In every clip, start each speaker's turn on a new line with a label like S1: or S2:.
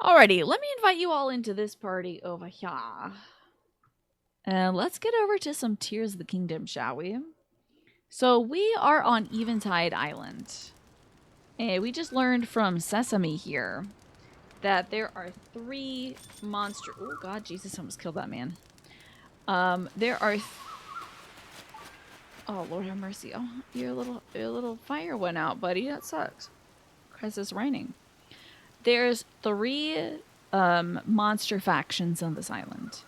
S1: Alrighty, let me invite you all into this party over here. And let's get over to some Tears of the Kingdom, shall we? So we are on Eventide Island. And we just learned from Sesame here that there are 3 monster... Oh god, Jesus, almost killed that man. There are... Oh, Lord have mercy. Oh, your little fire went out, buddy. That sucks. Because it's raining. There's 3 monster factions on this island.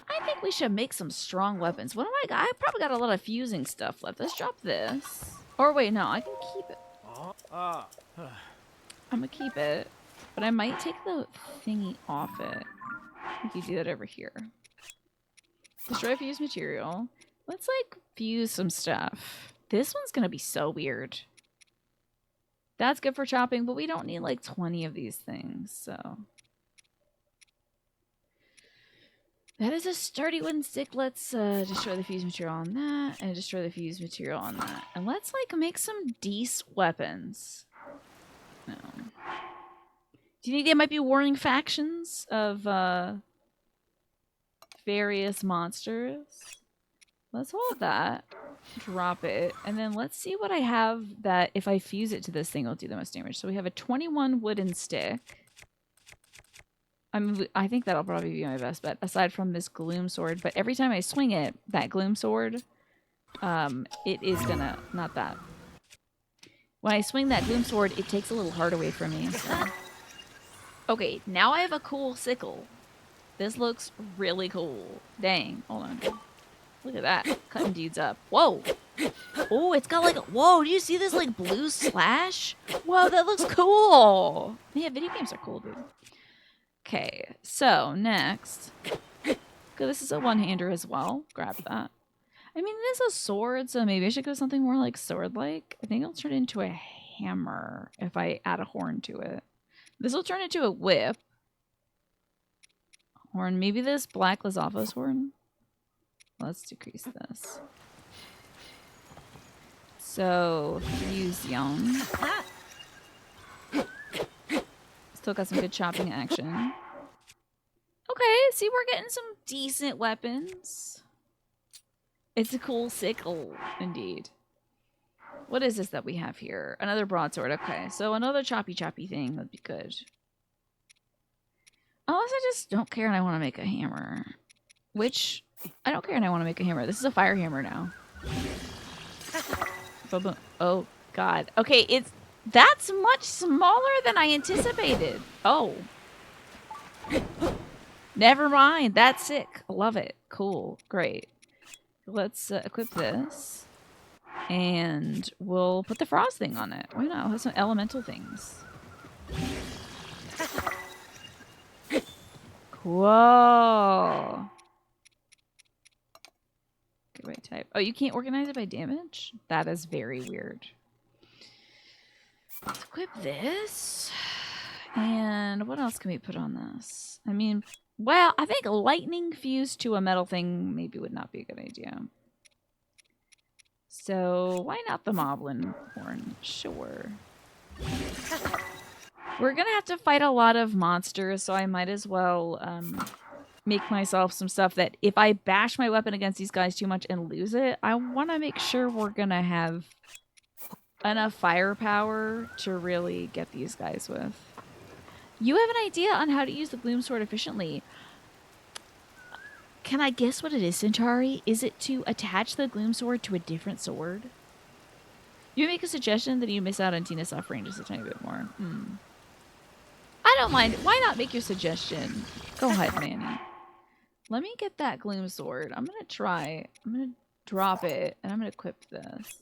S1: I think we should make some strong weapons. What do I got? I probably got a lot of fusing stuff left. Let's drop this. Or wait, no, I can keep it. I'm gonna keep it, but I might take the thingy off it. I think you do that over here. Destroy fused material. Let's like fuse some stuff. This one's gonna be so weird. That's good for chopping, but we don't need like 20 of these things, so. That is a sturdy wooden stick. Let's destroy the fused material on that, and destroy the fused material on that. And let's like make some decent weapons. No. Do you think there might be warring factions of various monsters? Let's hold that. Drop it. And then let's see what I have that if I fuse it to this thing will do the most damage. So we have a 21 wooden stick. I mean, I think that'll probably be my best bet, aside from this gloom sword. But every time I swing it, that gloom sword, it is gonna... Not that. When I swing that gloom sword, it takes a little heart away from me. So. Okay, now I have a cool sickle. This looks really cool. Dang. Hold on. Look at that. Cutting dudes up. Whoa. Oh, it's got like... Whoa, do you see this like blue slash? Whoa, that looks cool. Yeah, video games are cool, dude. Okay, so next. Okay, this is a one-hander as well. Grab that. I mean, it is a sword, so maybe I should go something more like sword-like. I think it'll turn into a hammer if I add a horn to it. This will turn into a whip. Horn. Maybe this black Lizalfos horn. Let's decrease this. So, fusion. Still got some good chopping action. Okay, see, we're getting some decent weapons. It's a cool sickle, indeed. What is this that we have here? Another broadsword. Okay, so another choppy thing would be good. Unless I just don't care and I want to make a hammer. Which, I don't care and I want to make a hammer. This is a fire hammer now. Oh, God. Okay, that's much smaller than I anticipated. Oh. Never mind. That's sick. Love it. Cool. Great. Let's equip this. And we'll put the frost thing on it. Why not? We'll have some elemental things. Whoa. Okay, wait, type. Oh, you can't organize it by damage? That is very weird. Let's equip this. And what else can we put on this? I mean, well, I think lightning fused to a metal thing maybe would not be a good idea. So, why not the Moblin horn? Sure. We're gonna have to fight a lot of monsters, so I might as well make myself some stuff that if I bash my weapon against these guys too much and lose it, I want to make sure we're gonna have enough firepower to really get these guys with. You have an idea on how to use the gloom sword efficiently. Can I guess what it is, Centauri? Is it to attach the gloom sword to a different sword? You make a suggestion that you miss out on Tina's suffering just a tiny bit more. I don't mind. Why not make your suggestion? Go ahead, Manny. Let me get that gloom sword. I'm gonna try. I'm gonna drop it, and I'm gonna equip this.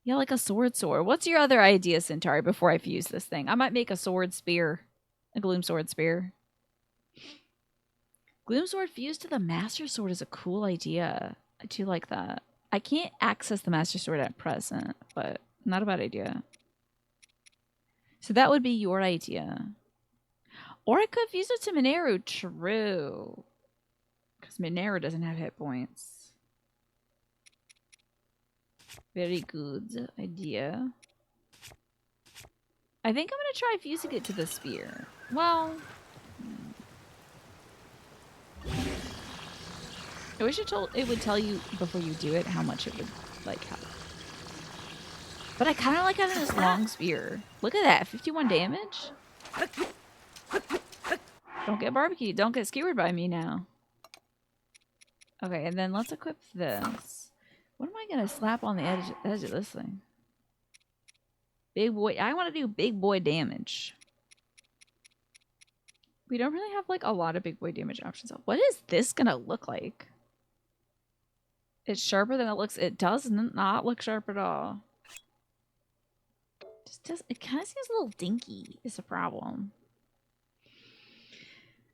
S1: Yeah, like a sword. What's your other idea, Centauri, before I fuse this thing? I might make a sword spear. A gloom sword spear. Gloom sword fused to the master sword is a cool idea. I do like that. I can't access the master sword at present, but not a bad idea. So that would be your idea. Or I could fuse it to Mineru. True. Because Mineru doesn't have hit points. Very good idea. I think I'm going to try fusing it to the spear. Well... I wish it would tell you before you do it how much it would, like, help. But I kind of like having this long spear. Look at that, 51 damage. Don't get barbecued. Don't get skewered by me now. Okay, and then let's equip this. What am I going to slap on the edge of this thing? Big boy. I want to do big boy damage. We don't really have, like, a lot of big boy damage options. What is this going to look like? It's sharper than it looks. It does not look sharp at all. It kind of seems a little dinky is a problem.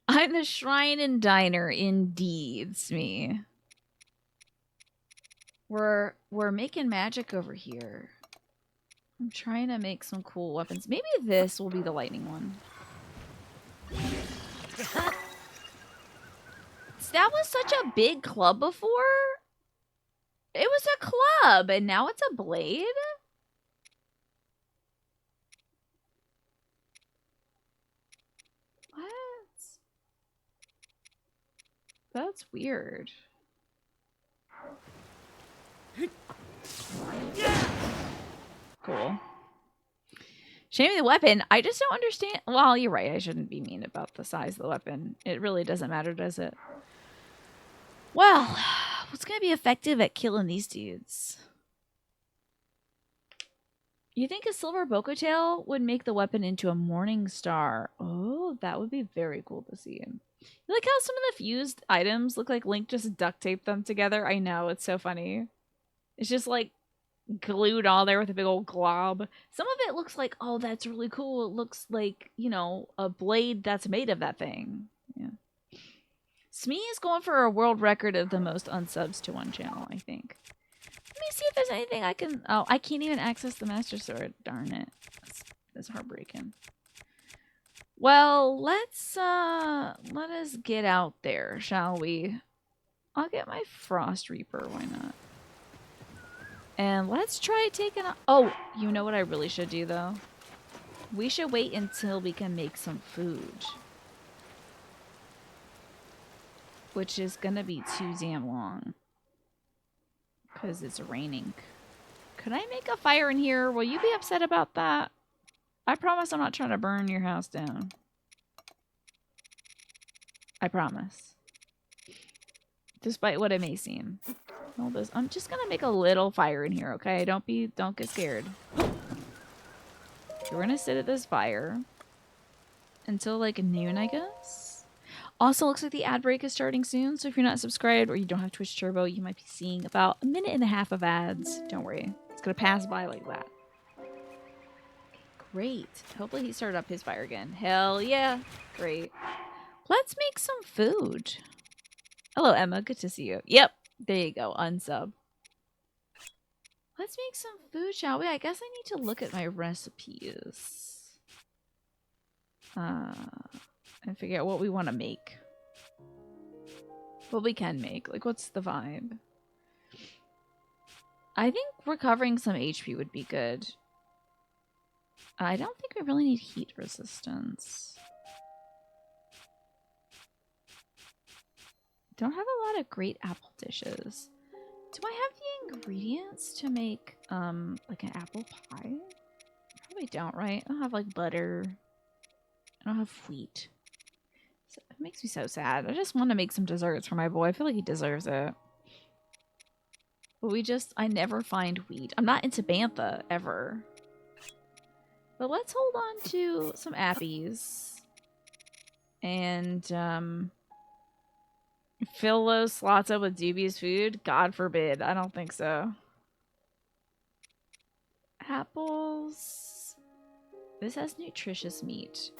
S1: I'm the shrine and diner, indeed, it's me. We're making magic over here. I'm trying to make some cool weapons. Maybe this will be the lightning one. That was such a big club before. It was a club, and now it's a blade? What? That's weird. Cool. Show me the weapon. I just don't understand. Well, you're right. I shouldn't be mean about the size of the weapon. It really doesn't matter, does it? Well, what's going to be effective at killing these dudes? You think a silver boko tail would make the weapon into a morning star? Oh, that would be very cool to see. You like how some of the fused items look like Link just duct taped them together? I know, it's so funny. It's just like glued all there with a big old glob. Some of it looks like, oh, that's really cool. It looks like, you know, a blade that's made of that thing. Yeah. Smee is going for a world record of the most unsubs to one channel, I think. Let me see if there's anything I can... Oh, I can't even access the Master Sword. Darn it. That's heartbreaking. Well, let us get out there, shall we? I'll get my Frost Reaper. Why not? And let's try taking... Oh, you know what I really should do, though? We should wait until we can make some food. Which is going to be too damn long. Because it's raining. Could I make a fire in here? Will you be upset about that? I promise I'm not trying to burn your house down. I promise. Despite what it may seem. Hold this. I'm just gonna make a little fire in here, okay? Don't get scared. We're gonna sit at this fire until like noon, I guess. Also, looks like the ad break is starting soon, so if you're not subscribed or you don't have Twitch Turbo, you might be seeing about a minute and a half of ads. Don't worry. It's gonna pass by like that. Great. Hopefully he started up his fire again. Hell yeah. Great. Let's make some food. Hello, Emma. Good to see you. Yep. There you go. Unsub. Let's make some food, shall we? I guess I need to look at my recipes. And figure out what we want to make. What we can make. Like, what's the vibe? I think recovering some HP would be good. I don't think we really need heat resistance. Don't have a lot of great apple dishes. Do I have the ingredients to make, like an apple pie? Probably don't, right? I don't have, like, butter. I don't have wheat. So it makes me so sad. I just want to make some desserts for my boy. I feel like he deserves it. But I never find wheat. I'm not into bantha, ever. But let's hold on to some appies. And, fill those slots up with dubious food? God forbid. I don't think so. Apples. This has nutritious meat.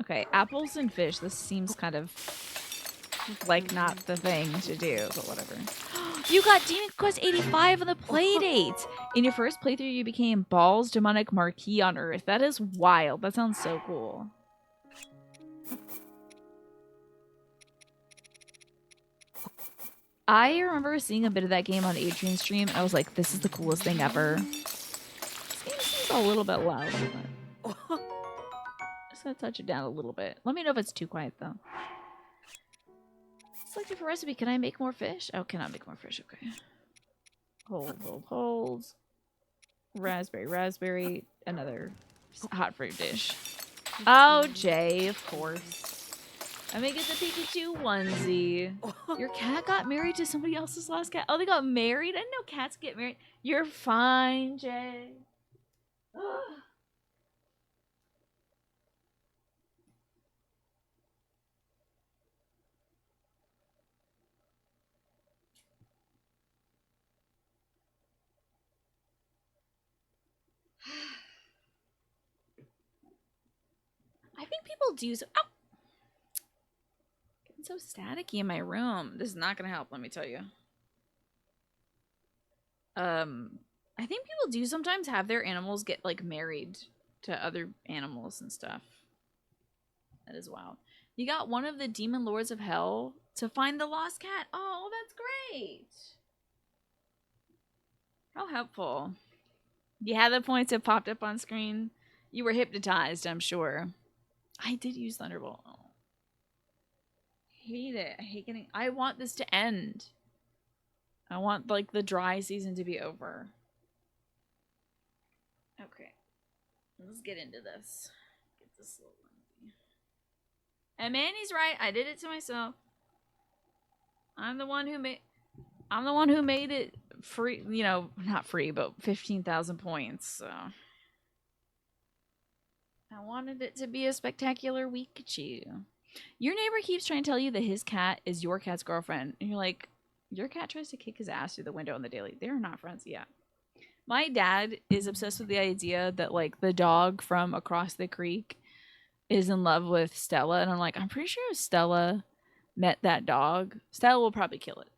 S1: Okay, apples and fish. This seems kind of like not the thing to do, but whatever. You got Demon Quest 85 on the playdate! In your first playthrough, you became Baal's demonic marquee on Earth. That is wild. That sounds so cool. I remember seeing a bit of that game on Adrian's stream, and I was like, this is the coolest thing ever. This game seems a little bit loud, but... Just gonna touch it down a little bit. Let me know if it's too quiet though. Selected for recipe. Can I make more fish? Oh, cannot make more fish. Okay. Hold. Raspberry, raspberry. Another hot fruit dish. Oh, Jay, of course. I'm gonna get the Pikachu onesie. Your cat got married to somebody else's last cat. Oh, they got married? I didn't know cats get married. You're fine, Jay. I think people do so. Ow! Getting so staticky in my room. This is not gonna help, let me tell you. I think people do sometimes have their animals get like married to other animals and stuff. That is wild. You got one of the demon lords of hell to find the lost cat. Oh, that's great. How helpful. You had the points that popped up on screen. You were hypnotized, I'm sure. I did use Thunderbolt. Oh. Hate it. I hate getting... I want this to end. I want, like, the dry season to be over. Okay. Let's get into this. Get this little one. And Manny's right. I did it to myself. I'm the one who made it free, you know, not free, but 15,000 points, so... I wanted it to be a spectacular Pikachu. Your neighbor keeps trying to tell you that his cat is your cat's girlfriend. And you're like, your cat tries to kick his ass through the window on the daily. They're not friends. Yeah. My dad is obsessed with the idea that, like, the dog from across the creek is in love with Stella. And I'm like, I'm pretty sure if Stella met that dog, Stella will probably kill it.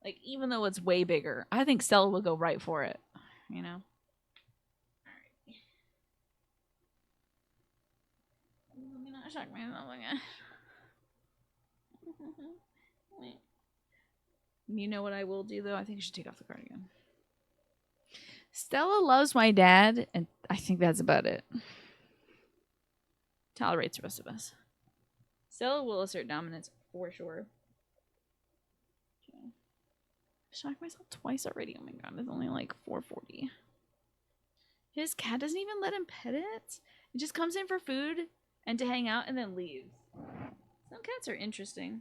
S1: Like, even though it's way bigger, I think Stella will go right for it. You know? Let me not shock myself again. You know what I will do, though? I think I should take off the cardigan. Stella loves my dad, and I think that's about it. Tolerates the rest of us. Stella will assert dominance, for sure. Okay. Shocked myself twice already. Oh my god, it's only like 4:40. His cat doesn't even let him pet it. It just comes in for food and to hang out and then leaves. Some cats are interesting.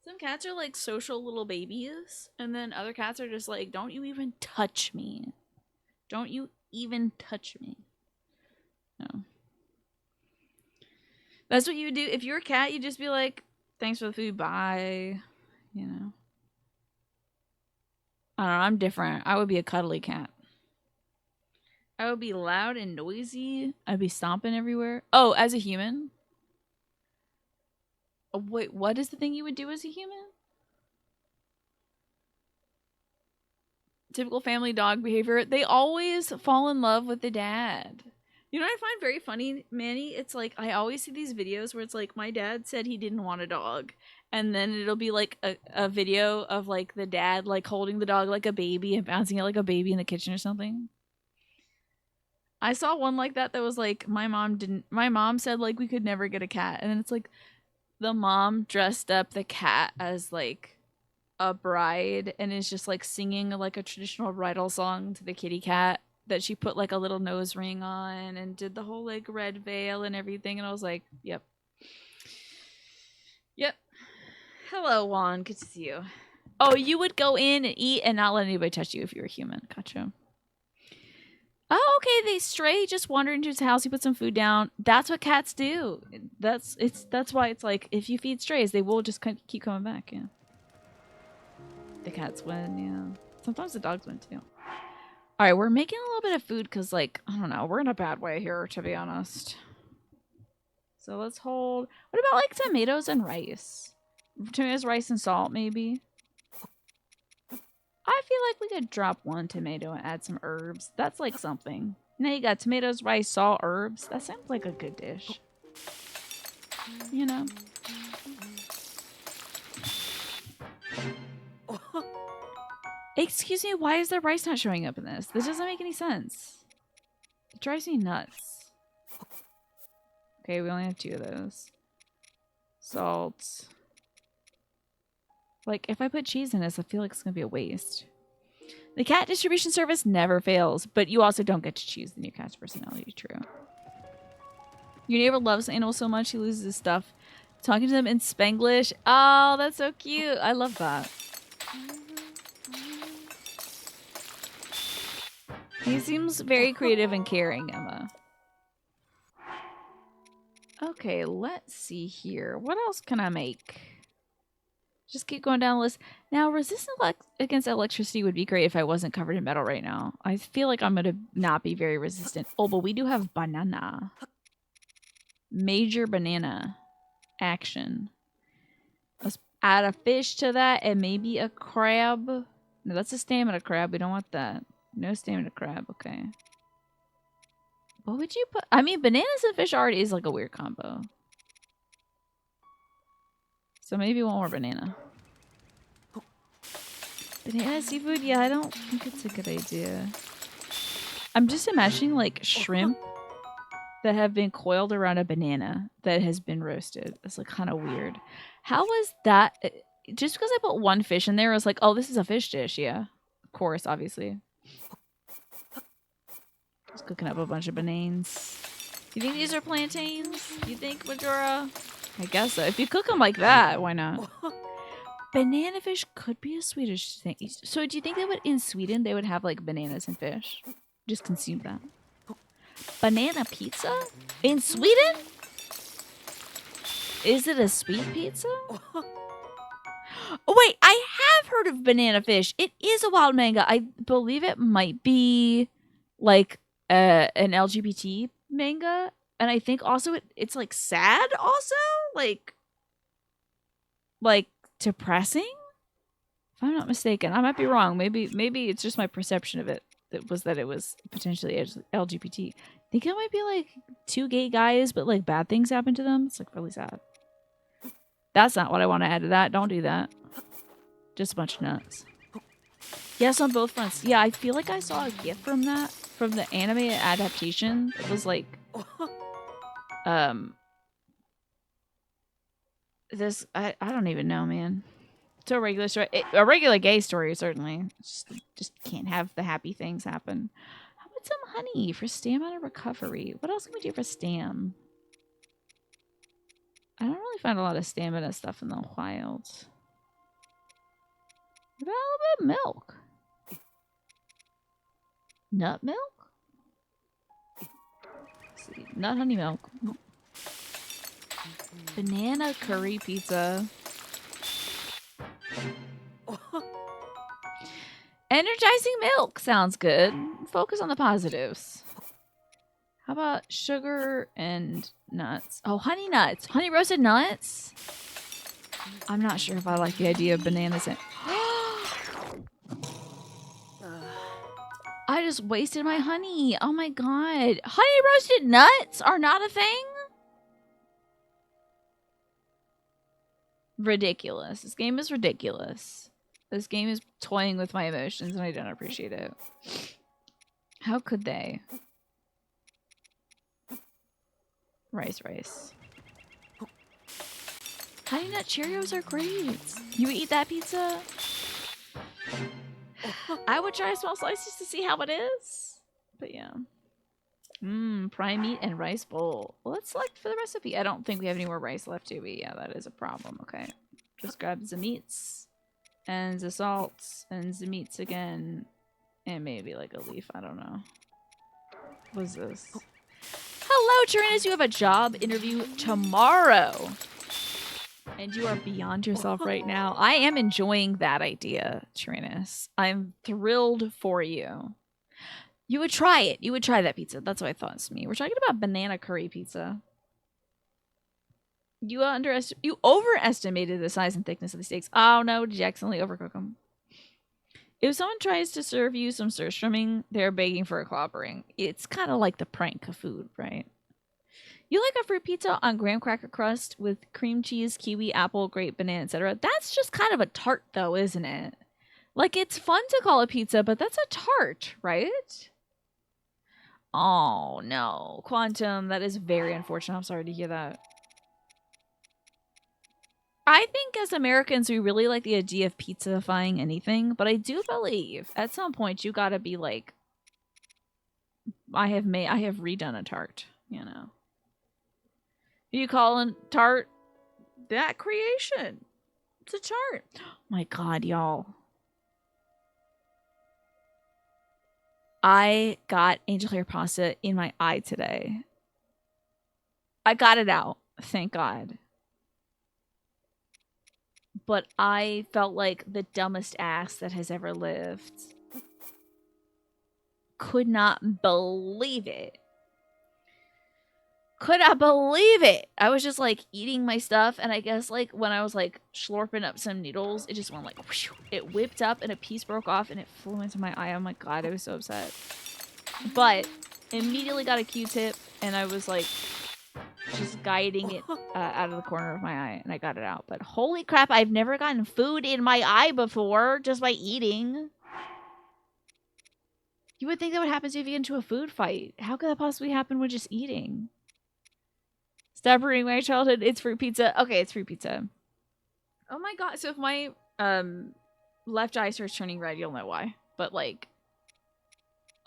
S1: Some cats are like social little babies, and then other cats are just like, don't you even touch me. Don't you even touch me. No. That's what you would do. If you're a cat, you'd just be like, thanks for the food, bye. You know. I don't know, I'm different. I would be a cuddly cat. I would be loud and noisy. I'd be stomping everywhere. Oh, as a human? Oh, wait, what is the thing you would do as a human? Typical family dog behavior. They always fall in love with the dad. You know what I find very funny, Manny? It's like, I always see these videos where it's like, my dad said he didn't want a dog. And then it'll be like a video of like the dad like holding the dog like a baby and bouncing it like a baby in the kitchen or something. I saw one like that was like, my mom said like we could never get a cat. And then it's like the mom dressed up the cat as like a bride and is just like singing like a traditional bridal song to the kitty cat that she put like a little nose ring on and did the whole like red veil and everything. And I was like, yep. Hello, Juan. Good to see you. Oh, you would go in and eat and not let anybody touch you if you were human. Gotcha. Oh, okay. They stray, just wander into his house. He put some food down. That's what cats do. That's why it's like if you feed strays, they will just keep coming back. Yeah. The cats win. Yeah. Sometimes the dogs win too. All right, we're making a little bit of food because, like, I don't know, we're in a bad way here, to be honest. So let's hold. What about like tomatoes and rice? Tomatoes, rice, and salt, maybe. I feel like we could drop one tomato and add some herbs. That's like something. Now you got tomatoes, rice, salt, herbs. That sounds like a good dish. You know? Excuse me, why is the rice not showing up in this? This doesn't make any sense. It drives me nuts. Okay, we only have 2 of those. Salt. Like, if I put cheese in this, I feel like it's going to be a waste. The cat distribution service never fails, but you also don't get to choose the new cat's personality. True. Your neighbor loves animals so much he loses his stuff. Talking to them in Spanglish. Oh, that's so cute. I love that. He seems very creative and caring, Emma. Okay, let's see here. What else can I make? Just keep going down the list. Now, resistant against electricity would be great if I wasn't covered in metal right now. I feel like I'm going to not be very resistant. Oh, but we do have banana. Major banana action. Let's add a fish to that and maybe a crab. No, that's a stamina crab. We don't want that. No stamina crab. Okay. What would you put? I mean, bananas and fish already is like a weird combo. So maybe one more banana. Banana seafood? Yeah, I don't think it's a good idea. I'm just imagining like shrimp that have been coiled around a banana that has been roasted. It's like kind of weird. How was that? Just because I put one fish in there, I was like, oh, this is a fish dish. Yeah, of course, obviously. Just cooking up a bunch of bananas. You think these are plantains? You think, Majora? I guess so. If you cook them like that, why not? Banana fish could be a Swedish thing. So do you think they would, in Sweden, they would have like bananas and fish? Just consume that. Banana pizza? In Sweden? Is it a sweet pizza? Oh, wait, I have heard of banana fish. It is a wild manga. I believe it might be like an LGBT manga. And I think also it's like sad also? Like depressing? If I'm not mistaken. I might be wrong. Maybe it's just my perception of it that it was potentially LGBT. I think it might be like 2 gay guys, but like bad things happen to them. It's like really sad. That's not what I want to add to that. Don't do that. Just a bunch of nuts. Yes, on both fronts. Yeah, I feel like I saw a GIF from that, from the anime adaptation. It was like, this, I don't even know, man. It's a regular story. A regular gay story, certainly. Just can't have the happy things happen. How about some honey for stamina recovery? What else can we do for stam? I don't really find a lot of stamina stuff in the wild. What about a little bit of milk? Nut milk? Let's see. Nut honey milk. Banana curry pizza. Energizing milk sounds good. Focus on the positives. How about sugar and nuts? Oh, honey nuts. Honey roasted nuts? I'm not sure if I like the idea of bananas in. I just wasted my honey. Oh my god. Honey roasted nuts are not a thing? Ridiculous. This game is ridiculous. This game is toying with my emotions and I don't appreciate it. How could they? Rice. Honey Nut Cheerios are great. You would eat that pizza? I would try small slices to see how it is. But yeah. Prime meat and rice bowl. Let's select for the recipe. I don't think we have any more rice left, do we? Yeah, that is a problem. Okay. Just grab the meats and the salts and the meats again. And maybe like a leaf. I don't know. What's this? Hello, Tyrannus. You have a job interview tomorrow. And you are beyond yourself right now. I am enjoying that idea, Tyrannus. I'm thrilled for you. You would try it. You would try that pizza. That's what I thought it's me. We're talking about banana curry pizza. You overestimated the size and thickness of the steaks. Oh no, did you accidentally overcook them? If someone tries to serve you some surströmming, they're begging for a clobbering. It's kind of like the prank of food, right? You like a fruit pizza on graham cracker crust with cream cheese, kiwi, apple, grape, banana, etc. That's just kind of a tart, though, isn't it? Like, it's fun to call it pizza, but that's a tart, right? Oh, no. Quantum, that is very unfortunate. I'm sorry to hear that. I think as Americans, we really like the idea of pizzafying anything, but I do believe at some point you gotta be like, I have redone a tart, you know. You calling tart that creation? It's a tart. Oh my God, y'all. I got angel hair pasta in my eye today. I got it out, thank God. But I felt like the dumbest ass that has ever lived. Could not believe it. Could not believe it. I was just like eating my stuff, and I guess like when I was like slurping up some noodles, it just went like whoosh, it whipped up and a piece broke off and it flew into my eye. Oh my God, I was so upset. But immediately got a Q-tip and I was like just guiding it out of the corner of my eye, and I got it out. But holy crap, I've never gotten food in my eye before just by eating. You would think that would happen if you get into a food fight. How could that possibly happen with just eating? Stop ruining my childhood. It's fruit pizza. Okay, it's fruit pizza. Oh my God. So if my left eye starts turning red, you'll know why. But like,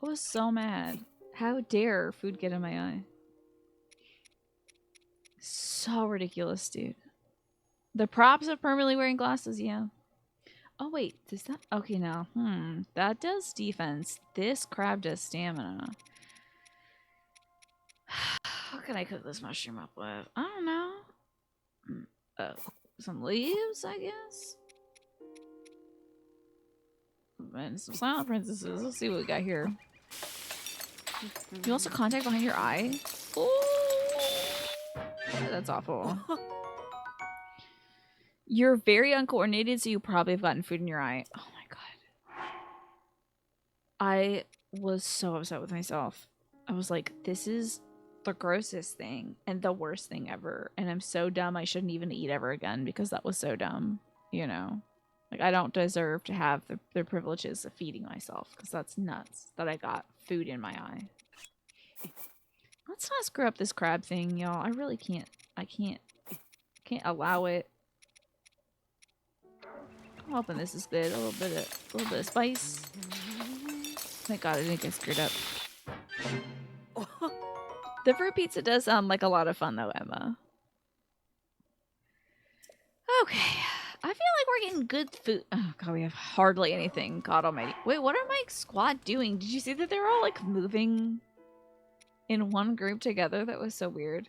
S1: I was so mad. How dare food get in my eye? So ridiculous, dude. The props of permanently wearing glasses, yeah. Oh wait, does that okay now? That does defense. This crab does stamina. What can I cook this mushroom up with? I don't know. Some leaves, I guess. And some silent princesses. Let's see what we got here. You also contact behind your eye? Ooh, that's awful. You're very uncoordinated, so you probably have gotten food in your eye. Oh my God. I was so upset with myself. I was like, this is the grossest thing and the worst thing ever. And I'm so dumb I shouldn't even eat ever again because that was so dumb, you know? Like, I don't deserve to have the privileges of feeding myself because that's nuts that I got food in my eye. Let's not screw up this crab thing, y'all. I really can't. I can't allow it. I'm hoping this is good. A little bit of spice. Thank God I didn't get screwed up. The fruit pizza does sound like a lot of fun, though, Emma. Okay. I feel like we're getting good food. Oh, God, we have hardly anything. God almighty. Wait, what are my squad doing? Did you see that they were all, like, moving in one group together? That was so weird.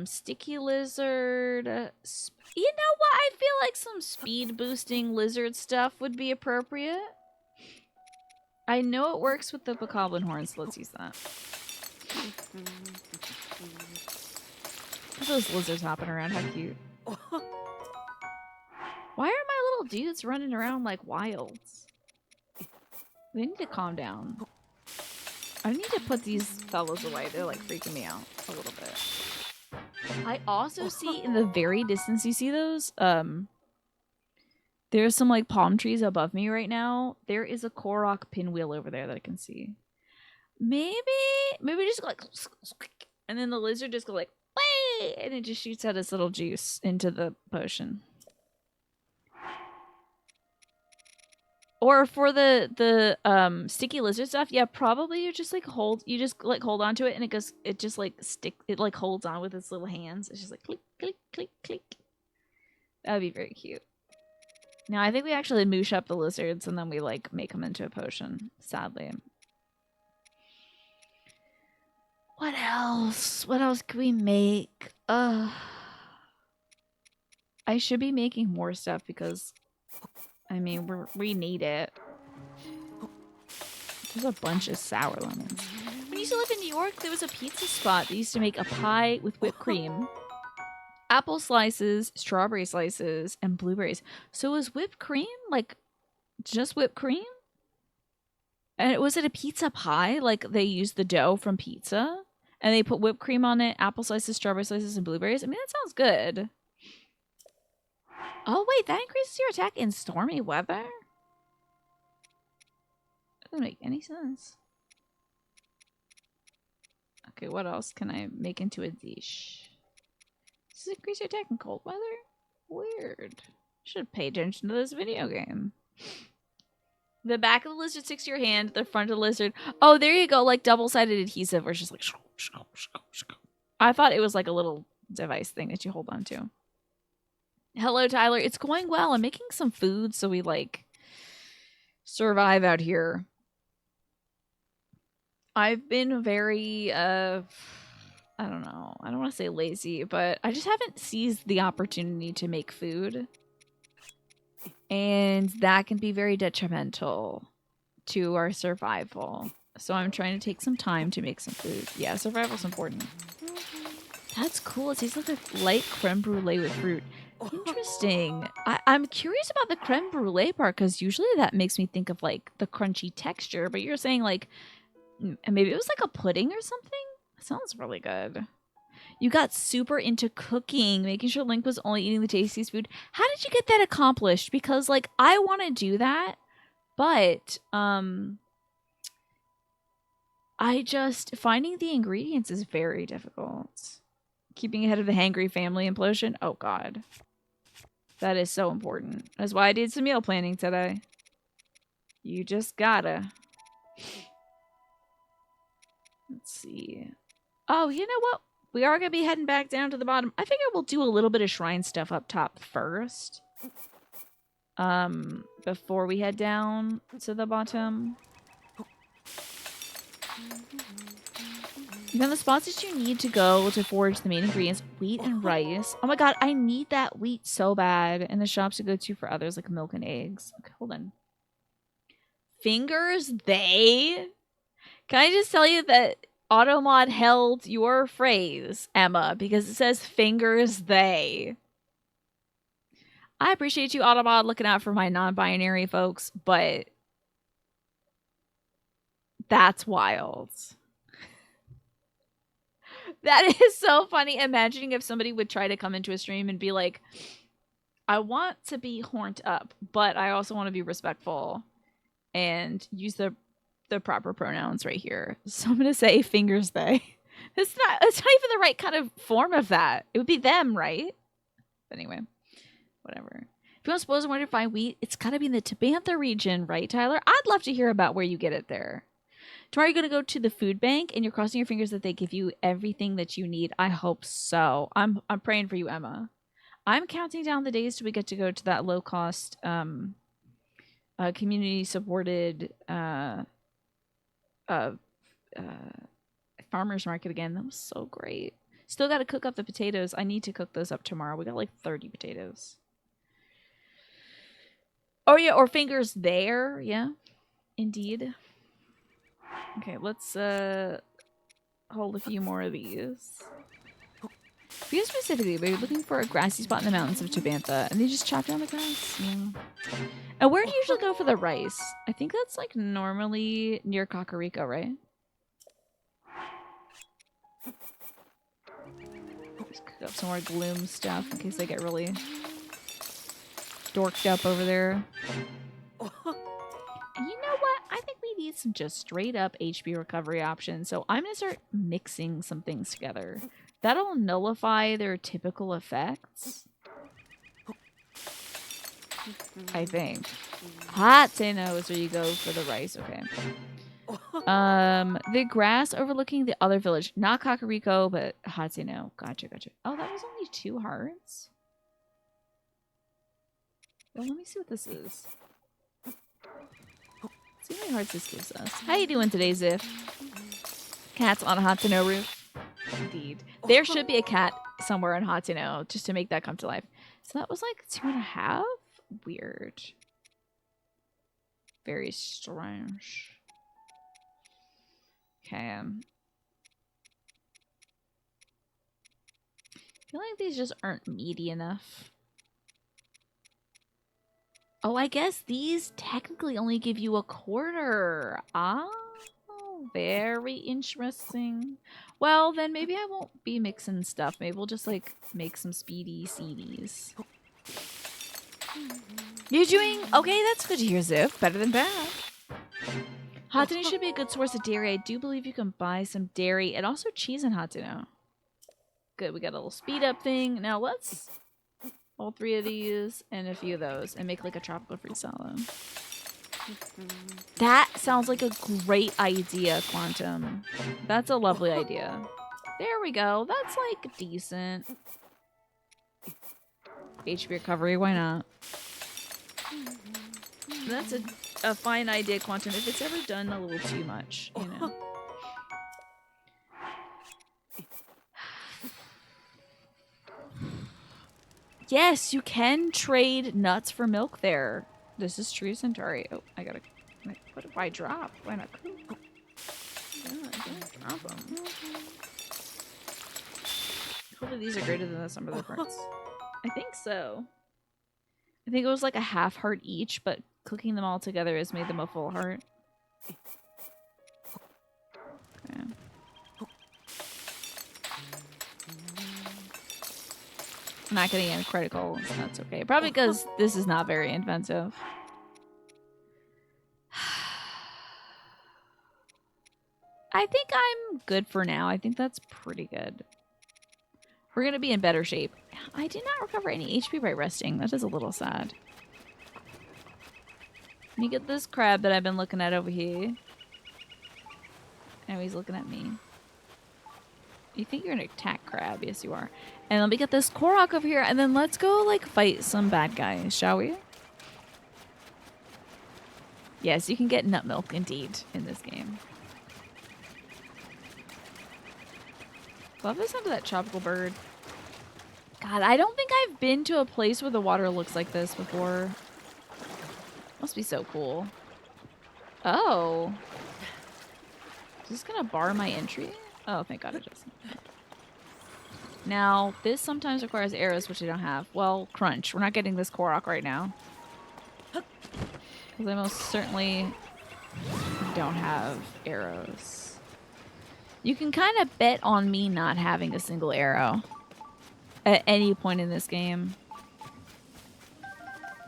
S1: Sticky lizard. You know what? I feel like some speed boosting lizard stuff would be appropriate. I know it works with the bokoblin horns, so let's use that. Look at those lizards hopping around, how cute. Why are my little dudes running around like wilds? They need to calm down. I need to put these fellas away. They're like freaking me out a little bit. I also see in the very distance, you see those? There's some like palm trees above me right now. There is a Korok pinwheel over there that I can see. Maybe just go like, and then the lizard just go like, way, and it just shoots out its little juice into the potion. Or for the sticky lizard stuff, yeah, probably you just hold on to it and it like holds on with its little hands. It's just like click, click, click, click. That would be very cute. Now I think we actually moosh up the lizards and then we like make them into a potion, sadly. What else? What else can we make? I should be making more stuff because I mean, we need it. There's a bunch of sour lemons. When I used to live in New York, there was a pizza spot that used to make a pie with whipped cream, apple slices, strawberry slices, and blueberries. So was whipped cream like just whipped cream? And was it a pizza pie? Like they used the dough from pizza and they put whipped cream on it, apple slices, strawberry slices, and blueberries? I mean, that sounds good. Oh, wait, that increases your attack in stormy weather? That doesn't make any sense. Okay, what else can I make into a dish? Does it increase your attack in cold weather? Weird. Should pay attention to this video game. The back of the lizard sticks to your hand, the front of the lizard. Oh, there you go, like double-sided adhesive where it's just like... I thought it was like a little device thing that you hold on to. Hello, Tyler. It's going well. I'm making some food so we, like, survive out here. I've been very, I don't know. I don't want to say lazy, but I just haven't seized the opportunity to make food. And that can be very detrimental to our survival. So I'm trying to take some time to make some food. Yeah, survival's important. That's cool. It tastes like a light creme brulee with fruit. Interesting. I'm curious about the creme brulee part because usually that makes me think of like the crunchy texture, but you're saying like maybe it was like a pudding or something? Sounds really good. You got super into cooking, making sure Link was only eating the tastiest food. How did you get that accomplished? Because like I want to do that, but I just finding the ingredients is very difficult. Keeping ahead of the hangry family implosion. Oh god. That is so important. That's why I did some meal planning today. You just gotta. Let's see. Oh, you know what? We are going to be heading back down to the bottom. I figure we'll do a little bit of shrine stuff up top first. Before we head down to the bottom. You found the spots that you need to go to forage the main ingredients. Wheat and rice. Oh my god, I need that wheat so bad. And the shops to go to for others like milk and eggs. Okay, hold on. Fingers they? Can I just tell you that Automod held your phrase, Emma, because it says fingers they. I appreciate you, Automod, looking out for my non-binary folks, but that's wild. That is so funny. Imagining if somebody would try to come into a stream and be like, I want to be horned up, but I also want to be respectful and use the proper pronouns right here. So I'm going to say fingers they. It's not even the right kind of form of that. It would be them, right? But anyway, whatever. If you don't suppose I want to find wheat, it's got to be in the Tabantha region, right, Tyler? I'd love to hear about where you get it there. Tomorrow you're going to go to the food bank and you're crossing your fingers that they give you everything that you need. I hope so. I'm praying for you, Emma. I'm counting down the days till we get to go to that low-cost, community-supported farmer's market again. That was so great. Still got to cook up the potatoes. I need to cook those up tomorrow. We got like 30 potatoes. Oh, yeah, or fingers there. Yeah, indeed. Okay, let's hold a few more of these. For you specifically, we're looking for a grassy spot in the mountains of Tabantha, and they just chop down the grass. Yeah. And where do you usually go for the rice? I think that's like normally near Kakariko, right? Just cook up some more gloom stuff in case I get really dorked up over there. And you know what? I think we need some just straight up HP recovery options. So I'm going to start mixing some things together. That'll nullify their typical effects. I think. Hatseno is where you go for the rice. Okay. The grass overlooking the other village. Not Kakariko, but Hatseno. Gotcha, gotcha. Oh, that was only 2 hearts? Well, let me see what this is. See how many hearts this gives us. How you doing today, Ziff? Cats on a Hatseno roof. Indeed. There should be a cat somewhere in Hatseno just to make that come to life. So that was like 2.5? Weird. Very strange. Okay. I feel like these just aren't meaty enough. Oh, I guess these technically only give you 1/4. Ah, very interesting. Well, then maybe I won't be mixing stuff. Maybe we'll just, like, make some speedy CDs. You're doing... Okay, that's good to hear, Ziff. Better than bad. Hateno should be a good source of dairy. I do believe you can buy some dairy and also cheese in Hateno. Good, we got a little speed up thing. Now let's all 3 of these and a few of those and make like a tropical fruit salad. That sounds like a great idea, Quantum. That's a lovely idea. There we go. That's like decent. HP recovery, why not? That's a fine idea, Quantum, if it's ever done a little too much, you know. Yes, you can trade nuts for milk there. This is true, Centauri. Oh, I gotta... Why drop? Why not cook? Yeah, drop them. Hopefully these are greater than the sum of their parts. I think so. I think it was like a half heart each, but cooking them all together has made them a full heart. Okay. I'm not getting any critical, so that's okay. Probably because this is not very inventive. I think I'm good for now. I think that's pretty good. We're going to be in better shape. I did not recover any HP by resting. That is a little sad. Let me get this crab that I've been looking at over here. Now he's looking at me. You think you're an attack crab? Yes, you are. And let me get this Korok over here, and then let's go, like, fight some bad guys, shall we? Yes, you can get nut milk, indeed, in this game. Love the sound of that tropical bird. God, I don't think I've been to a place where the water looks like this before. Must be so cool. Oh. Is this gonna bar my entry? Oh, thank God it doesn't. Now, this sometimes requires arrows, which I don't have. Well, crunch. We're not getting this Korok right now. Because I most certainly don't have arrows. You can kind of bet on me not having a single arrow at any point in this game.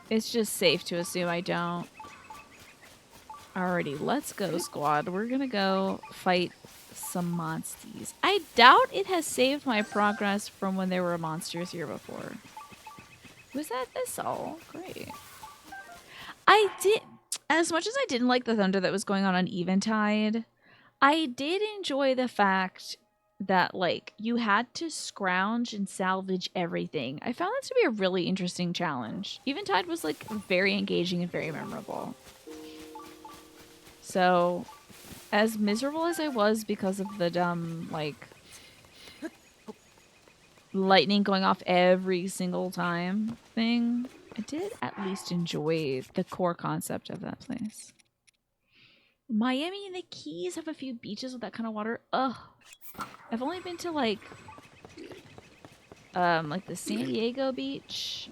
S1: It's just safe to assume I don't. Alrighty, let's go, squad. We're gonna go fight some monsters. I doubt it has saved my progress from when there were monsters here before. Was that this all? Great. I did, as much as I didn't like the thunder that was going on Eventide, I did enjoy the fact that, like, you had to scrounge and salvage everything. I found that to be a really interesting challenge. Eventide was, like, very engaging and very memorable. So, as miserable as I was because of the dumb, like, lightning going off every single time thing, I did at least enjoy the core concept of that place. Miami and the Keys have a few beaches with that kind of water. Ugh. I've only been to, like the San Diego beach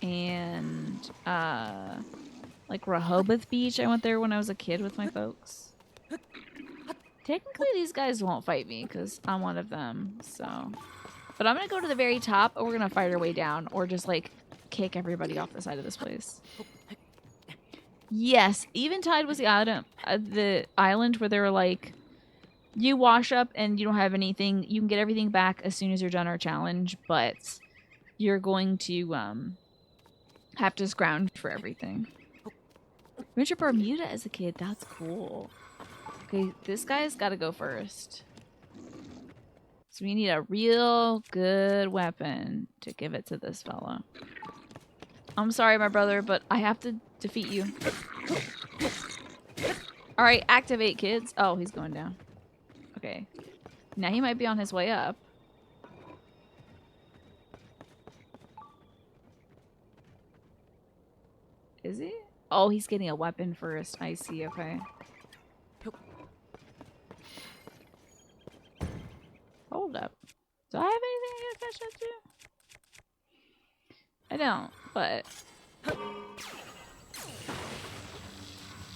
S1: and, like Rehoboth Beach. I went there when I was a kid with my folks. Technically, these guys won't fight me because I'm one of them, so. But I'm going to go to the very top, or we're going to fight our way down, or just, like, kick everybody off the side of this place. Yes, Eventide was the island where they were like, you wash up and you don't have anything. You can get everything back as soon as you're done our challenge, but you're going to have to scrounge for everything. Went to Bermuda as a kid. That's cool. Okay, this guy's got to go first. So we need a real good weapon to give it to this fellow. I'm sorry, my brother, but I have to defeat you. Alright, activate, kids. Oh, he's going down. Okay. Now he might be on his way up. Is he? Oh, he's getting a weapon first. I see, okay. Hold up. Do I have anything I gotta catch up to? I don't, but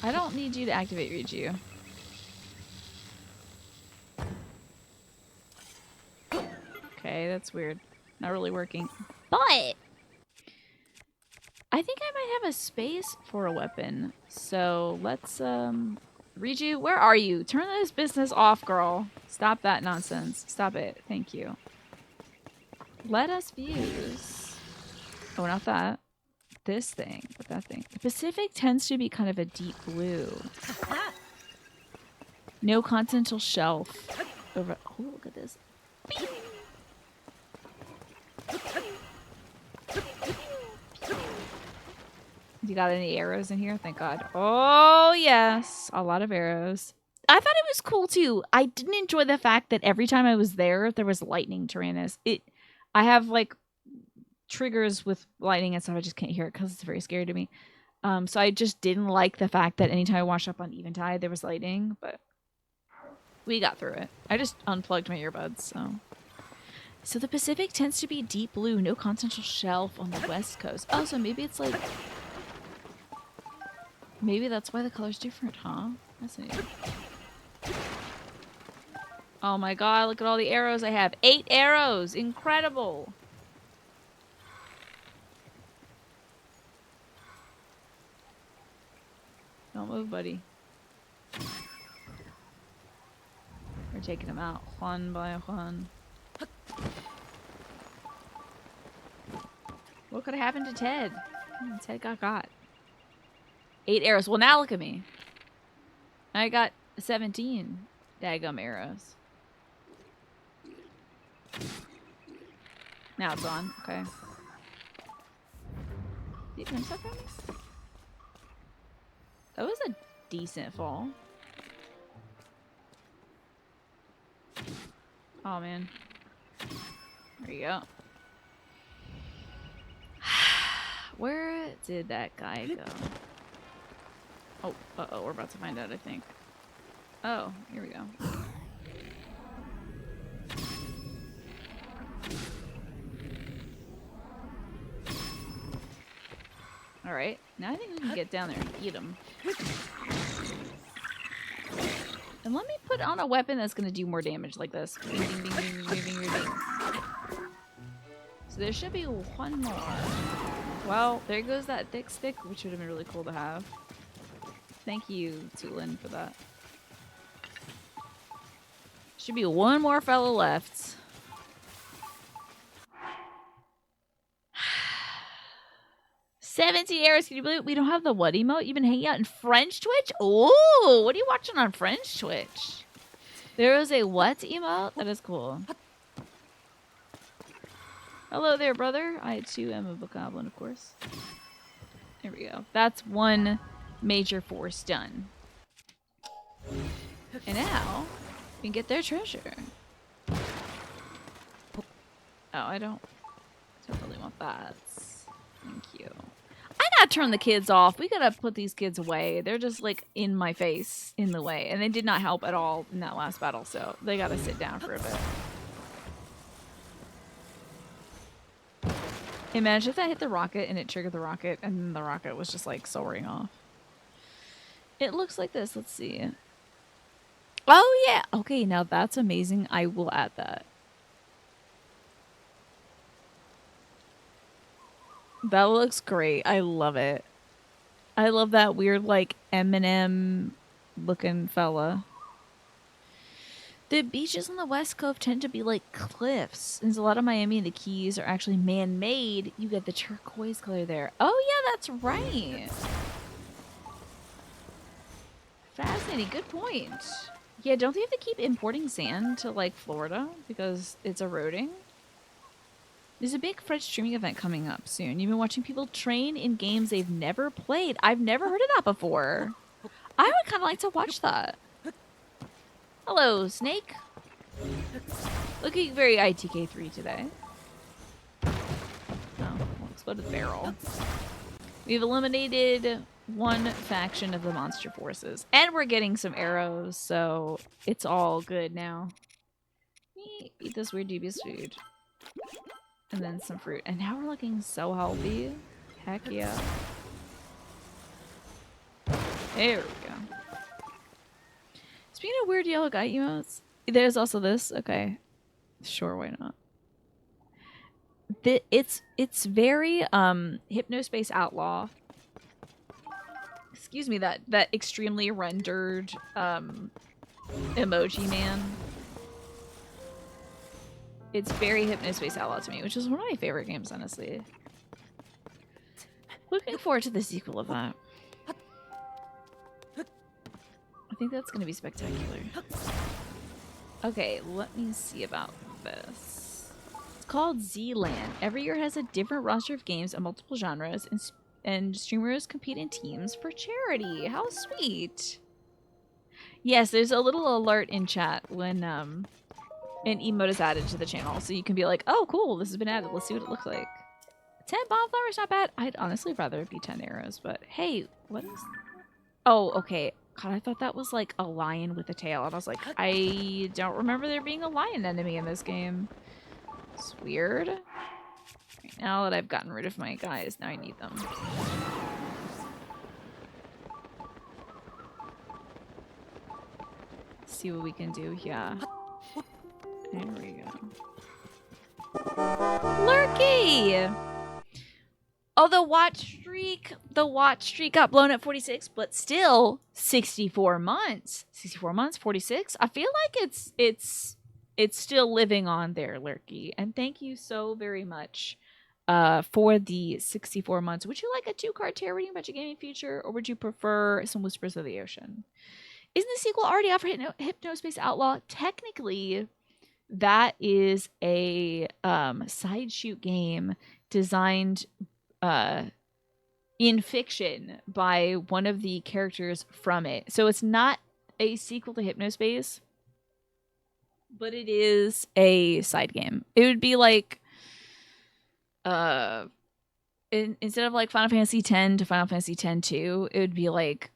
S1: I don't need you to activate Riju. Okay, that's weird. Not really working. But I think I might have a space for a weapon. So let's Riju, where are you? Turn this business off, girl. Stop that nonsense. Stop it. Thank you. Let us fuse. Oh, not that. This thing. But that thing. The Pacific tends to be kind of a deep blue. No continental shelf. Over. Oh, look at this. You got any arrows in here? Thank God. Oh, yes. A lot of arrows. I thought it was cool, too. I didn't enjoy the fact that every time I was there was lightning, Tyrannus. I have, like, triggers with lightning and stuff. I just can't hear it because it's very scary to me. So I just didn't like the fact that anytime I washed up on Eventide, there was lightning. But we got through it. I just unplugged my earbuds, so... So the Pacific tends to be deep blue. No continental shelf on the west coast. Oh, so maybe it's, like... Maybe that's why the color's different, huh? Fascinating. Oh my god, look at all the arrows I have. 8 arrows! Incredible! Don't move, buddy. We're taking them out one by one. What could have happened to Ted? Ted got. 8 arrows. Well, now look at me. I got 17 daggum arrows. Now it's on. Okay. Did you come stuff from me? That was a decent fall. Oh, man. There you go. Where did that guy go? Oh, uh-oh, we're about to find out, I think. Oh, here we go. Alright, now I think we can get down there and eat him. And let me put on a weapon that's going to do more damage like this. Bing, bing, bing, bing, bing, bing, bing, bing. So there should be one more. Well, there goes that thick stick, which would have been really cool to have. Thank you, Tulin, for that. Should be one more fellow left. $70 arrows. Can you believe it? We don't have the what emote? You've been hanging out in French Twitch? Ooh, what are you watching on French Twitch? There is a what emote? That is cool. Hello there, brother. I too am a bokoblin, of course. There we go. That's one major force done. And now we can get their treasure. Oh, I don't really want that. Thank you. I gotta turn the kids off. We gotta put these kids away. They're just like in my face, in the way. And they did not help at all in that last battle, so they gotta sit down for a bit. Imagine if I hit the rocket and it triggered the rocket and then the rocket was just like soaring off. It looks like this. Let's see. Oh, yeah. Okay, now that's amazing. I will add that. That looks great. I love it. I love that weird, like, Eminem looking fella. The beaches on the West Coast tend to be like cliffs. Since a lot of Miami and the Keys are actually man-made, you get the turquoise color there. Oh, yeah, that's right. Fascinating. Good point. Yeah, don't they have to keep importing sand to, like, Florida because it's eroding? There's a big French streaming event coming up soon. You've been watching people train in games they've never played. I've never heard of that before. I would kind of like to watch that. Hello, Snake. Looking very ITK3 today. Oh, we'll explode the barrel. We've eliminated one faction of the monster forces. And we're getting some arrows, so it's all good now. Eat this weird dubious food. And then some fruit. And now we're looking so healthy. Heck yeah. There we go. Speaking of weird yellow guy emotes, there's also this. Okay. Sure, why not? It's very Hypnospace Outlaw excuse me, that extremely rendered emoji man. It's very Hypnospace Outlaw to me, which is one of my favorite games, honestly. Looking forward to the sequel of that. I think that's going to be spectacular. Okay, let me see about this. It's called Z-Land. Every year has a different roster of games of multiple genres, and streamers compete in teams for charity. How sweet. Yes, there's a little alert in chat when an emote is added to the channel, so you can be like, oh, cool, this has been added. Let's see what it looks like. 10 bomb flowers, not bad. I'd honestly rather it be 10 arrows, but hey, what is... Oh, okay. God, I thought that was like a lion with a tail. And I was like, I don't remember there being a lion enemy in this game. It's weird. Right, now that I've gotten rid of my guys, now I need them. See what we can do here. There we go. Lurky! Oh, the watch streak got blown at 46, but still 64 months. 64 months, 46. I feel like it's still living on there, Lurky. And thank you so very much for the 64 months. Would you like a 2-card tarot reading about your gaming future, or would you prefer some Whispers of the Ocean? Isn't the sequel already out for Hypnospace Outlaw? Technically, that is a side shoot game designed in fiction by one of the characters from it. So it's not a sequel to Hypnospace, but it is a side game. It would be like instead of like Final Fantasy X to Final Fantasy X-2, it would be like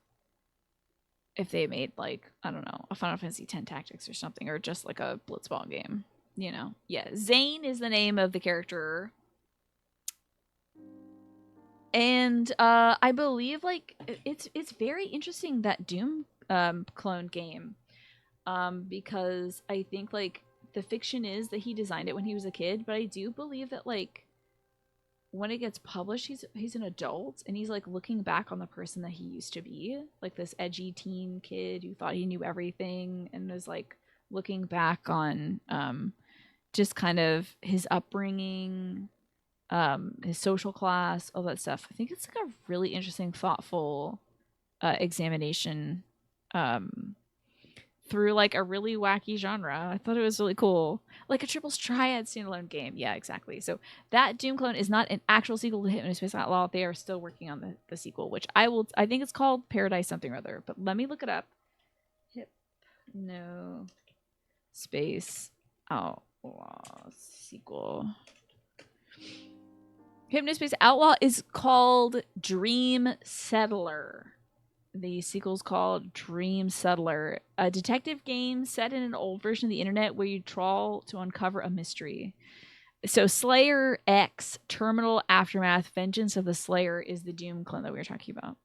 S1: if they made like, I don't know, a Final Fantasy X Tactics or something, or just like a Blitzball game, you know. Yeah, Zane is the name of the character. And I believe like it's very interesting, that Doom clone game, because I think like the fiction is that he designed it when he was a kid, but I do believe that like when it gets published, he's an adult, and he's like looking back on the person that he used to be, like this edgy teen kid who thought he knew everything, and was like looking back on just kind of his upbringing, his social class, all that stuff. I think it's like a really interesting, thoughtful examination through like a really wacky genre. I thought it was really cool. Like a Triples Triad standalone game. Yeah, exactly. So that Doom clone is not an actual sequel to Hypnospace Outlaw. They are still working on the sequel, which I think it's called Paradise something or other, but let me look it up. Hypnospace Outlaw sequel. Hypnospace Outlaw is called Dream Settler. The sequel's called Dream Settler, a detective game set in an old version of the internet where you trawl to uncover a mystery. So Slayer X, Terminal Aftermath, Vengeance of the Slayer is the Doom clone that we were talking about.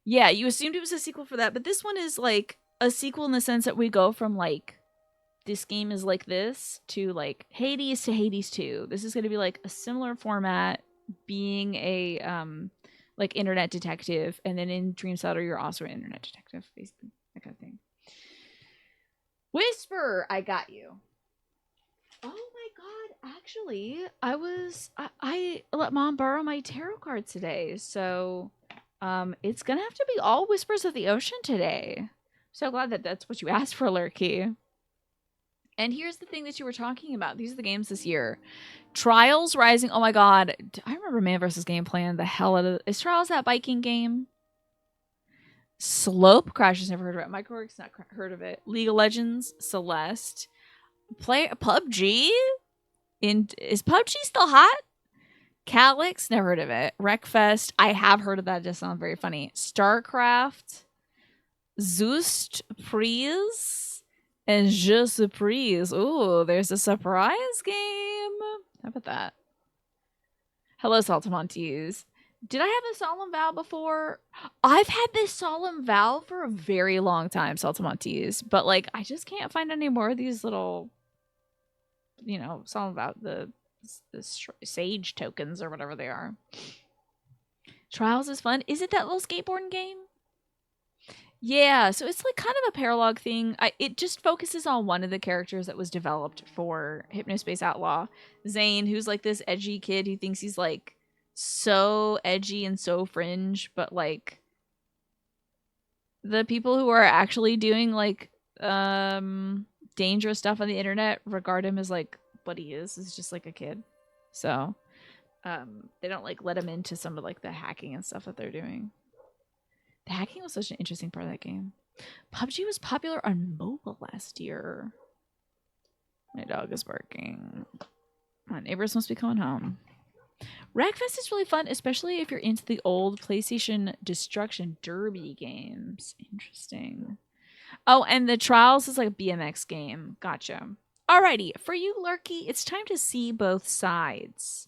S1: Yeah, you assumed it was a sequel for that, but this one is like a sequel in the sense that we go from like, this game is like this to like Hades to Hades 2. This is going to be like a similar format, being a like internet detective, and then in Dream Settler you're also an internet detective, basically, that kind of thing. Whisper, I got you. Oh my god, actually, I let Mom borrow my tarot cards today, so it's gonna have to be all Whispers of the Ocean today. So glad that that's what you asked for, Lurky. And here's the thing that you were talking about. These are the games this year. Trials Rising. Oh my god. I remember Man vs. Game Plan. The hell out of... Is Trials that biking game? Slope Crashes. Never heard of it. Microworks. Not heard of it. League of Legends. Celeste. PUBG? Is PUBG still hot? Calyx. Never heard of it. Wreckfest. I have heard of that. It just sounds very funny. StarCraft. Zoost Prise. And Je Surprise. Ooh, there's a surprise game. How about that? Hello, Saltamontes. Did I have a Solemn Vow before? I've had this Solemn Vow for a very long time, Saltamontes. But, like, I just can't find any more of these little, you know, Solemn Vow, the sage tokens or whatever they are. Trials is fun. Is it that little skateboarding game? Yeah, so it's like kind of a paralog thing. It just focuses on one of the characters that was developed for Hypnospace Outlaw, Zane, who's like this edgy kid who thinks he's like so edgy and so fringe, but like the people who are actually doing like dangerous stuff on the internet regard him as like what he is just like a kid. So they don't like let him into some of like the hacking and stuff that they're doing. The hacking was such an interesting part of that game. PUBG was popular on mobile last year. My dog is barking. My neighbors must be coming home. Wreckfest is really fun, especially if you're into the old PlayStation Destruction Derby games. Interesting. Oh, and the Trials is like a BMX game. Gotcha. Alrighty, for you, Lurky, it's time to see both sides.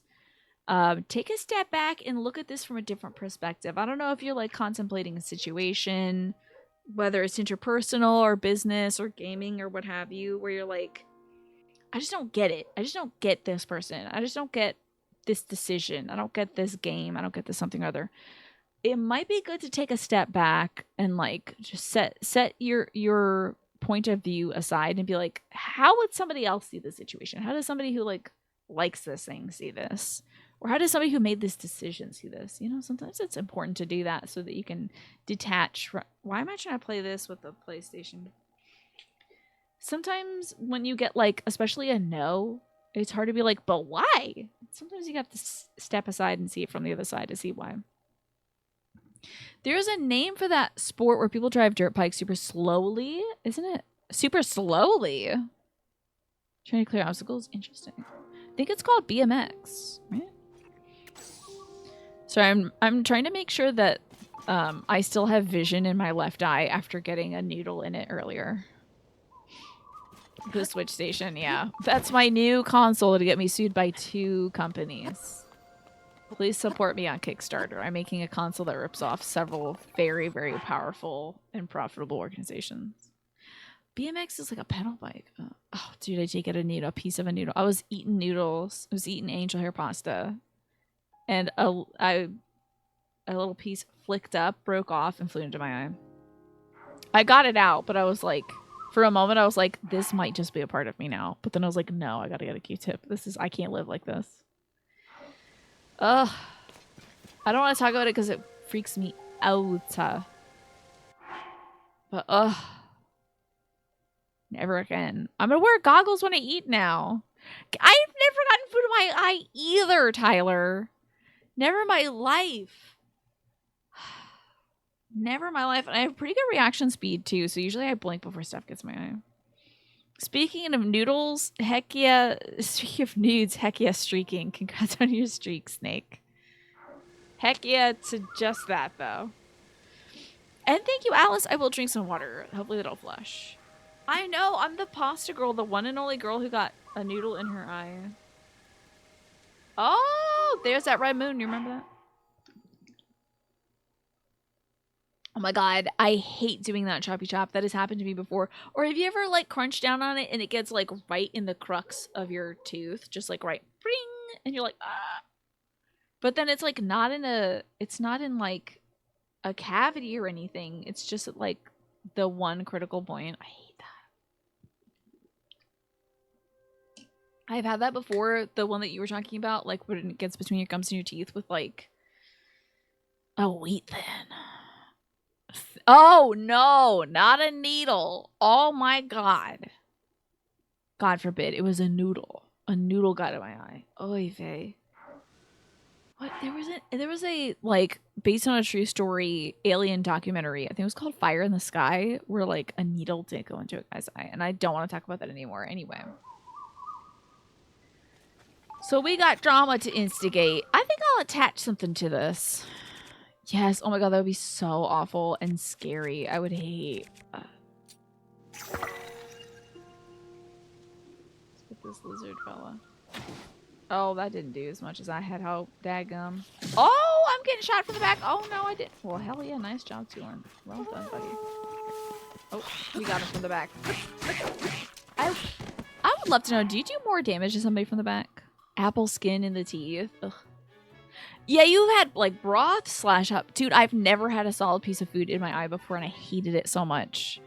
S1: Take a step back and look at this from a different perspective. I don't know if you're like contemplating a situation, whether it's interpersonal or business or gaming or what have you, where you're like, I just don't get it. I just don't get this person. I just don't get this decision. I don't get this game. I don't get this something or other. It might be good to take a step back and like just set your point of view aside and be like, how would somebody else see the situation? How does somebody who like likes this thing see this? Or how does somebody who made this decision see this? You know, sometimes it's important to do that so that you can detach. Why am I trying to play this with the PlayStation? Sometimes when you get like, especially a no, it's hard to be like, but why? Sometimes you have to step aside and see it from the other side to see why. There's a name for that sport where people drive dirt bikes super slowly, isn't it? Super slowly. Trying to clear obstacles? Interesting. I think it's called BMX, right? So I'm trying to make sure that I still have vision in my left eye after getting a needle in it earlier. The Switch Station, yeah. That's my new console to get me sued by 2 companies. Please support me on Kickstarter. I'm making a console that rips off several very, very powerful and profitable organizations. BMX is like a pedal bike. Oh, dude, I did get a piece of a noodle. I was eating noodles. I was eating angel hair pasta. And a little piece flicked up, broke off, and flew into my eye. I got it out, but I was like, for a moment, I was like, this might just be a part of me now. But then I was like, no, I gotta get a Q-tip. I can't live like this. Ugh. I don't want to talk about it because it freaks me out. But, ugh. Never again. I'm gonna wear goggles when I eat now. I've never gotten food in my eye either, Tyler. Never in my life. Never in my life. And I have pretty good reaction speed, too. So usually I blink before stuff gets in my eye. Speaking of noodles, heck yeah. Speaking of nudes, heck yeah, streaking. Congrats on your streak, Snake. Heck yeah to just that, though. And thank you, Alice. I will drink some water. Hopefully that'll flush. I know. I'm the pasta girl. The one and only girl who got a noodle in her eye. Oh, there's that red moon. You remember that? Oh my god, I hate doing that choppy chop. That has happened to me before. Or have you ever like crunched down on it and it gets like right in the crux of your tooth, just like right, bring, and you're like, ah. But then it's like not in like a cavity or anything. It's just at like the one critical point. I hate that. I've had that before. The one that you were talking about, like when it gets between your gums and your teeth with like a wheat thin. Oh, no, not a needle. Oh, my God. God forbid. It was a noodle. A noodle got in my eye. Oy vey. What? There was a, like, based on a true story alien documentary. I think it was called Fire in the Sky, where, like, a needle did go into a guy's eye. And I don't want to talk about that anymore. Anyway. So we got drama to instigate. I think I'll attach something to this. Yes. Oh my god, that would be so awful and scary. I would hate. Let's get this lizard fella. Oh, that didn't do as much as I had hoped. Daggum. Oh, I'm getting shot from the back. Oh no, I didn't. Well, hell yeah, nice job, Tulin. Well done, buddy. Oh, we got him from the back. I would love to know. Do you do more damage to somebody from the back? Apple skin in the teeth. Ugh. Yeah, you've had like broth slash up. Dude, I've never had a solid piece of food in my eye before and I hated it so much.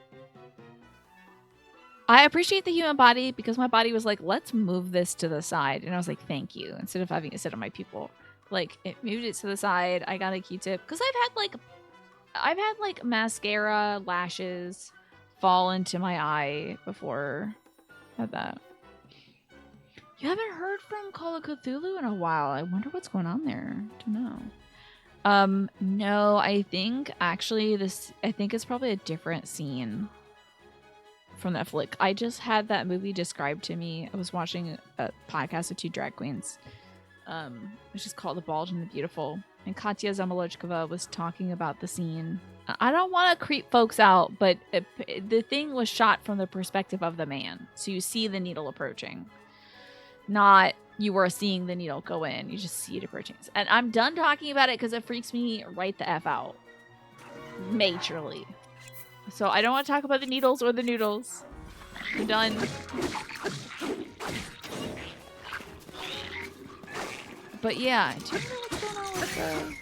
S1: I appreciate the human body because my body was like, let's move this to the side. And I was like, thank you. Instead of having it sit on my pupil. Like, it moved it to the side. I got a Q-tip. Because I've had like mascara, lashes fall into my eye before. Had that. You haven't heard from Call of Cthulhu in a while. I wonder what's going on there. Don't know. No, I think actually I think it's probably a different scene from that flick. I just had that movie described to me. I was watching a podcast of two drag queens, which is called The Bald and the Beautiful. And Katya Zamolodchikova was talking about the scene. I don't want to creep folks out, but the thing was shot from the perspective of the man. So you see the needle approaching. Not you were seeing the needle go in. You just see it approaching. And I'm done talking about it because it freaks me right the F out. Majorly. So I don't want to talk about the needles or the noodles. I'm done. But yeah, do you know what's going on with the...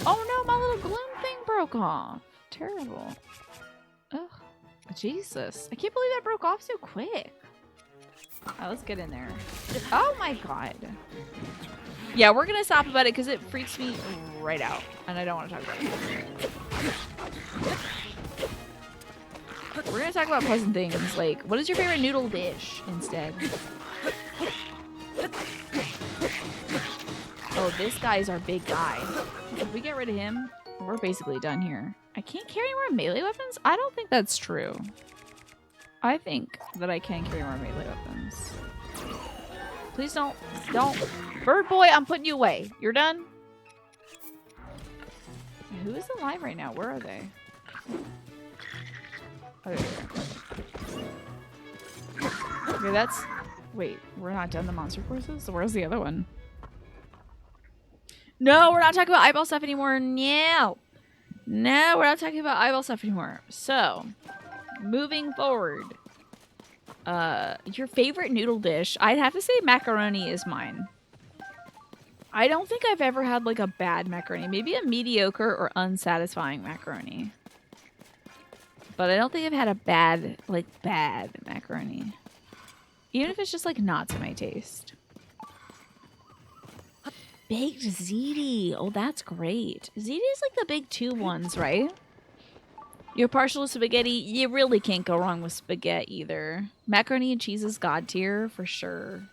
S1: Oh no, my little gloom thing broke off. Terrible. Ugh. Jesus. I can't believe that broke off so quick. Alright, let's get in there. Oh my god. Yeah, we're gonna stop about it because it freaks me right out. And I don't want to talk about it. We're gonna talk about pleasant things, like, what is your favorite noodle dish instead? Oh, this guy is our big guy. If we get rid of him, we're basically done here. I can't carry more melee weapons? I don't think that's true. I think that I can carry more melee weapons. Please don't. Bird boy, I'm putting you away. You're done? Who is alive right now? Where are they? Oh, okay, that's... Wait, we're not done the monster courses? So where's the other one? No, we're not talking about eyeball stuff anymore. No. No, we're not talking about eyeball stuff anymore. So, moving forward. Your favorite noodle dish? I'd have to say macaroni is mine. I don't think I've ever had like a bad macaroni. Maybe a mediocre or unsatisfying macaroni. But I don't think I've had a bad macaroni. Even if it's just like not to my taste. Baked ziti. Oh, that's great. Ziti is like the big two ones, right? You're partial to spaghetti. You really can't go wrong with spaghetti either. Macaroni and cheese is god tier for sure.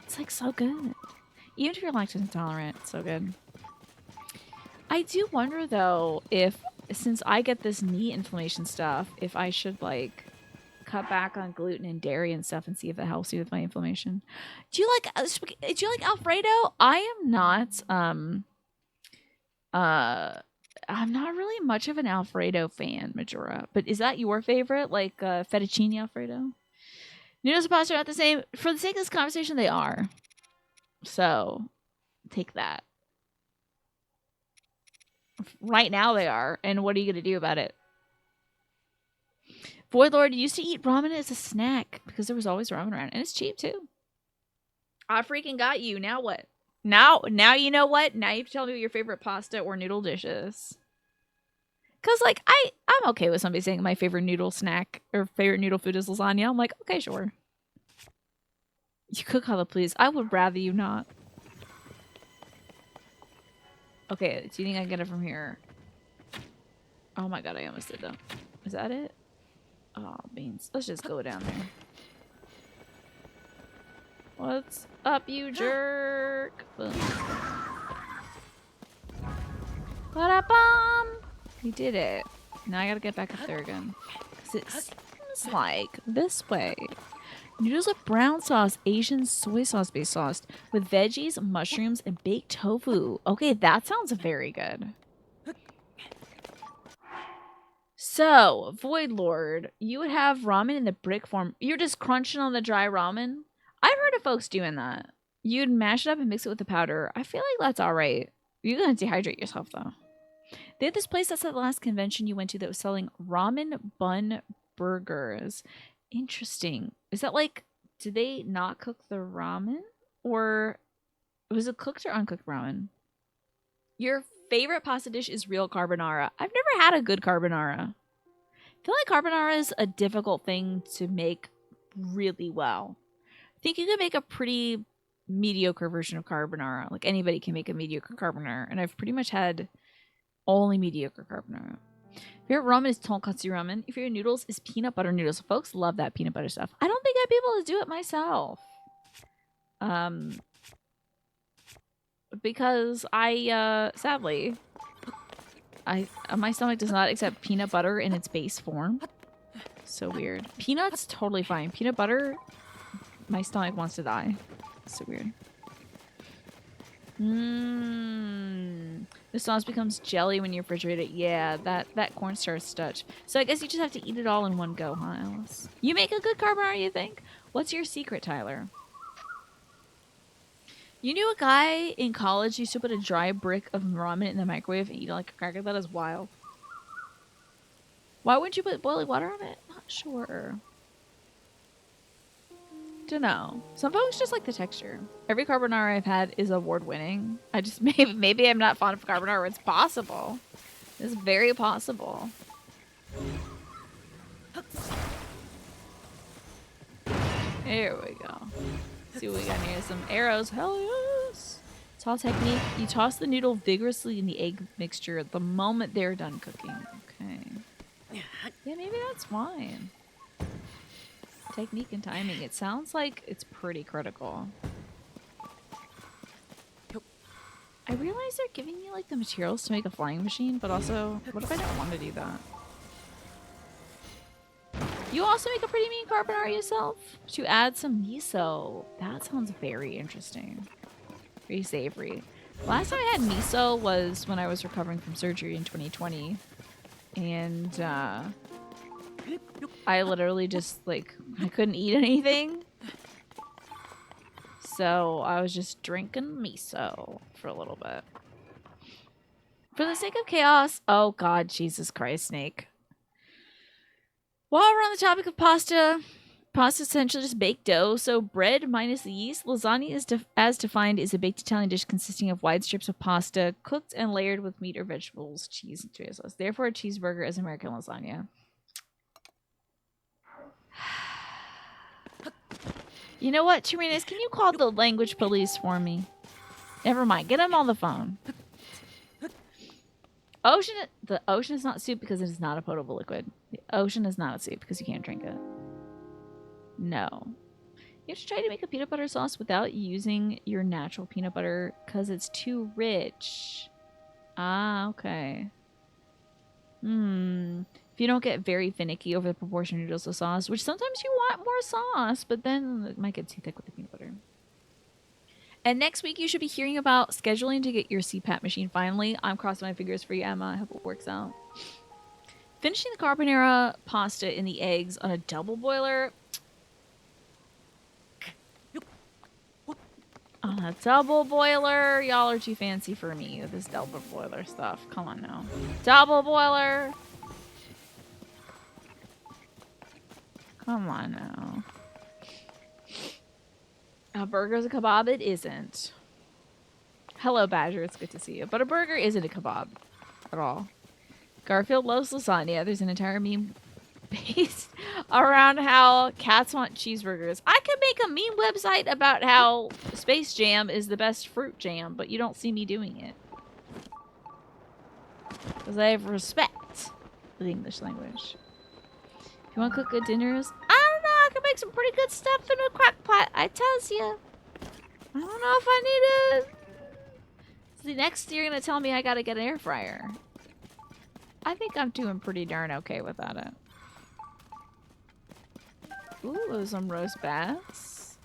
S1: It's like so good. Even if you're lactose intolerant, it's so good. I do wonder though if, since I get this knee inflammation stuff, if I should like cut back on gluten and dairy and stuff and see if it helps you with my inflammation. Do you like Alfredo? I am not I'm not really much of an Alfredo fan, Majora. But is that your favorite? Like fettuccine Alfredo? Noodles and pasta are not the same. For the sake of this conversation, they are. So, take that. Right now they are. And what are you going to do about it? Void Lord used to eat ramen as a snack because there was always ramen around. And it's cheap too. I freaking got you. Now what? Now you know what? Now you have to tell me what your favorite pasta or noodle dish is. Because, like, I'm okay with somebody saying my favorite noodle snack or favorite noodle food is lasagna. I'm like, okay, sure. You cook how to please. I would rather you not. Okay, do you think I can get it from here? Oh my god, I almost did that. Is that it? Oh, beans. Let's just go down there. What's up, you jerk? Boom. Ba-da-bum! We did it. Now I gotta get back up there again. Because it seems like this way. Noodles with brown sauce, Asian soy sauce based sauce with veggies, mushrooms, and baked tofu. Okay, that sounds very good. So, Void Lord, you would have ramen in the brick form. You're just crunching on the dry ramen? I've heard of folks doing that. You'd mash it up and mix it with the powder. I feel like that's alright. You're gonna dehydrate yourself, though. They had this place that's at the last convention you went to that was selling ramen bun burgers. Interesting. Is that like, do they not cook the ramen? Or Was it cooked or uncooked ramen? Your favorite pasta dish is real carbonara. I've never had a good carbonara. I feel like carbonara is a difficult thing to make really well. I think you can make a pretty mediocre version of carbonara. Like anybody can make a mediocre carbonara, and I've pretty much had only mediocre carbonara. Favorite ramen is tonkatsu ramen. Your favorite noodles is peanut butter noodles. Folks love that peanut butter stuff. I don't think I'd be able to do it myself. Because I sadly my stomach does not accept peanut butter in its base form. So weird. Peanuts totally fine. Peanut butter, my stomach wants to die. So weird. The sauce becomes jelly when you refrigerate it. Yeah, that cornstarch starch. So I guess you just have to eat it all in one go, huh, Alice? You make a good carbonara, you think? What's your secret, Tyler? You knew a guy in college used to put a dry brick of ramen in the microwave and eat it like a cracker? That is wild. Why wouldn't you put boiling water on it? Not sure. Dunno. Some folks just like the texture. Every carbonara I've had is award-winning. I just maybe I'm not fond of carbonara. It's possible. It's very possible. Here we go. See what we got here. Some arrows. Hell yes. Toss technique. You toss the noodle vigorously in the egg mixture the moment they're done cooking. Okay. Yeah, maybe that's fine. Technique and timing. It sounds like it's pretty critical. I realize they're giving you like the materials to make a flying machine, but also, what if I don't want to do that? You also make a pretty mean carbonara yourself? To add some miso. That sounds very interesting. Very savory. Last time I had miso was when I was recovering from surgery in 2020. And I literally just, like, I couldn't eat anything. So I was just drinking miso for a little bit. For the sake of chaos. Oh God, Jesus Christ, Snake. While we're on the topic of pasta, pasta is essentially just baked dough, so bread minus the yeast. Lasagna, is as defined, is a baked Italian dish consisting of wide strips of pasta, cooked and layered with meat or vegetables, cheese, and tomato sauce. Therefore, a cheeseburger is American lasagna. You know what, Tarinas, can you call the language police for me? Never mind, get him on the phone. The ocean is not soup because it is not a potable liquid. The ocean is not a soup because you can't drink it. No. You have to try to make a peanut butter sauce without using your natural peanut butter because it's too rich. Ah, okay. If you don't get very finicky over the proportion of noodles of sauce, which sometimes you want more sauce, but then it might get too thick with the peanut butter. And next week, you should be hearing about scheduling to get your CPAP machine finally. I'm crossing my fingers for you, Emma. I hope it works out. Finishing the carbonara pasta in the eggs on a double boiler. On a double boiler? Y'all are too fancy for me with this double boiler stuff. Come on now. Double boiler! Come on now. A burger's a kebab? It isn't. Hello, Badger. It's good to see you. But a burger isn't a kebab at all. Garfield loves lasagna. There's an entire meme based around how cats want cheeseburgers. I could make a meme website about how Space Jam is the best fruit jam, but you don't see me doing it. Because I have respect for the English language. If you want to cook good dinners, I don't know. I can make some pretty good stuff in a crock pot. I tells you. I don't know if I need a... See, next you're going to tell me I got to get an air fryer. I think I'm doing pretty darn okay without it. Ooh, some roast bass.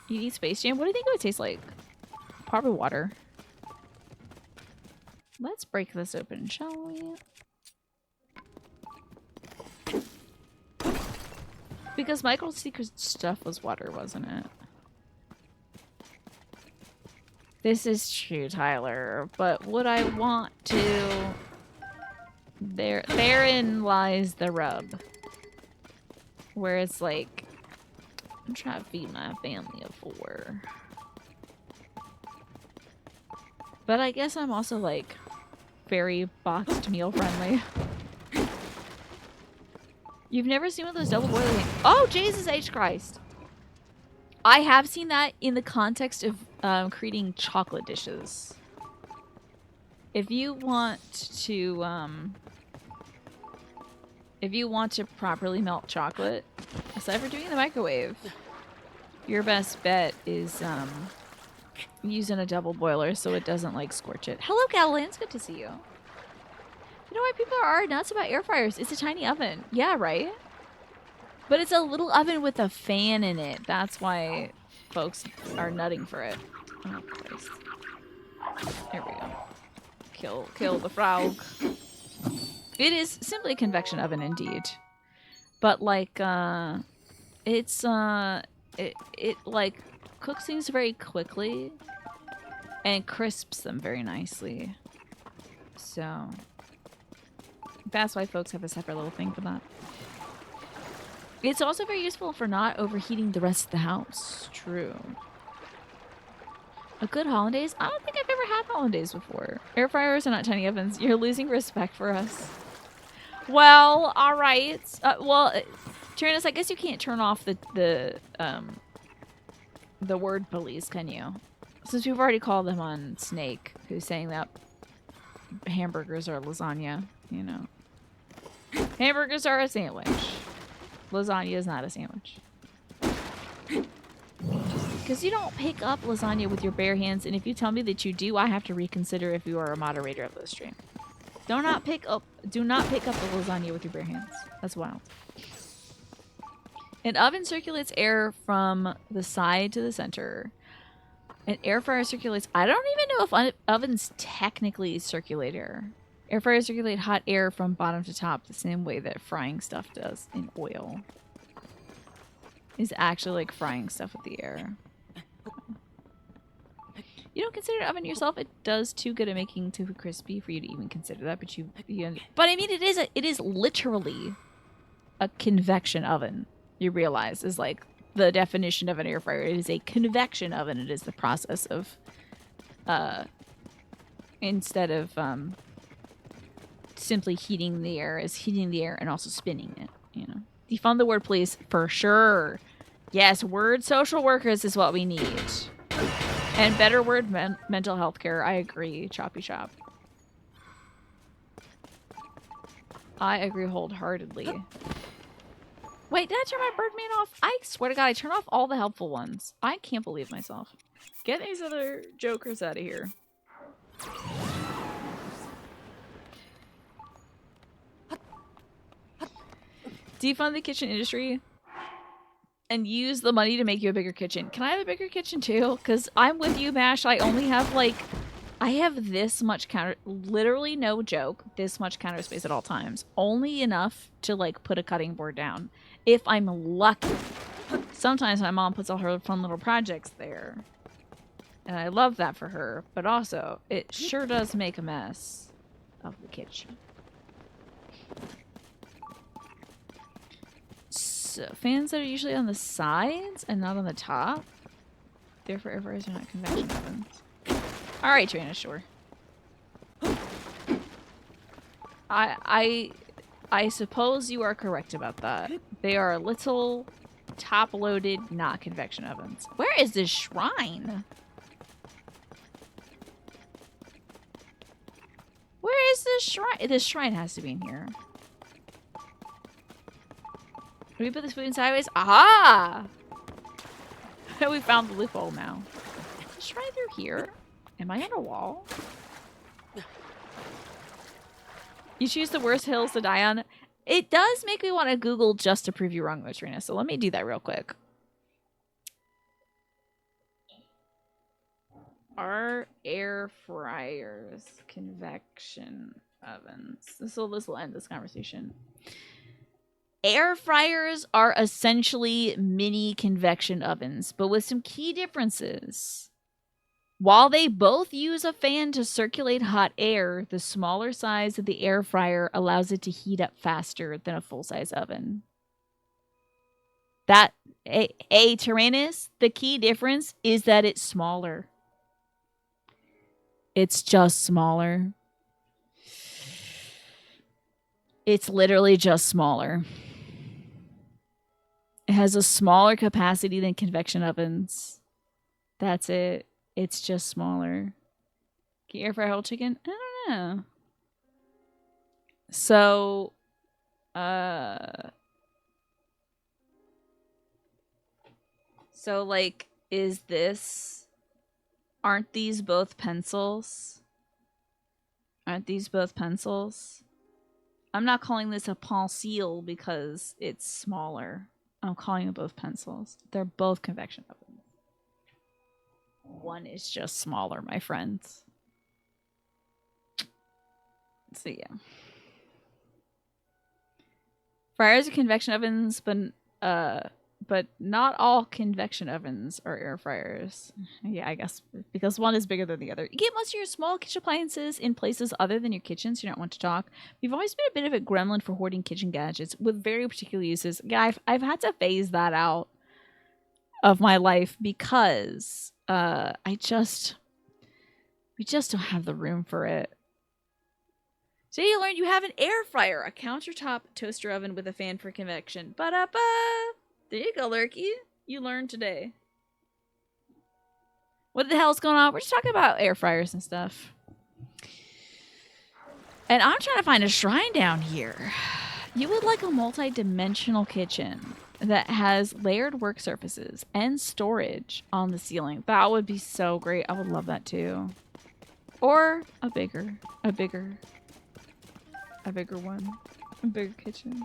S1: You eat Space Jam? What do you think it would taste like? Probably water. Let's break this open, shall we? Because Michael's secret stuff was water, wasn't it? This is true, Tyler. But would I want to... Therein lies the rub. Where it's like, I'm trying to feed my family of 4. But I guess I'm also, like, very boxed meal friendly. You've never seen one of those double boiling things? Oh, Jesus H. Christ. I have seen that in the context of creating chocolate dishes. If you want to properly melt chocolate, aside from doing the microwave, your best bet is using a double boiler so it doesn't like scorch it. Hello, Catalan. It's good to see you. You know why people are nuts about air fryers? It's a tiny oven. Yeah, right? But it's a little oven with a fan in it. That's why folks are nutting for it. Oh, Christ. There we go. Kill the frog. It is simply a convection oven indeed. But like it like cooks things very quickly and crisps them very nicely. So that's why folks have a separate little thing for that. It's also very useful for not overheating the rest of the house. True. A good hollandaise? I don't think I've ever had hollandaise before. Air fryers are not tiny ovens. You're losing respect for us. Well, all right. Tyrannus, I guess you can't turn off the word police, can you? Since we've already called them on Snake, who's saying that hamburgers are lasagna, you know. Hamburgers are a sandwich. Lasagna is not a sandwich. Because you don't pick up lasagna with your bare hands, and if you tell me that you do, I have to reconsider if you are a moderator of the stream. Do not pick up the lasagna with your bare hands. That's wild. An oven circulates air from the side to the center. An air fryer circulates... I don't even know if ovens technically circulate air. Air fryers circulate hot air from bottom to top the same way that frying stuff does in oil. Is actually like frying stuff with the air. You don't consider an oven yourself? It does too good at making tofu crispy for you to even consider that, but but I mean, it is literally a convection oven. You realize is like the definition of an air fryer. It is a convection oven. It is the process of, instead of simply heating the air, is heating the air and also spinning it. You know, defund the word police for sure. Yes, word social workers is what we need. And better word mental health care. I agree. Choppy chop. I agree wholeheartedly. Wait, did I turn my Birdman off? I swear to God, I turn off all the helpful ones. I can't believe myself. Get these other jokers out of here. Defund the kitchen industry and use the money to make you a bigger kitchen. Can I have a bigger kitchen too? Because I'm with you, Mash. I only have like... I have this much counter... Literally, no joke, this much counter space at all times. Only enough to like put a cutting board down. If I'm lucky. Sometimes my mom puts all her fun little projects there. And I love that for her. But also, it sure does make a mess of the kitchen. So, fans that are usually on the sides and not on the top. Therefore, air fryers are not convection ovens. Alright, Trina, sure. I suppose you are correct about that. They are little, top-loaded, not convection ovens. Where is this shrine? Where is this shrine? This shrine has to be in here. Can we put this food in sideways? Aha! We found the loophole now. Is the shrine through here? Am I on a wall? You choose the worst hills to die on. It does make me want to Google just to prove you wrong, Latrina. So let me do that real quick. Are air fryers convection ovens? This will end this conversation. Air fryers are essentially mini convection ovens, but with some key differences. While they both use a fan to circulate hot air, the smaller size of the air fryer allows it to heat up faster than a full-size oven. That, Tyrannus, the key difference is that it's smaller. It's just smaller. It's literally just smaller. It has a smaller capacity than convection ovens. That's it. It's just smaller. Can you air fry whole chicken? I don't know. So, like, is this... Aren't these both pencils? Aren't these both pencils? I'm not calling this a pencil because it's smaller. I'm calling them both pencils. They're both convection ovens. One is just smaller, my friends. So yeah. Fryers are convection ovens, but not all convection ovens are air fryers. Yeah, I guess because one is bigger than the other. You get most of your small kitchen appliances in places other than your kitchen, so you don't want to talk. We've always been a bit of a gremlin for hoarding kitchen gadgets with very particular uses. Yeah, I've had to phase that out of my life because we just don't have the room for it. So you learned you have an air fryer, a countertop toaster oven with a fan for convection. Ba-da-ba! There you go, Lurky. You learned today. What the hell's going on? We're just talking about air fryers and stuff. And I'm trying to find a shrine down here. You would like a multi-dimensional kitchen that has layered work surfaces and storage on the ceiling. That would be so great. I would love that too. Or a bigger one. A bigger kitchen.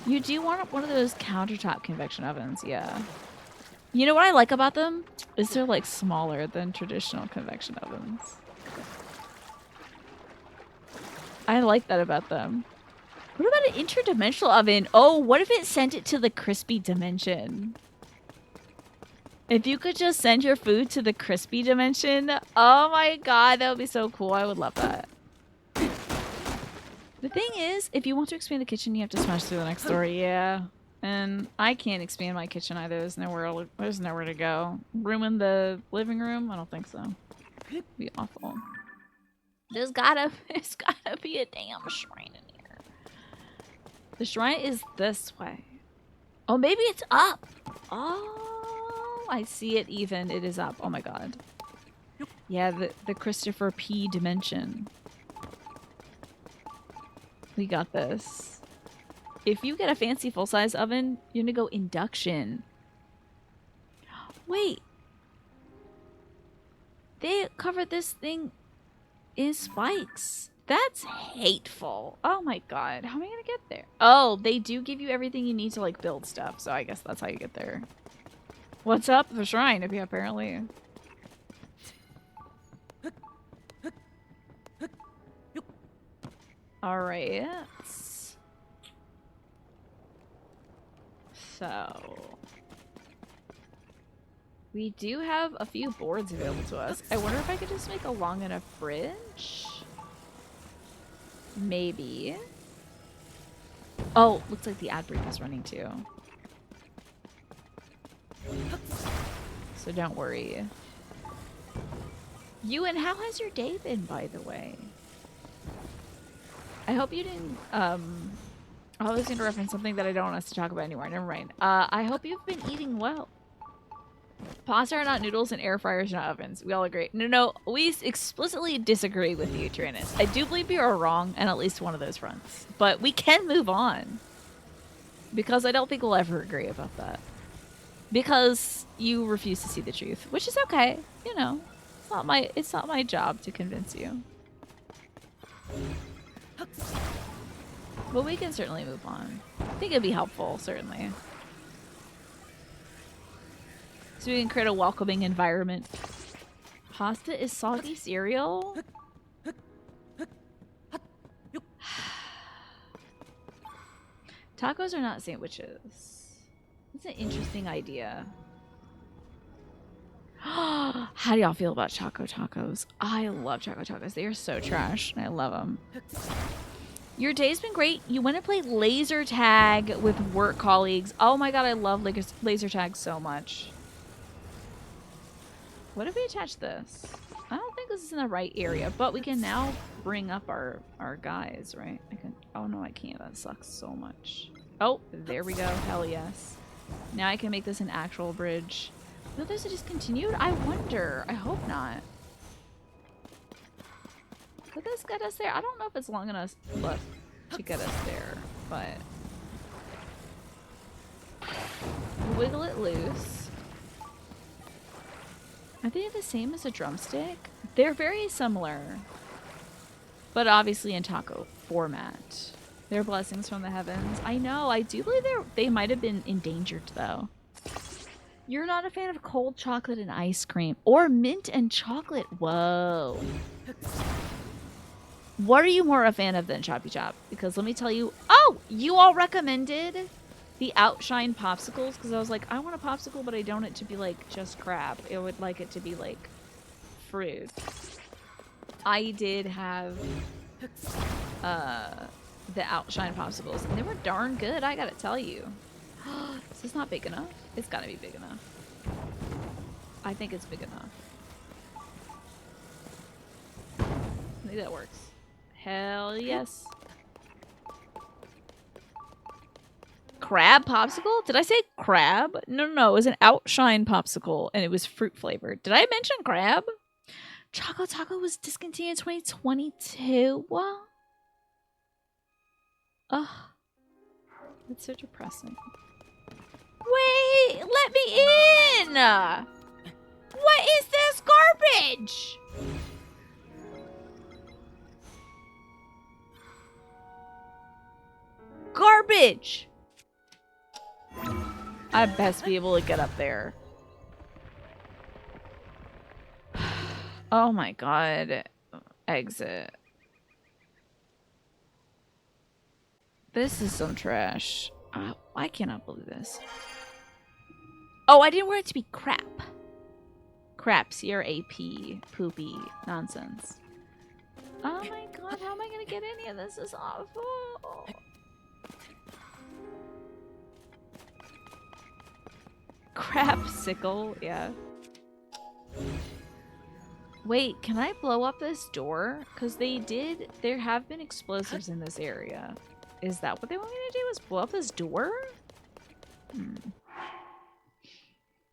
S1: You do want one of those countertop convection ovens, yeah. You know what I like about them? Is they're like smaller than traditional convection ovens. I like that about them. What about an interdimensional oven? Oh, what if it sent it to the crispy dimension? If you could just send your food to the crispy dimension, oh my god, that would be so cool. I would love that. The thing is, if you want to expand the kitchen, you have to smash through the next door. Yeah. And I can't expand my kitchen either. There's nowhere to go. Ruin the living room? I don't think so. It'd be awful. There's gotta be a damn shrine in here. The shrine is this way. Oh, maybe it's up. Oh, I see it even. It is up. Oh my god. Yeah, the Christopher P dimension. We got this. If you get a fancy full-size oven, you're gonna go induction. Wait. They covered this thing in spikes. That's hateful. Oh my god. How am I gonna get there? Oh, they do give you everything you need to like build stuff, so I guess that's how you get there. What's up? The shrine, apparently. Alright. So we do have a few boards available to us. I wonder if I could just make a long enough bridge? Maybe. Oh, looks like the ad break is running too. So don't worry. Ewan, how has your day been, by the way? I hope you didn't, I was going to reference something that I don't want us to talk about anymore. Never mind. I hope you've been eating well. Pasta are not noodles and air fryers are not ovens. We all agree. No, we explicitly disagree with you, Tyrannus. I do believe you are wrong on at least one of those fronts. But we can move on. Because I don't think we'll ever agree about that. Because you refuse to see the truth. Which is okay. You know, it's not my job to convince you. But we can certainly move on. I think it'd be helpful, certainly. So we can create a welcoming environment. Pasta is soggy cereal? Tacos are not sandwiches. That's an interesting idea. How do y'all feel about Choco Tacos? I love Choco Tacos. They are so trash. I love them. Your day's been great. You went and played laser tag with work colleagues. Oh my god, I love laser tag so much. What if we attach this? Oh. this is in the right area, but we can now bring up our guys, right? I can. Oh no, I can't. That sucks so much. Oh, there we go. Hell yes. Now I can make this an actual bridge. No, this is discontinued? I wonder. I hope not. Could this get us there? I don't know if it's long enough left to get us there, but wiggle it loose. Are they the same as a drumstick? They're very similar, but obviously in taco format. They're blessings from the heavens. I know. I do believe they might have been endangered though. You're not a fan of cold chocolate and ice cream or mint and chocolate. Whoa. What are you more a fan of than Choppy Chop? Because let me tell you. Oh, you all recommended the Outshine popsicles because I was like, I want a popsicle, but I don't want it to be like just crab. I would like it to be like fruit. I did have the Outshine popsicles, and they were darn good. I gotta tell you. Is this not big enough? It's gotta be big enough. I think it's big enough. I think that works. Hell yes. Crab popsicle? Did I say crab? No, no, it was an Outshine popsicle, and it was fruit flavored. Did I mention crab? Choco Taco was discontinued in 2022. Ugh. That's so depressing. Wait! Let me in! What is this garbage? Garbage! I best be able to get up there. Oh my god. Exit. This is some trash. I cannot believe this. Oh, I didn't want it to be crap. Crap. C-R-A-P. Poopy. Nonsense. Oh my god, how am I gonna get any of this? This is awful. Crap sickle, yeah. Wait, can I blow up this door? Because there have been explosives in this area. Is that what they want me to do? Is blow up this door?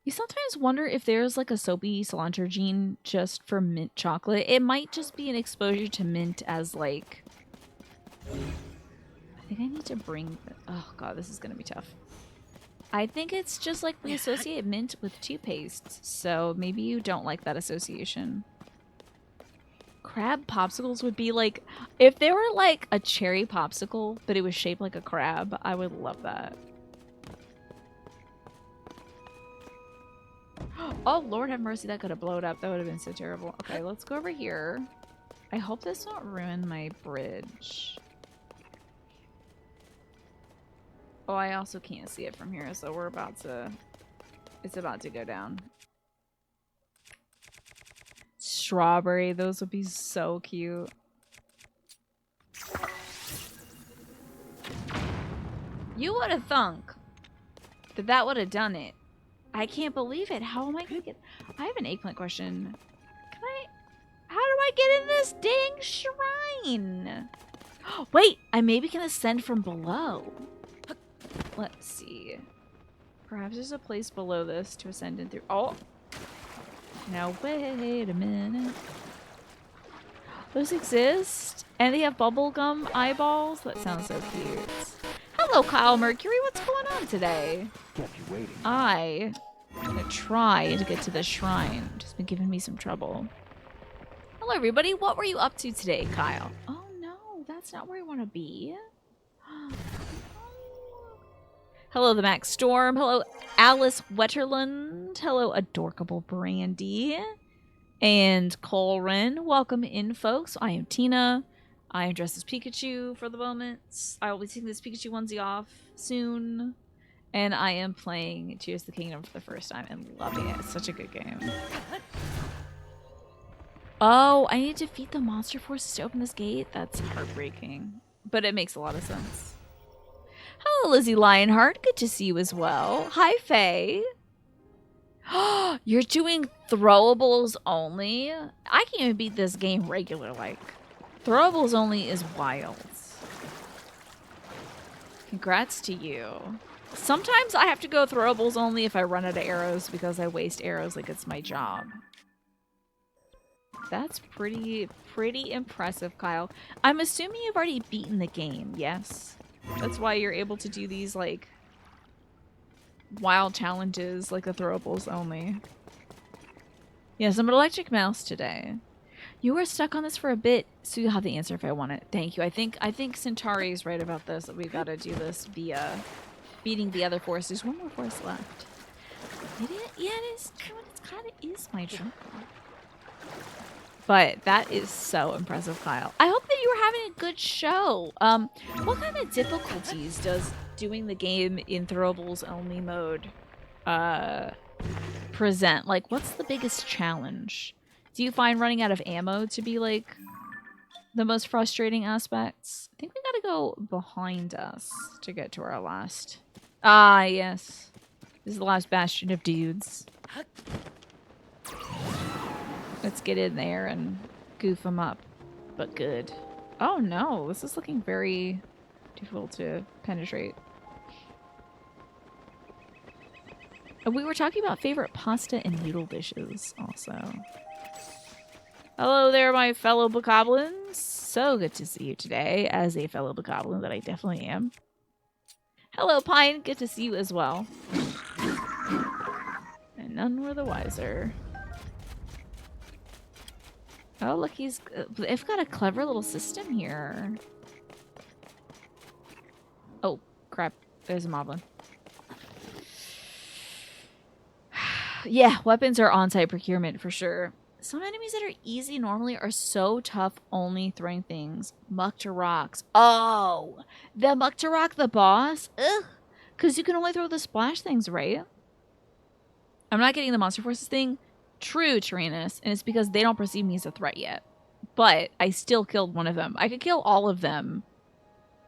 S1: You sometimes wonder if there's like a soapy cilantro gene just for mint chocolate. It might just be an exposure to mint as like... I think I need to bring... Oh god, this is going to be tough. I think it's just like we associate mint with toothpaste. So maybe you don't like that association. Crab popsicles would be like... If they were like a cherry popsicle, but it was shaped like a crab, I would love that. Oh, Lord have mercy, that could have blown up. That would have been so terrible. Okay, let's go over here. I hope this won't ruin my bridge. Oh, I also can't see it from here, so we're about to... It's about to go down. Strawberry, those would be so cute. You would have thunk that would have done it. I can't believe it. How am I gonna get... I have an eggplant question. How do I get in this dang shrine? Wait, I maybe can ascend from below. Let's see. Perhaps there's a place below this to ascend in through. Oh! Now wait a minute. Those exist? And they have bubblegum eyeballs? That sounds so cute. Hello, Kyle Mercury. What's going on today?
S2: Kept you waiting.
S1: I'm gonna try to get to the shrine. Just been giving me some trouble. Hello, everybody. What were you up to today, Kyle? Oh, no. That's not where I want to be. Hello, the Max Storm. Hello, Alice Wetterland. Hello, Adorkable Brandy. And Colrin. Welcome in, folks. I am Tina. I am dressed as Pikachu for the moment. I will be taking this Pikachu onesie off soon. And I am playing Tears of the Kingdom for the first time and loving it. It's such a good game. Oh, I need to defeat the monster forces to open this gate? That's heartbreaking. But it makes a lot of sense. Hello, Lizzie Lionheart. Good to see you as well. Hi, Faye. You're doing throwables only? I can't even beat this game regular like. Throwables only is wild. Congrats to you. Sometimes I have to go throwables only if I run out of arrows because I waste arrows like it's my job. That's pretty impressive, Kyle. I'm assuming you've already beaten the game, yes? That's why you're able to do these, like, wild challenges like the throwables only. Yes, I'm an electric mouse today. You were stuck on this for a bit, so you'll have the answer if I want it. Thank you. I think Centauri is right about this, that we've got to do this via beating the other forest. There's one more forest left. It is, yeah, it is. It kind of is my job. But that is so impressive, Kyle. I hope that you were having a good show. What kind of difficulties does doing the game in throwables only mode present? Like, what's the biggest challenge? Do you find running out of ammo to be, like, the most frustrating aspects? I think we gotta go behind us to get to our last... Ah, yes. This is the last bastion of dudes. Let's get in there and goof them up. But good. Oh no, this is looking very difficult to penetrate. We were talking about favorite pasta and noodle dishes also. Hello there, my fellow bokoblins. So good to see you today as a fellow bokoblin that I definitely am. Hello, Pine. Good to see you as well. And none were the wiser. Oh, look, they've got a clever little system here. Oh, crap. There's a moblin. Yeah, weapons are on-site procurement for sure. Some enemies that are easy normally are so tough only throwing things. Muck to rocks. Oh, the muck to rock the boss? Ugh. Because you can only throw the splash things, right? I'm not getting the monster forces thing. True, Tyrannus, and it's because they don't perceive me as a threat yet. But I still killed one of them. I could kill all of them,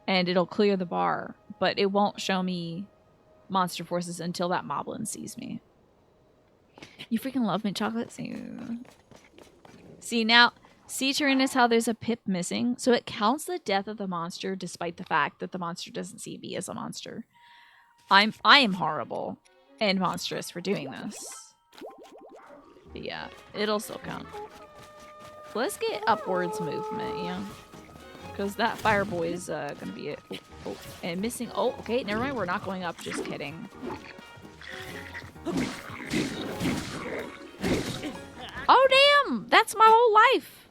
S1: and it'll clear the bar, but it won't show me monster forces until that moblin sees me. You freaking love mint chocolate? See now, Tyrannus, how there's a pip missing, so it counts the death of the monster despite the fact that the monster doesn't see me as a monster. I am horrible and monstrous for doing this. But yeah, it'll still count. Let's get upwards movement, yeah. Because that fire boy is gonna be it. Oh, and missing. Oh, okay, never mind. We're not going up. Just kidding. Oh, damn! That's my whole life!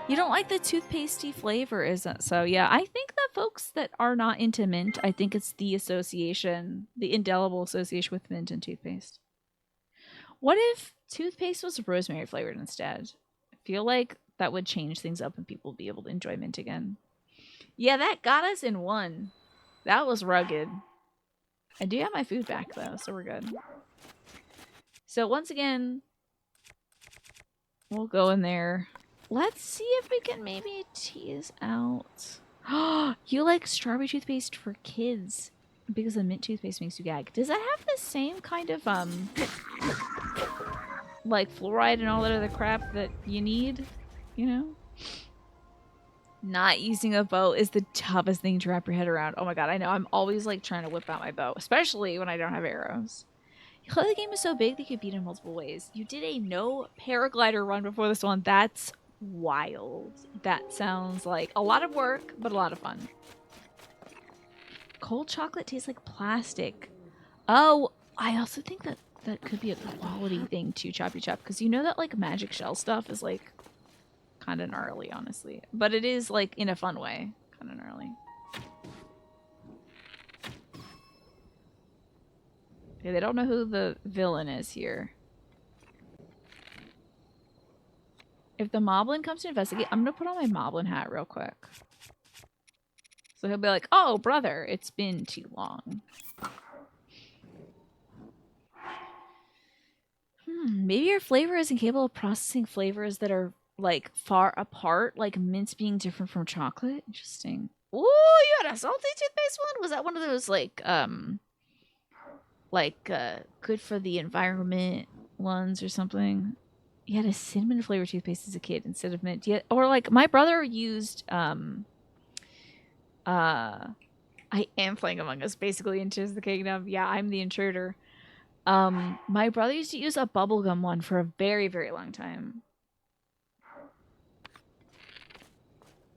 S1: You don't like the toothpastey flavor, is it? So, yeah, I think that folks that are not into mint, I think it's the association, the indelible association with mint and toothpaste. What if toothpaste was rosemary flavored instead? I feel like that would change things up and people would be able to enjoy mint again. Yeah, that got us in one. That was rugged. I do have my food back, though, so we're good. So, once again, we'll go in there. Let's see if we can maybe tease out. You like strawberry toothpaste for kids because the mint toothpaste makes you gag. Does that have the same kind of like fluoride and all that other crap that you need? You know? Not using a bow is the toughest thing to wrap your head around. Oh my god, I know. I'm always like trying to whip out my bow, especially when I don't have arrows. The game is so big they could beat in multiple ways. You did a no paraglider run before this one. That's wild. That sounds like a lot of work, but a lot of fun. Cold chocolate tastes like plastic. Oh, I also think that that could be a quality thing too, Choppy Chop, because you know that like magic shell stuff is like kind of gnarly, honestly. But it is like in a fun way, kind of gnarly. Okay, they don't know who the villain is here. If the moblin comes to investigate, I'm gonna put on my moblin hat real quick. So he'll be like, oh, brother, it's been too long. Maybe your flavor isn't capable of processing flavors that are, like, far apart, like mint being different from chocolate. Interesting. Ooh, you had a salty toothpaste one? Was that one of those, like, like good for the environment ones or something. He had a cinnamon flavored toothpaste as a kid instead of mint. Yeah, or like my brother used I am playing Among Us basically in Tears of the Kingdom. Yeah, I'm the intruder. My brother used to use a bubblegum one for a very, very long time.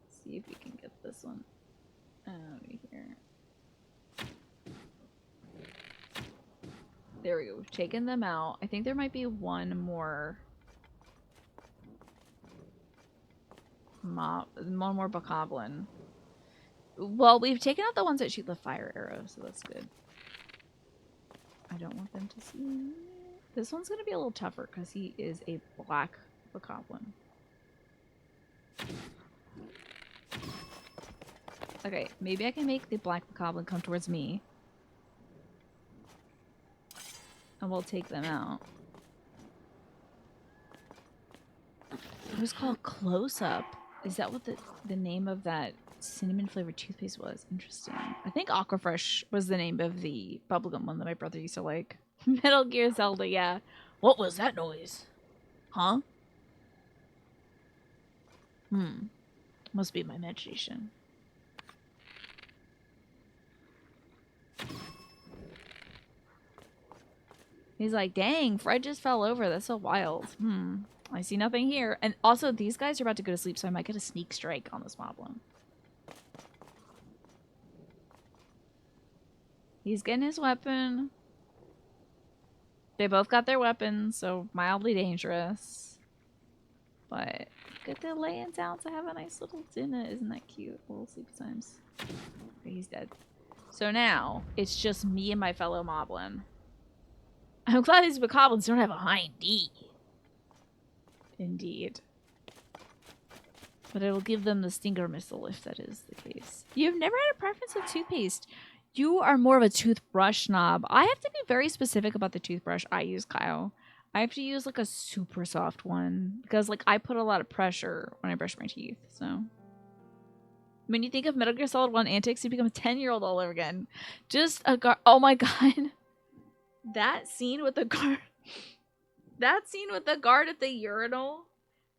S1: Let's see if we can get this one out of here. There we go. We've taken them out. I think there might be one more bokoblin. Well, we've taken out the ones that shoot the fire arrows, so that's good. I don't want them to see. This one's going to be a little tougher because he is a black bokoblin. Okay, maybe I can make the black bokoblin come towards me. And we'll take them out. It was called Close Up. Is that what the name of that cinnamon flavored toothpaste was? Interesting. I think Aquafresh was the name of the bubblegum one that my brother used to like. Metal Gear Zelda, yeah. What was that noise? Huh? Must be my imagination. He's like, dang, Fred just fell over. That's so wild. I see nothing here. And also, these guys are about to go to sleep, so I might get a sneak strike on this moblin. He's getting his weapon. They both got their weapons, so mildly dangerous. But good to laying down to have a nice little dinner. Isn't that cute? Little sleepy times. Okay, he's dead. So now, it's just me and my fellow moblin. I'm glad these bokoblins don't have a hind D. Indeed. But it'll give them the stinger missile if that is the case. You've never had a preference of toothpaste. You are more of a toothbrush snob. I have to be very specific about the toothbrush I use, Kyle. I have to use like a super soft one because like I put a lot of pressure when I brush my teeth. So when you think of Metal Gear Solid 1 antics, you become a 10-year-old all over again. Just a guard. Oh my god. That scene with the guard. That scene with the guard at the urinal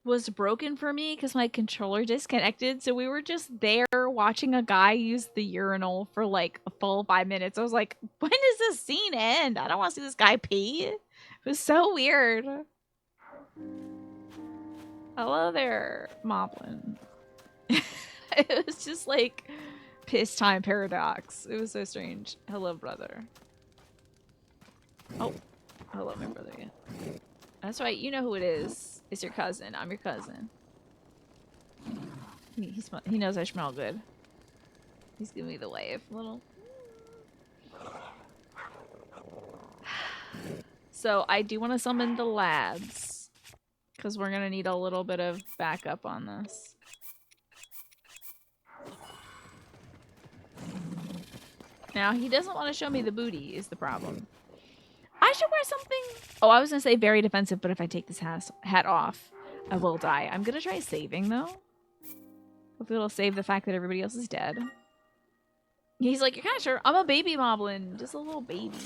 S1: was broken for me because my controller disconnected. So we were just there watching a guy use the urinal for like a full 5 minutes. I was like, when does this scene end? I don't want to see this guy pee. It was so weird. Hello there, Moblin. It was just like piss time paradox. It was so strange. Hello, brother. Oh, hello, my brother. Yeah. That's right. You know who it is. It's your cousin. I'm your cousin. He knows I smell good. He's giving me the wave. Little. So I do want to summon the lads. Because we're going to need a little bit of backup on this. Now, he doesn't want to show me the booty is the problem. I should wear something. Oh, I was going to say very defensive, but if I take this hat off, I will die. I'm going to try saving, though. Hopefully it'll save the fact that everybody else is dead. He's like, you're kind of sure? I'm a baby moblin. Just a little baby.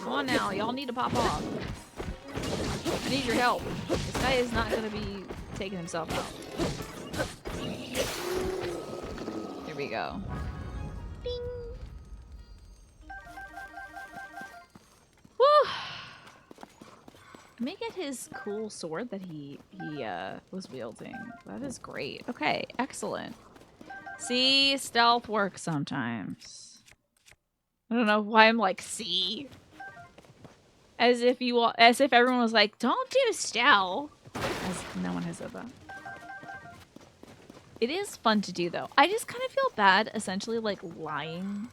S1: Come on now. Y'all need to pop off. I need your help. This guy is not going to be taking himself out. Here we go. Bing. Woo! Let me get his cool sword that he was wielding. That is great. Okay, excellent. See, stealth works sometimes. I don't know why I'm like, see? As if everyone was like, don't do stealth. As no one has said that. It is fun to do, though. I just kind of feel bad, essentially, like, lying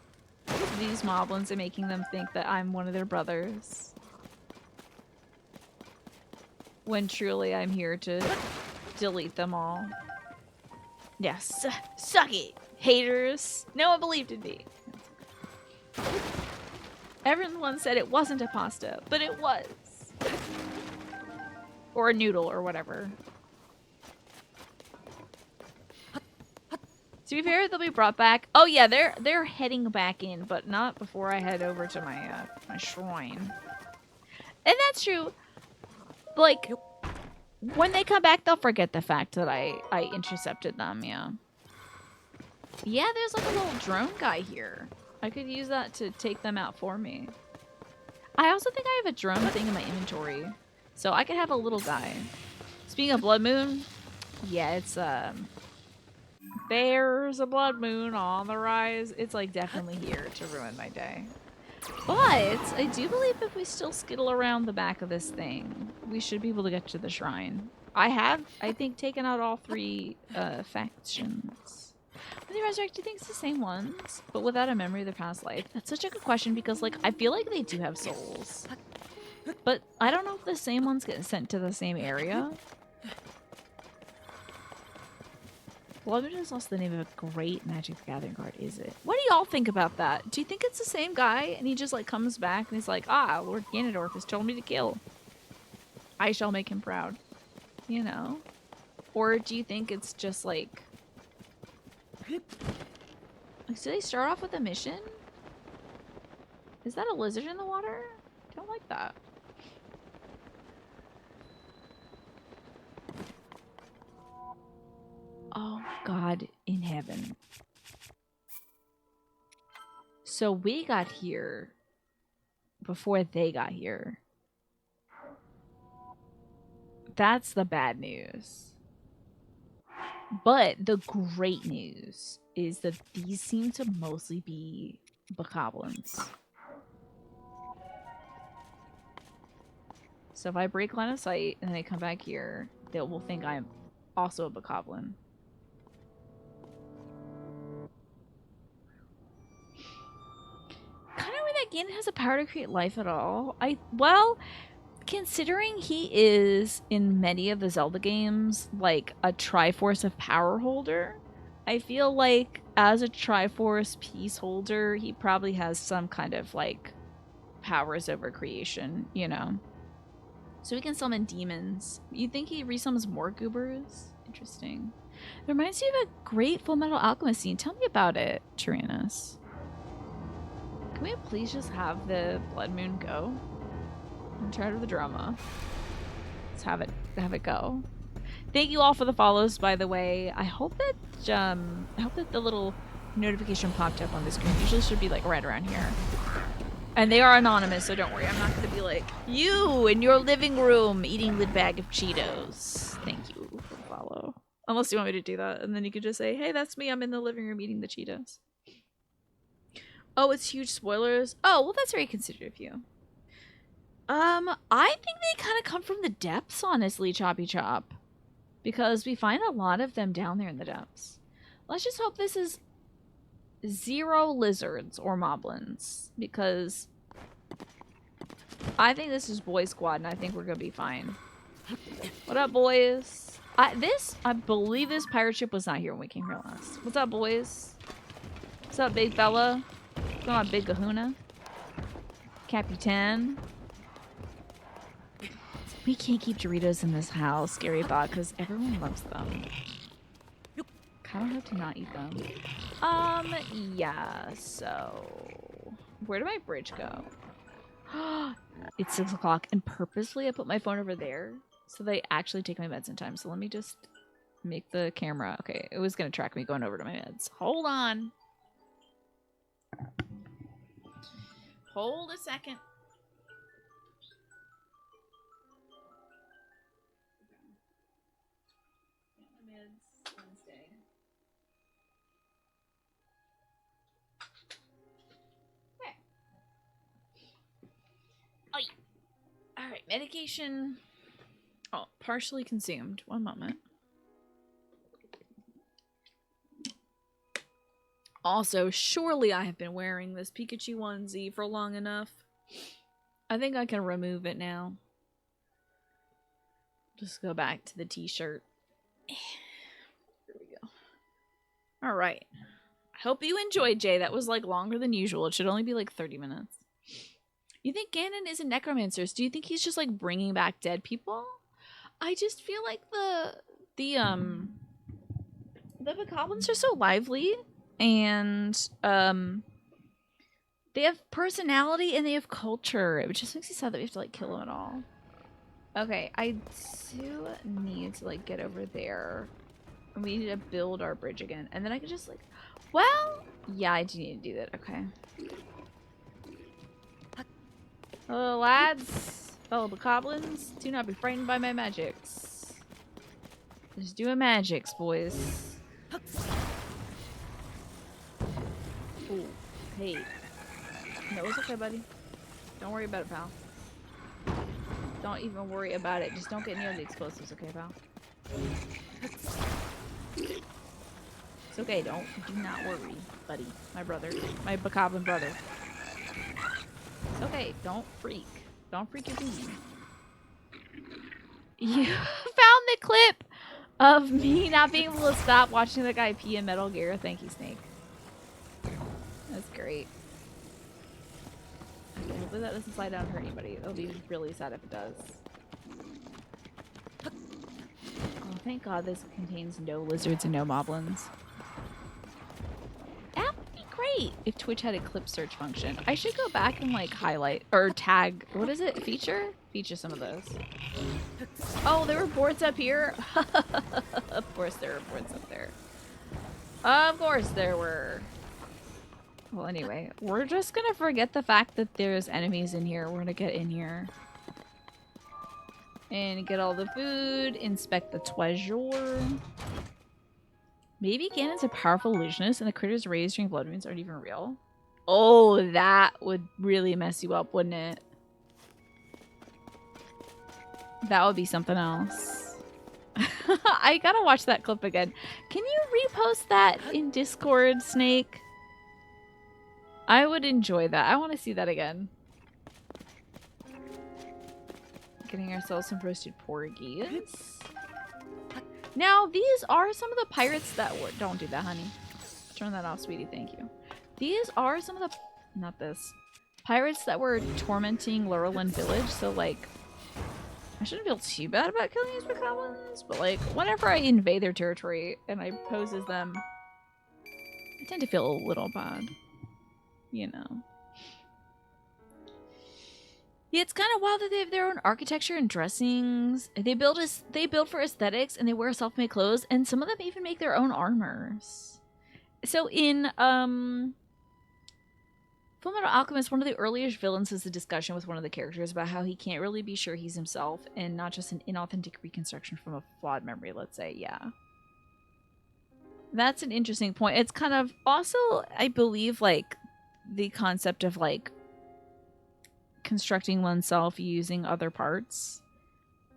S1: to these moblins and making them think that I'm one of their brothers. When truly I'm here to delete them all. Yes. Suck it, haters. No one believed in me. Everyone said it wasn't a pasta, but it was. Or a noodle or whatever. To be fair, they'll be brought back. Oh yeah, they're heading back in, but not before I head over to my my shrine. And that's true. Like, when they come back, they'll forget the fact that I intercepted them. Yeah. Yeah, there's like a little drone guy here. I could use that to take them out for me. I also think I have a drone thing in my inventory, so I could have a little guy. Speaking of blood moon, yeah, it's there's a blood moon on the rise. It's like definitely here to ruin my day. But I do believe if we still skittle around the back of this thing, we should be able to get to the shrine. I have, I think, taken out all 3 factions. When they resurrect, do you think it's the same ones, but without a memory of their past life? That's such a good question because, like, I feel like they do have souls. But I don't know if the same ones get sent to the same area. Bloodmoon is also the name of a great Magic the Gathering card, is it? What do y'all think about that? Do you think it's the same guy and he just like comes back and he's like, ah, Lord Ganondorf has told me to kill. I shall make him proud. You know? Or do you think it's just like... Like, do they start off with a mission? Is that a lizard in the water? Don't like that. Oh, God in heaven. So we got here before they got here. That's the bad news. But the great news is that these seem to mostly be bokoblins. So if I break line of sight and then I come back here, they will think I'm also a bokoblin. Kind of weird that Ganon has a power to create life at all. Well, considering he is in many of the Zelda games like a Triforce of Power holder, I feel like as a Triforce piece holder, he probably has some kind of like powers over creation, you know. So he can summon demons. You think he resummons more goobers? Interesting. It reminds me of a great Full Metal Alchemist scene. Tell me about it, Tyrannus. Can we please just have the blood moon go? I'm tired of the drama. Let's have it go. Thank you all for the follows, by the way. I hope that the little notification popped up on the screen. Usually should be like right around here. And they are anonymous, so don't worry. I'm not gonna be like, you in your living room eating the bag of Cheetos. Thank you for the follow. Unless you want me to do that, and then you could just say, hey, that's me. I'm in the living room eating the Cheetos. Oh, it's huge spoilers. Oh, well, that's very considerate of you. I think they kind of come from the depths, honestly, Choppy Chop. Because we find a lot of them down there in the depths. Let's just hope this is 0 lizards or moblins. Because I think this is Boy Squad, and I think we're gonna be fine. What up, boys? I believe this pirate ship was not here when we came here last. What's up, boys? What's up, big fella? What's going on, big kahuna? Capitan. We can't keep Doritos in this house, scary thought, because everyone loves them. Kind of hope to not eat them. Yeah, so... Where did my bridge go? It's 6 o'clock, and purposely I put my phone over there so they actually take my meds in time. So let me just make the camera... Okay, it was going to track me going over to my meds. Hold on. Hold a second. Alright, medication. Oh, partially consumed. One moment. Also, surely I have been wearing this Pikachu onesie for long enough. I think I can remove it now. Just go back to the t-shirt. Here we go. Alright. I hope you enjoyed, Jay. That was like longer than usual. It should only be like 30 minutes. You think Ganon is a necromancer? Do you think he's just like bringing back dead people? I just feel like The bokoblins are so lively, and they have personality and they have culture. It just makes me sad that we have to like kill them at all. Okay, I do need to like get over there. And we need to build our bridge again. And then I can just like, well, yeah, I do need to do that. Okay. Hello, lads. Fellow bokoblins, do not be frightened by my magics. Just doing magics, boys. Ooh, hey. No, it's okay, buddy. Don't worry about it, pal. Don't even worry about it. Just don't get near the explosives, okay, pal? It's okay. Do not worry, buddy. My brother. My bokoblin brother. It's okay. Don't freak. Don't freak your bean. You found the clip of me not being able to stop watching the guy pee in Metal Gear. Thank you, Snake. That's great. Okay, hopefully that doesn't slide down and hurt anybody. It'll be really sad if it does. Oh, thank God this contains no lizards and no moblins. That would be great if Twitch had a clip search function. I should go back and like highlight or tag. What is it? Feature? Feature some of those. Oh, there were boards up here. Of course there were boards up there. Of course there were. Well, anyway, we're just gonna forget the fact that there's enemies in here. We're gonna get in here. And get all the food, inspect the treasure. Maybe Ganon's a powerful illusionist and the critters raised during blood moons aren't even real. Oh, that would really mess you up, wouldn't it? That would be something else. I gotta watch that clip again. Can you repost that in Discord, Snake? I would enjoy that. I want to see that again. Getting ourselves some roasted porgies. Now, these are some of the pirates that were... Don't do that, honey. Turn that off, sweetie. Thank you. These are some of the... Not this. Pirates that were tormenting Laurelin Village, so, like... I shouldn't feel too bad about killing these bokoblins, but, like, whenever I invade their territory and I pose as them, I tend to feel a little bad. You know. Yeah, it's kind of wild that they have their own architecture and dressings. They build for aesthetics, and they wear self-made clothes, and some of them even make their own armors. So in Fullmetal Alchemist, one of the earliest villains is a discussion with one of the characters about how he can't really be sure he's himself, and not just an inauthentic reconstruction from a flawed memory, let's say. Yeah. That's an interesting point. It's kind of also, I believe, like, the concept of, like, constructing oneself using other parts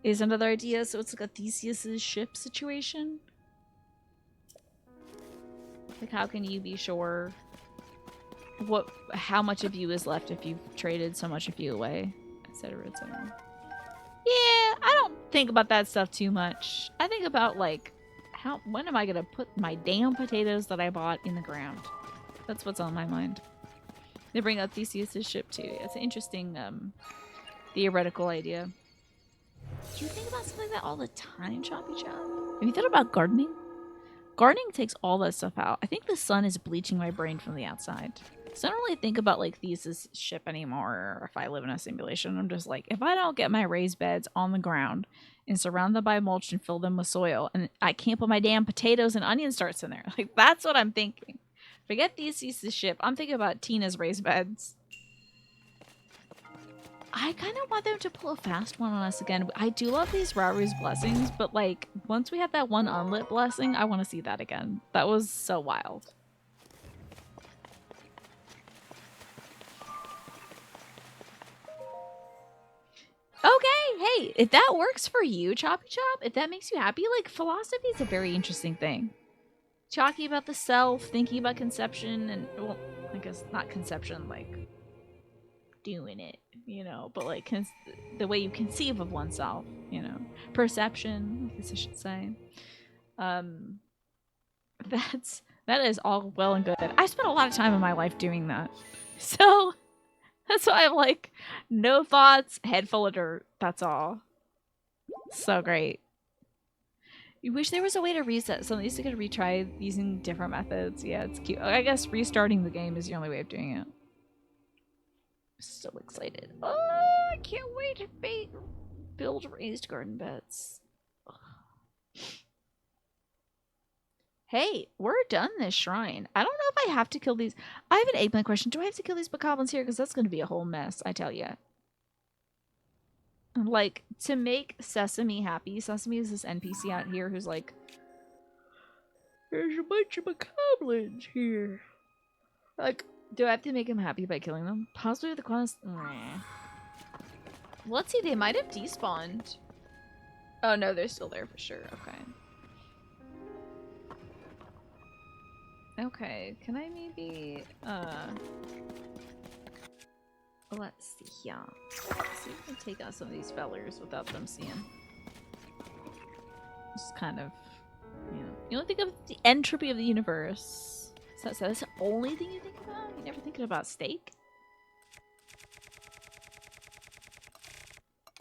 S1: is another idea. So it's like a Theseus's ship situation. Like, how can you be sure how much of you is left if you've traded so much of you away, etc., etc. Yeah, I don't think about that stuff too much. I think about, like, when am I gonna put my damn potatoes that I bought in the ground? That's what's on my mind. They bring up Theseus' ship too. It's an interesting theoretical idea. Do you think about something like that all the time, Choppy Chop? Have you thought about gardening? Gardening takes all that stuff out. I think the sun is bleaching my brain from the outside. So I don't really think about, like, Theseus' ship anymore, or if I live in a simulation. I'm just like, if I don't get my raised beds on the ground and surround them by mulch and fill them with soil, and I can't put my damn potatoes and onion starts in there. Like, that's what I'm thinking. Forget Theseus' ship. I'm thinking about Tina's raised beds. I kind of want them to pull a fast one on us again. I do love these Raru's blessings, but, like, once we have that one unlit blessing, I want to see that again. That was so wild. Okay, hey, if that works for you, Choppy Chop, if that makes you happy, like, philosophy is a very interesting thing. Talking about the self, thinking about conception, and, well, I guess not conception, like, doing it, you know, but, like, the way you conceive of oneself, you know, perception, I guess I should say. That is all well and good. I spent a lot of time in my life doing that, so that's why I'm like, no thoughts, head full of dirt. That's all. So great. You wish there was a way to reset. So at least you could retry using different methods. Yeah, it's cute. I guess restarting the game is the only way of doing it. So excited. Oh, I can't wait to build raised garden beds. Hey, we're done this shrine. I don't know if I have to kill these. I have an eggplant question. Do I have to kill these bokoblins here? Because that's going to be a whole mess, I tell you. Like, to make Sesame happy. Sesame is this NPC out here who's like, there's a bunch of bokoblins here. Like, do I have to make him happy by killing them? Possibly the quest. Let's see, they might have despawned. Oh no, they're still there for sure. Okay. Okay, can I maybe, let's see here. Let's see if we can take out some of these fellers without them seeing. Just kind of, you know. You don't think of the entropy of the universe. So that's the only thing you think about? You never thinking about steak?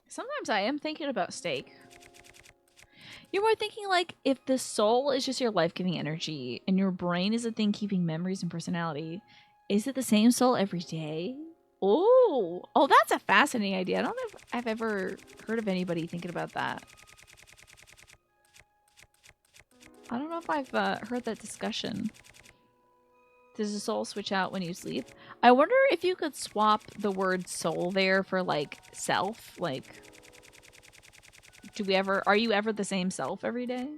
S1: Sometimes I am thinking about steak. You're more thinking like, if the soul is just your life-giving energy and your brain is a thing keeping memories and personality, is it the same soul every day? Oh, that's a fascinating idea. I don't know if I've ever heard of anybody thinking about that. I don't know if I've heard that discussion. Does the soul switch out when you sleep? I wonder if you could swap the word soul there for like self, like... Are you ever the same self every day?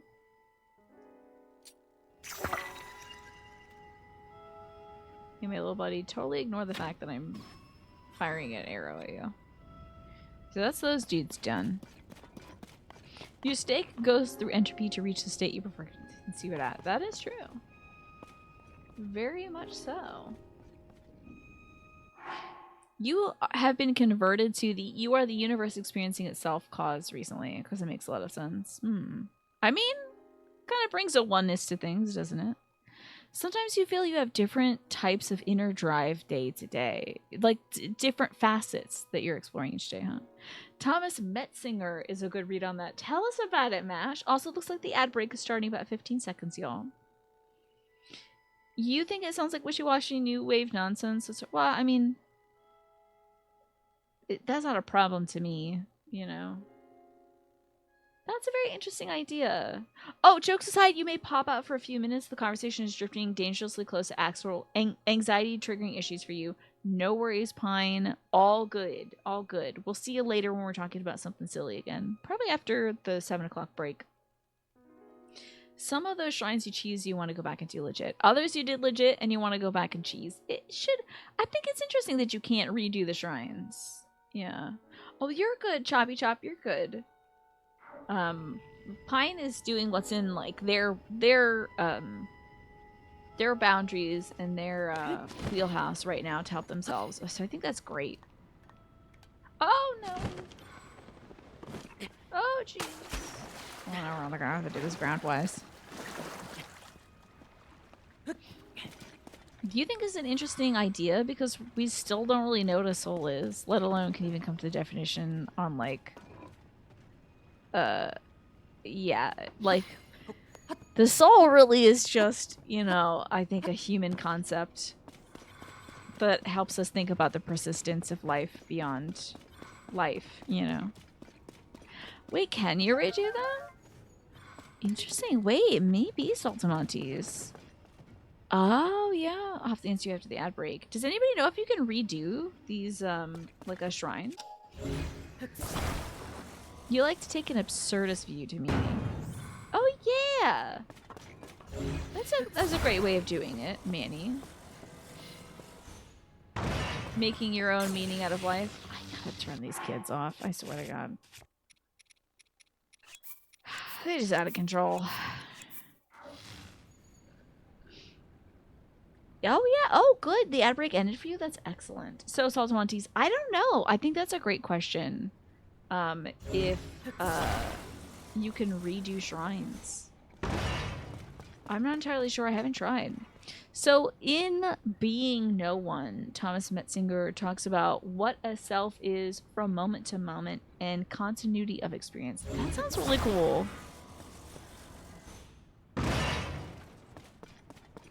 S1: Hey, my little buddy, totally ignore the fact that I'm firing an arrow at you. So that's those dudes done. Your steak goes through entropy to reach the state you prefer to see it at. That is true. Very much so. You have been converted to the you are the universe experiencing itself cause recently, because it makes a lot of sense. I mean, kind of brings a oneness to things, doesn't it? Sometimes you feel you have different types of inner drive day to day, like different facets that you're exploring each day, huh? Thomas Metzinger is a good read on that. Tell us about it, Mash. Also, looks like the ad break is starting about 15 seconds, y'all. You think it sounds like wishy-washy new wave nonsense? Well, I mean... that's not a problem to me, you know. That's a very interesting idea. Oh, jokes aside, you may pop out for a few minutes. The conversation is drifting dangerously close to actual anxiety-triggering issues for you. No worries, Pine. All good. All good. We'll see you later when we're talking about something silly again. Probably after the 7 o'clock break. Some of those shrines you cheese, you want to go back and do legit. Others you did legit and you want to go back and cheese. I think it's interesting that you can't redo the shrines. Yeah. Oh, you're good, Choppy Chop. You're good. Pine is doing what's in like their boundaries and their wheelhouse right now to help themselves. So I think that's great. Oh no. Oh jeez. Oh no, we're on the ground. I have to do this ground-wise. Do you think this is an interesting idea? Because we still don't really know what a soul is, let alone can even come to the definition on, like... yeah, like... The soul really is just, you know, I think a human concept that helps us think about the persistence of life beyond life, you know? Wait, can you redo that? Interesting. Wait, maybe Saltamontes. Oh, yeah. I'll have to answer you after the ad break. Does anybody know if you can redo these, like a shrine? You like to take an absurdist view to meaning. Oh, yeah! That's a great way of doing it, Manny. Making your own meaning out of life. I gotta turn these kids off, I swear to God. They're just out of control. Oh, yeah. Oh, good. The ad break ended for you? That's excellent. So, Saltamontes, I don't know. I think that's a great question. If you can redo shrines. I'm not entirely sure. I haven't tried. So, in Being No One, Thomas Metzinger talks about what a self is from moment to moment and continuity of experience. That sounds really cool.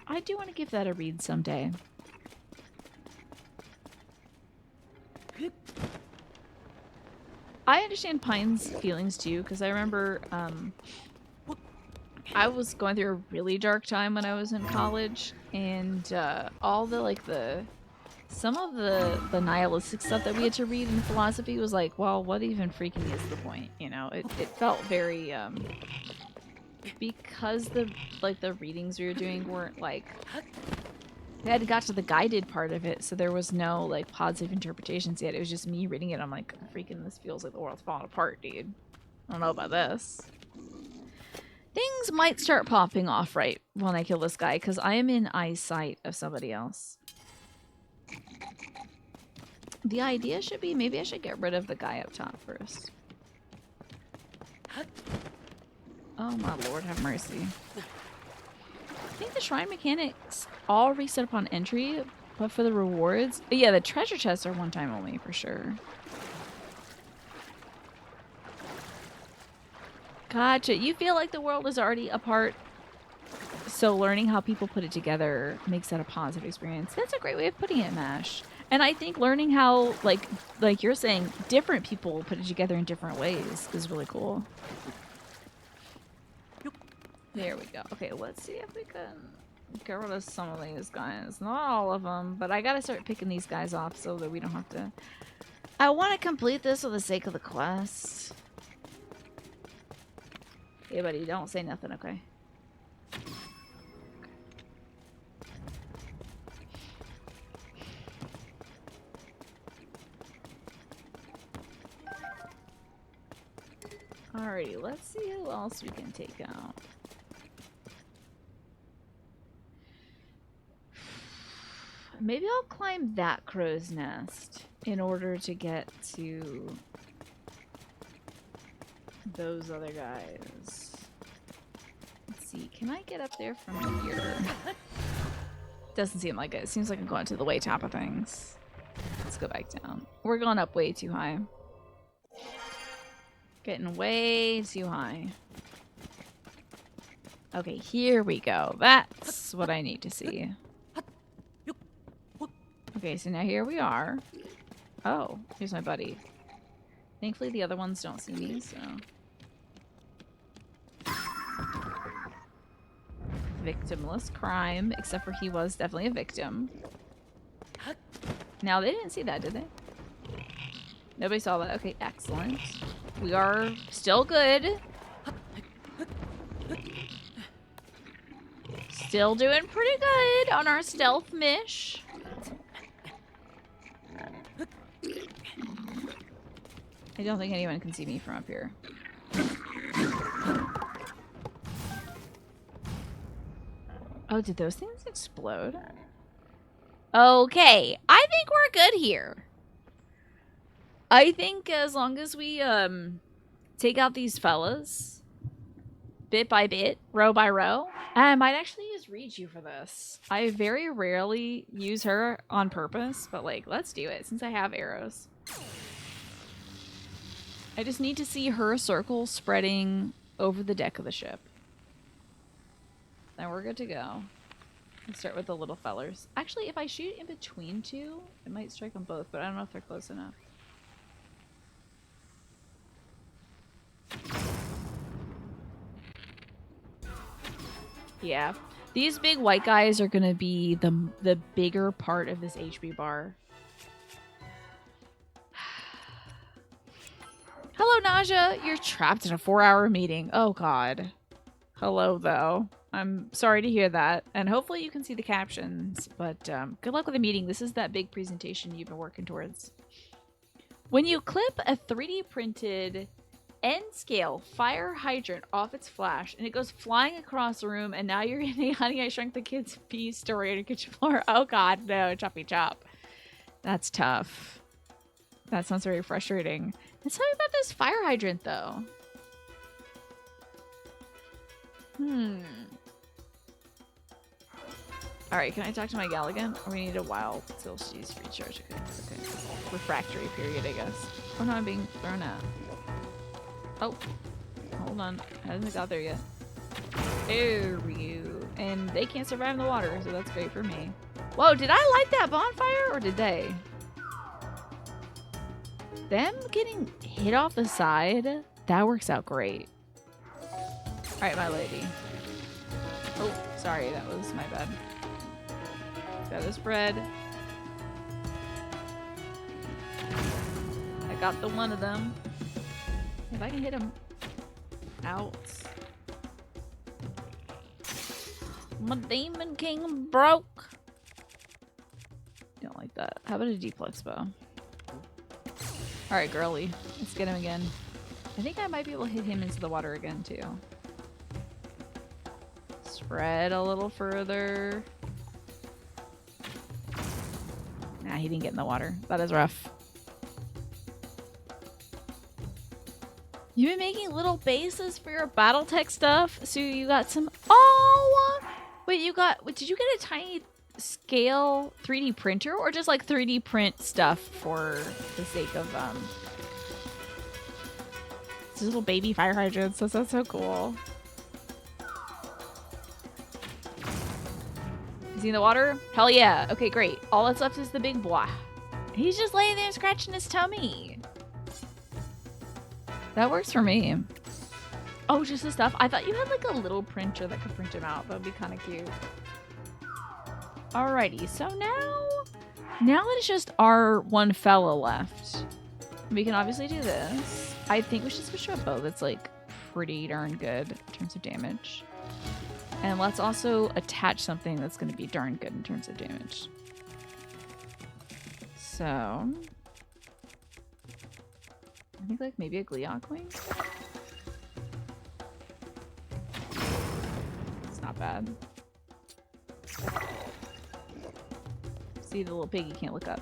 S1: I do want to give that a read someday. I understand Pine's feelings too, because I remember I was going through a really dark time when I was in college, and all the some of the nihilistic stuff that we had to read in philosophy was like, well, what even freaking is the point? You know, it felt very because the readings we were doing weren't like they had got to the guided part of it, so there was no like positive interpretations yet. It was just me reading it. I'm like, freaking, this feels like the world's falling apart, dude. I don't know about this. Things might start popping off right when I kill this guy, because I am in eyesight of somebody else. The idea should be maybe I should get rid of the guy up top first. Oh my lord, have mercy. I think the shrine mechanics all reset upon entry, but for the rewards... Yeah, the treasure chests are one time only, for sure. Gotcha. You feel like the world is already apart, so learning how people put it together makes that a positive experience. That's a great way of putting it, Mash. And I think learning how, like you're saying, different people put it together in different ways is really cool. There we go. Okay, let's see if we can get rid of some of these guys. Not all of them, but I gotta start picking these guys off so that we don't have to... I want to complete this for the sake of the quest. Hey, buddy, don't say nothing, okay? Alrighty, let's see who else we can take out. Maybe I'll climb that crow's nest in order to get to those other guys. Let's see, can I get up there from here? Doesn't seem like it. It seems like I'm going to the way top of things. Let's go back down. We're going up way too high. Getting way too high. Okay, here we go. That's what I need to see. Okay, so now here we are. Oh, here's my buddy. Thankfully the other ones don't see me, so... Victimless crime, except for he was definitely a victim. Now, they didn't see that, did they? Nobody saw that. Okay, excellent. We are still good. Still doing pretty good on our stealth mish. I don't think anyone can see me from up here. Oh, did those things explode? Okay, I think we're good here. I think as long as we take out these fellas bit by bit, row by row, I might actually use Riju for this. I very rarely use her on purpose, but like, let's do it since I have arrows. I just need to see her circle spreading over the deck of the ship. Then we're good to go. Let's start with the little fellers. Actually, if I shoot in between two, it might strike them both, but I don't know if they're close enough. Yeah. These big white guys are gonna be the bigger part of this HP bar. Hello, Naja. You're trapped in a 4-hour meeting. Oh, God. Hello, though. I'm sorry to hear that. And hopefully you can see the captions. But good luck with the meeting. This is that big presentation you've been working towards. When you clip a 3D printed N-scale fire hydrant off its flash and it goes flying across the room and now you're in a Honey, I Shrunk the Kids B story on your kitchen floor. Oh, God. No. Choppy chop. That's tough. That sounds very frustrating. Let's tell me about this fire hydrant, though. Alright, can I talk to my gal again? Or we need a while till she's recharged. Okay, okay. Refractory period, I guess. Oh no, I'm being thrown at. Oh, hold on. Hasn't got there yet. There we go. And they can't survive in the water, so that's great for me. Whoa, did I light that bonfire or did they? Them getting hit off the side, that works out great. All right, my lady. Oh, sorry, that was my bad. Got this bread. I got the one of them. If I can hit him out. My demon king broke. Don't like that. How about a deplex bow? Alright, girly. Let's get him again. I think I might be able to hit him into the water again, too. Spread a little further. Nah, he didn't get in the water. That is rough. You've been making little bases for your Battletech stuff? So you got some... Oh! Wait, you got... Did you get a tiny scale 3D printer? Or just like 3D print stuff for the sake of... These little baby fire hydrants. That's so cool. Is he in the water? Hell yeah. Okay, great. All that's left is the big boy. He's just laying there scratching his tummy. That works for me. Oh, just the stuff? I thought you had like a little printer that could print him out. That would be kind of cute. Alrighty, so now it's just our one fella left. We can obviously do this. I think we should switch to a bow that's like pretty darn good in terms of damage. And let's also attach something that's going to be darn good in terms of damage. So... I think like maybe a Gleeok wing? It's not bad. See, the little piggy can't look up.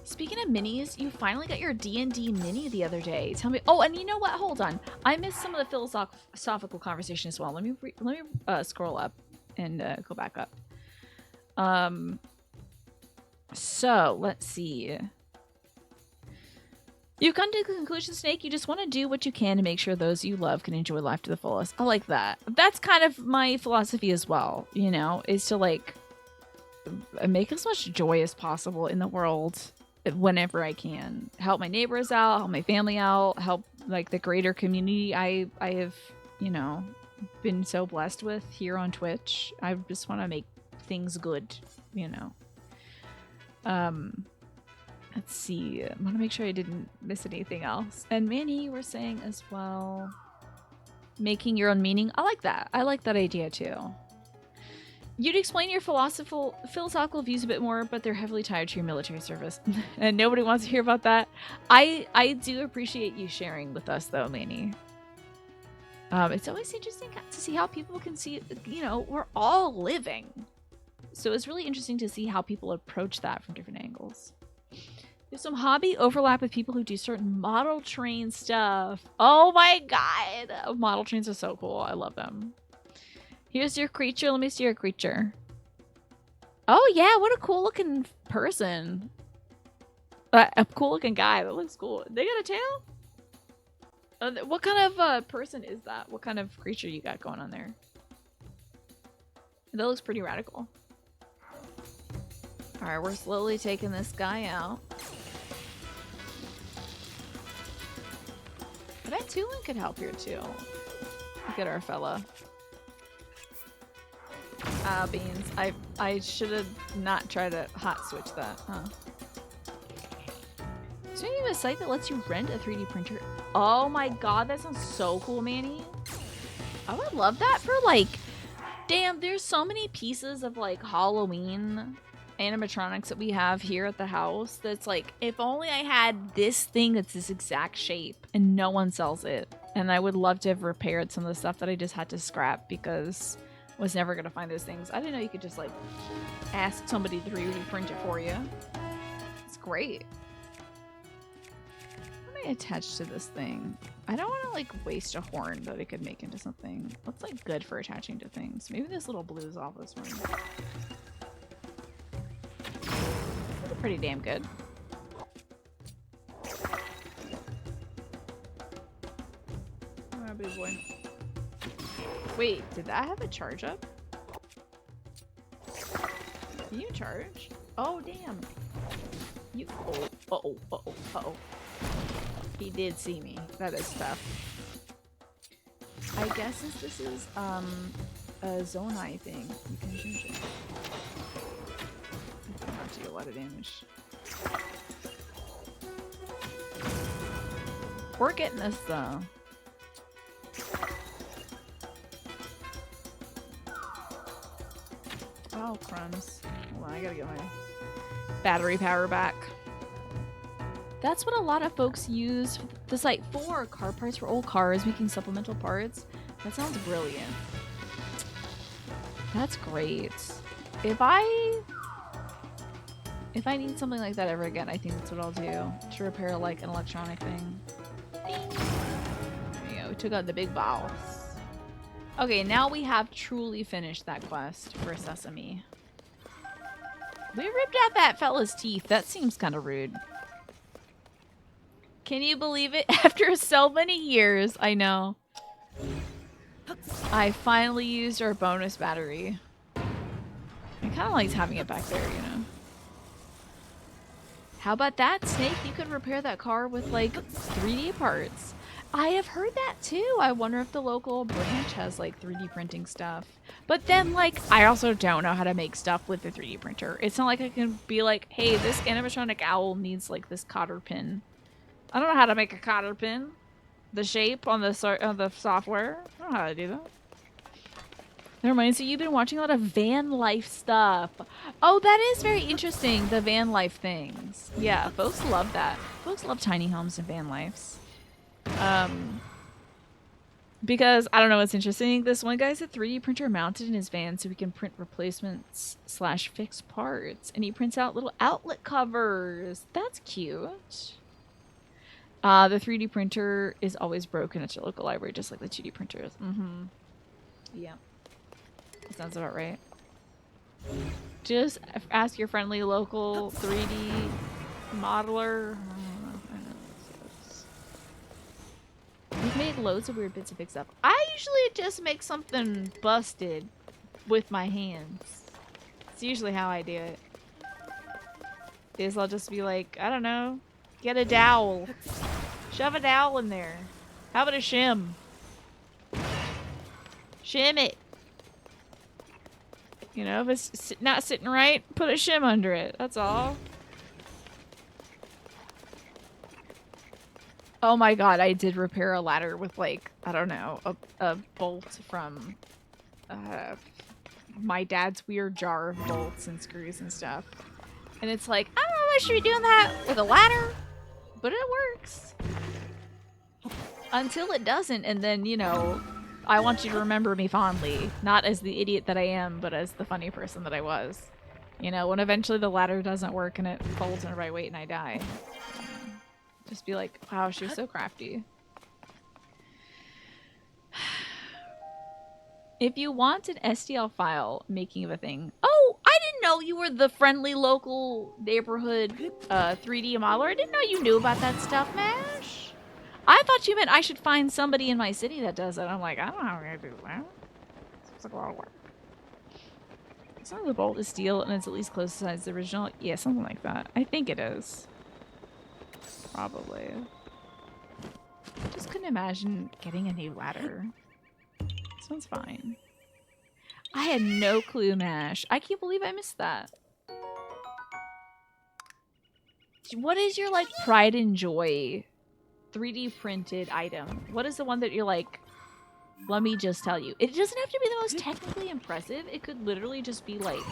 S1: Speaking of minis, you finally got your D&D mini the other day. Tell me. Oh, and you know what? Hold on. I missed some of the philosophical conversation as well. Let me scroll up and go back up. So let's see. You've come to the conclusion, Snake, you just want to do what you can to make sure those you love can enjoy life to the fullest. I like that. That's kind of my philosophy as well, you know, is to like make as much joy as possible in the world whenever I can. Help my neighbors out, help my family out, help like the greater community I have, you know, been so blessed with here on Twitch. I just want to make things good, you know. Let's see. I want to make sure I didn't miss anything else. And Manny, you were saying as well, making your own meaning. I like that. I like that idea too. You'd explain your philosophical views a bit more, but they're heavily tied to your military service. And nobody wants to hear about that. I do appreciate you sharing with us though, Manny. It's always interesting to see how people can see, you know, we're all living. So it's really interesting to see how people approach that from different angles. There's some hobby overlap with people who do certain model train stuff. Oh my god! Model trains are so cool. I love them. Here's your creature. Let me see your creature. Oh yeah, what a cool looking person. A cool looking guy. That looks cool. They got a tail? What kind of person is that? What kind of creature you got going on there? That looks pretty radical. Alright, we're slowly taking this guy out. I bet Tulin could help here too. Look at our fella. Ah, beans. I should have not tried to hot switch that, huh? So you have a site that lets you rent a 3D printer. Oh my god, that sounds so cool, Manny. I would love that for like, damn, there's so many pieces of like Halloween animatronics that we have here at the house that's like, if only I had this thing that's this exact shape and no one sells it. And I would love to have repaired some of the stuff that I just had to scrap because I was never going to find those things. I didn't know you could just like ask somebody to 3D print it for you. It's great. What am I attached to this thing? I don't want to like waste a horn that I could make into something. What's like good for attaching to things? Maybe this little blues off this one. Pretty damn good. Oh, big boy. Wait, did that have a charge up? Can you charge? Oh, damn. You. Oh, uh-oh, uh-oh, uh-oh. He did see me. That is tough. I guess since this is, a Zonai thing, you can change it. Not do a lot of damage. We're getting this, though. Oh, crumbs. Hold on, I gotta get my battery power back. That's what a lot of folks use the site for. Car parts for old cars, making supplemental parts. That sounds brilliant. That's great. If I need something like that ever again, I think that's what I'll do. To repair like an electronic thing. Ding. There you go, we took out the big boss. Okay, now we have truly finished that quest for Sesame. We ripped out that fella's teeth. That seems kind of rude. Can you believe it? After so many years, I know. I finally used our bonus battery. I kind of liked having it back there, you know. How about that, Snake? You could repair that car with, like, 3D parts. I have heard that, too. I wonder if the local branch has, like, 3D printing stuff. But then, like, I also don't know how to make stuff with the 3D printer. It's not like I can be like, hey, this animatronic owl needs, like, this cotter pin. I don't know how to make a cotter pin. The shape on the software. I don't know how to do that. Never mind. So you've been watching a lot of van life stuff. Oh, that is very interesting. The van life things. Yeah, folks love that. Folks love tiny homes and van lives. Because I don't know what's interesting. This one guy's a 3D printer mounted in his van so he can print replacements / fixed parts, and he prints out little outlet covers. That's cute. The 3D printer is always broken at your local library, just like the 2D printer is. Mm-hmm. Yeah. That sounds about right. Just ask your friendly local 3D modeler. We've made loads of weird bits to fix up. I usually just make something busted with my hands. It's usually how I do it. Is I'll just be like, I don't know, get a dowel. Shove a dowel in there. How about a shim? Shim it. You know, if it's not sitting right, put a shim under it. That's all. Oh my god, I did repair a ladder with, like, I don't know, a bolt from my dad's weird jar of bolts and screws and stuff. And it's like, I don't know if I should be doing that with a ladder, but it works. Until it doesn't, and then, you know, I want you to remember me fondly. Not as the idiot that I am, but as the funny person that I was. You know, when eventually the ladder doesn't work and it folds under my weight and I die. Just be like, wow, she was so crafty. If you want an STL file, making of a thing. Oh, I didn't know you were the friendly local neighborhood 3D modeler. I didn't know you knew about that stuff, Mash. I thought you meant I should find somebody in my city that does it. I'm like, I don't know how I'm going to do that. It's like a lot of work. As long as the bolt is steel and it's at least close to the size of the original. Yeah, something like that. I think it is. Probably. Just couldn't imagine getting a new ladder. This one's fine. I had no clue, Mash. I can't believe I missed that. What is your, like, pride and joy 3D printed item? What is the one that you're like, let me just tell you. It doesn't have to be the most technically impressive. It could literally just be like,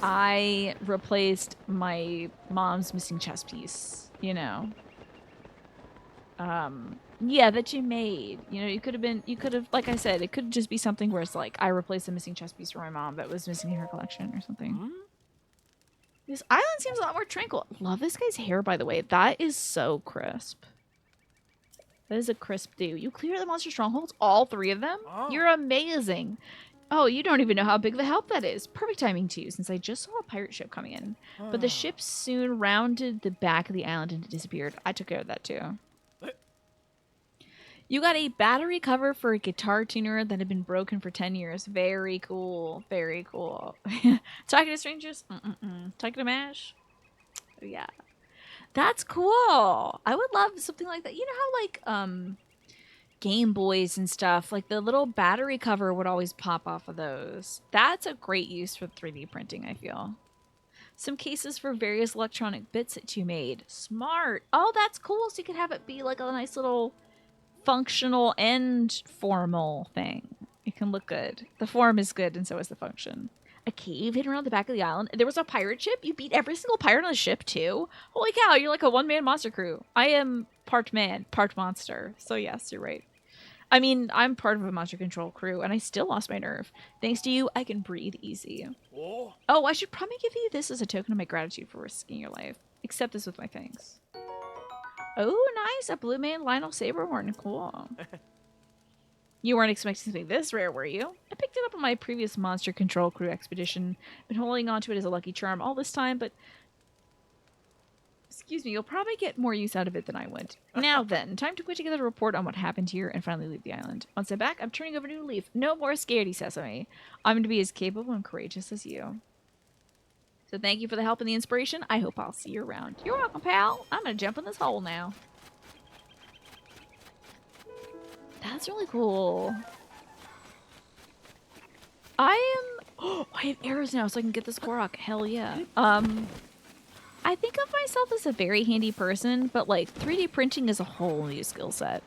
S1: I replaced my mom's missing chess piece, you know. Yeah, that you made. You know, you could have, like I said, it could just be something where it's like, I replaced a missing chess piece for my mom that was missing in her collection or something. This island seems a lot more tranquil. Love this guy's hair, by the way. That is so crisp. That is a crisp do. You clear the monster strongholds? All 3 of them? Oh. You're amazing. Oh, you don't even know how big the help that is. Perfect timing, too, since I just saw a pirate ship coming in. But the ship soon rounded the back of the island and disappeared. I took care of that, too. You got a battery cover for a guitar tuner that had been broken for 10 years. Very cool. Very cool. Talking to strangers? Talking to MASH? Oh, yeah. That's cool. I would love something like that. You know how, like, Game Boys and stuff, like the little battery cover would always pop off of those. That's a great use for 3D printing, I feel. Some cases for various electronic bits that you made. Smart. Oh, that's cool. So you can have it be like a nice little functional and formal thing. It can look good. The form is good, and so is the function. A cave hidden around the back of the island. There was a pirate ship. You beat every single pirate on the ship too. Holy cow! You're like a one-man monster crew. I am part man, part monster. So yes, you're right. I mean, I'm part of a monster control crew, and I still lost my nerve. Thanks to you, I can breathe easy. Oh, I should probably give you this as a token of my gratitude for risking your life. Accept this with my thanks. Oh, nice. A blue man Lionel Saberhorn. Cool. You weren't expecting something this rare, were you? I picked it up on my previous monster control crew expedition. Been holding on to it as a lucky charm all this time, but... Excuse me, you'll probably get more use out of it than I would. Now then, time to put together a report on what happened here and finally leave the island. Once I'm back, I'm turning over a new leaf. No more scaredy sesame. I'm going to be as capable and courageous as you. So thank you for the help and the inspiration. I hope I'll see you around. You're welcome, pal. I'm going to jump in this hole now. That's really cool. I am... Oh, I have arrows now so I can get this Korok. Hell yeah. I think of myself as a very handy person, but like 3D printing is a whole new skill set.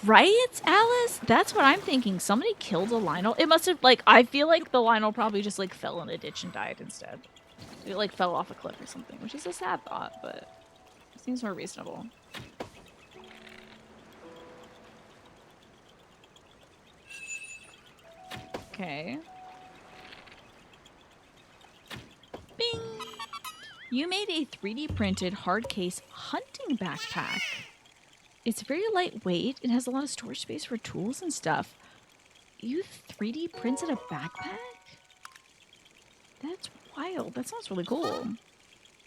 S1: Right, Alice? That's what I'm thinking. Somebody killed a Lionel. It must have, like, I feel like the Lionel probably just, like, fell in a ditch and died instead. It, like, fell off a cliff or something, which is a sad thought, but it seems more reasonable. Okay. Bing! You made a 3D printed hard case hunting backpack. It's very lightweight and has a lot of storage space for tools and stuff. You 3D printed a backpack? That's wild. That sounds really cool.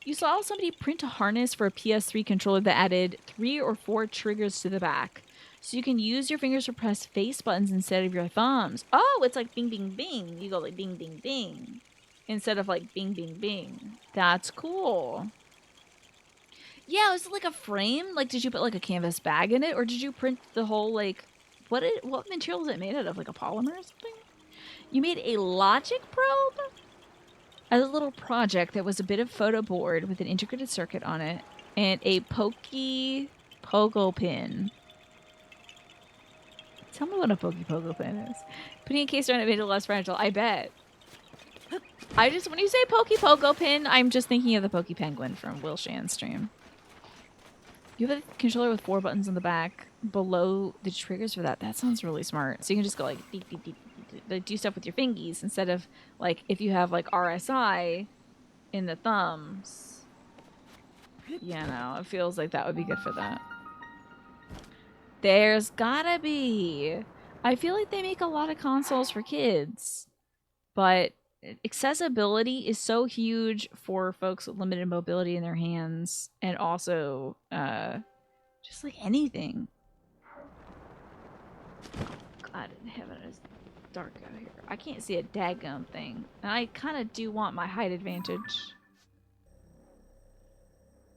S1: You saw somebody print a harness for a PS3 controller that added 3 or 4 triggers to the back. So you can use your fingers to press face buttons instead of your thumbs. Oh, it's like bing, bing, bing. You go like bing, bing, bing. Instead of like bing, bing, bing. That's cool. Yeah, was it like a frame? Like, did you put like a canvas bag in it? Or did you print the whole like... What material was it made out of? Like a polymer or something? You made a logic probe? As a little project that was a bit of photo board with an integrated circuit on it and a pogo pin. Tell me what a pogo pin is. Putting a case around it made it less fragile. I bet. When you say pogo pin, I'm just thinking of the Pokey Penguin from Will Shan's stream. You have a controller with 4 buttons on the back below the triggers for that. That sounds really smart. So you can just go like beep, beep, beep, beep, do stuff with your fingies instead of like if you have like RSI in the thumbs. Yeah, no, it feels like that would be good for that. There's gotta be. I feel like they make a lot of consoles for kids, but accessibility is so huge for folks with limited mobility in their hands, and also just like anything. Oh, God in heaven, it's dark out here. I can't see a daggum thing, and I kind of do want my height advantage.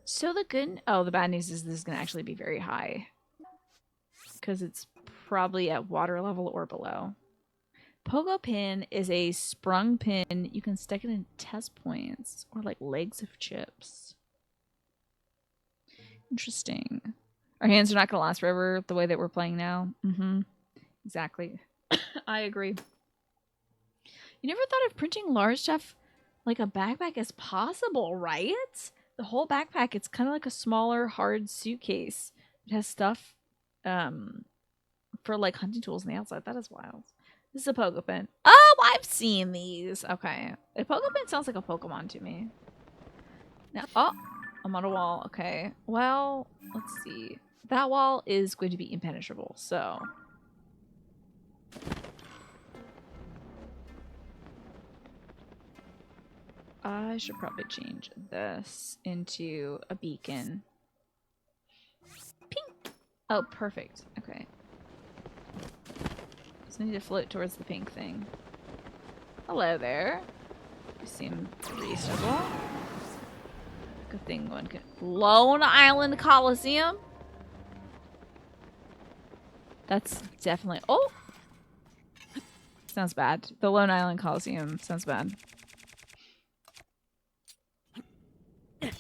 S1: So the bad news is this is gonna actually be very high because it's probably at water level or below. Pogo pin is a sprung pin. You can stick it in test points or like legs of chips. Interesting. Our hands are not going to last forever the way that we're playing now. Exactly. I agree. You never thought of printing large stuff like a backpack as possible, right? The whole backpack, it's kind of like a smaller, hard suitcase. It has stuff for like hunting tools on the outside. That is wild. This is a pogo pin. Oh, I've seen these. Okay. A pogo pin sounds like a Pokemon to me. Now, oh, I'm on a wall. Okay. Well, let's see. That wall is going to be impenetrable, so. I should probably change this into a beacon. Pink. Oh, perfect. Okay. Just need to float towards the pink thing. Hello there. You seem reasonable. Good thing one can. Lone Island Coliseum? That's definitely. Oh! Sounds bad. The Lone Island Coliseum sounds bad. Okay,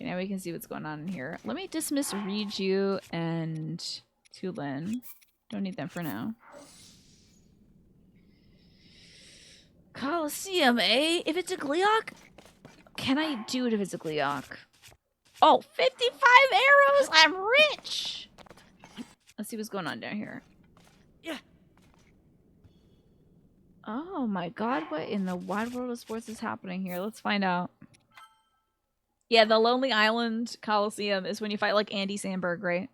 S1: now we can see what's going on in here. Let me dismiss Riju and Tulin. Don't need them for now. Coliseum, eh? If it's a Gleok? Can I do it if it's a Gleok? Oh, 55 arrows! I'm rich! Let's see what's going on down here.
S2: Yeah.
S1: Oh my god, what in the wide world of sports is happening here? Let's find out. Yeah, the Lonely Island Coliseum is when you fight like Andy Samberg, right?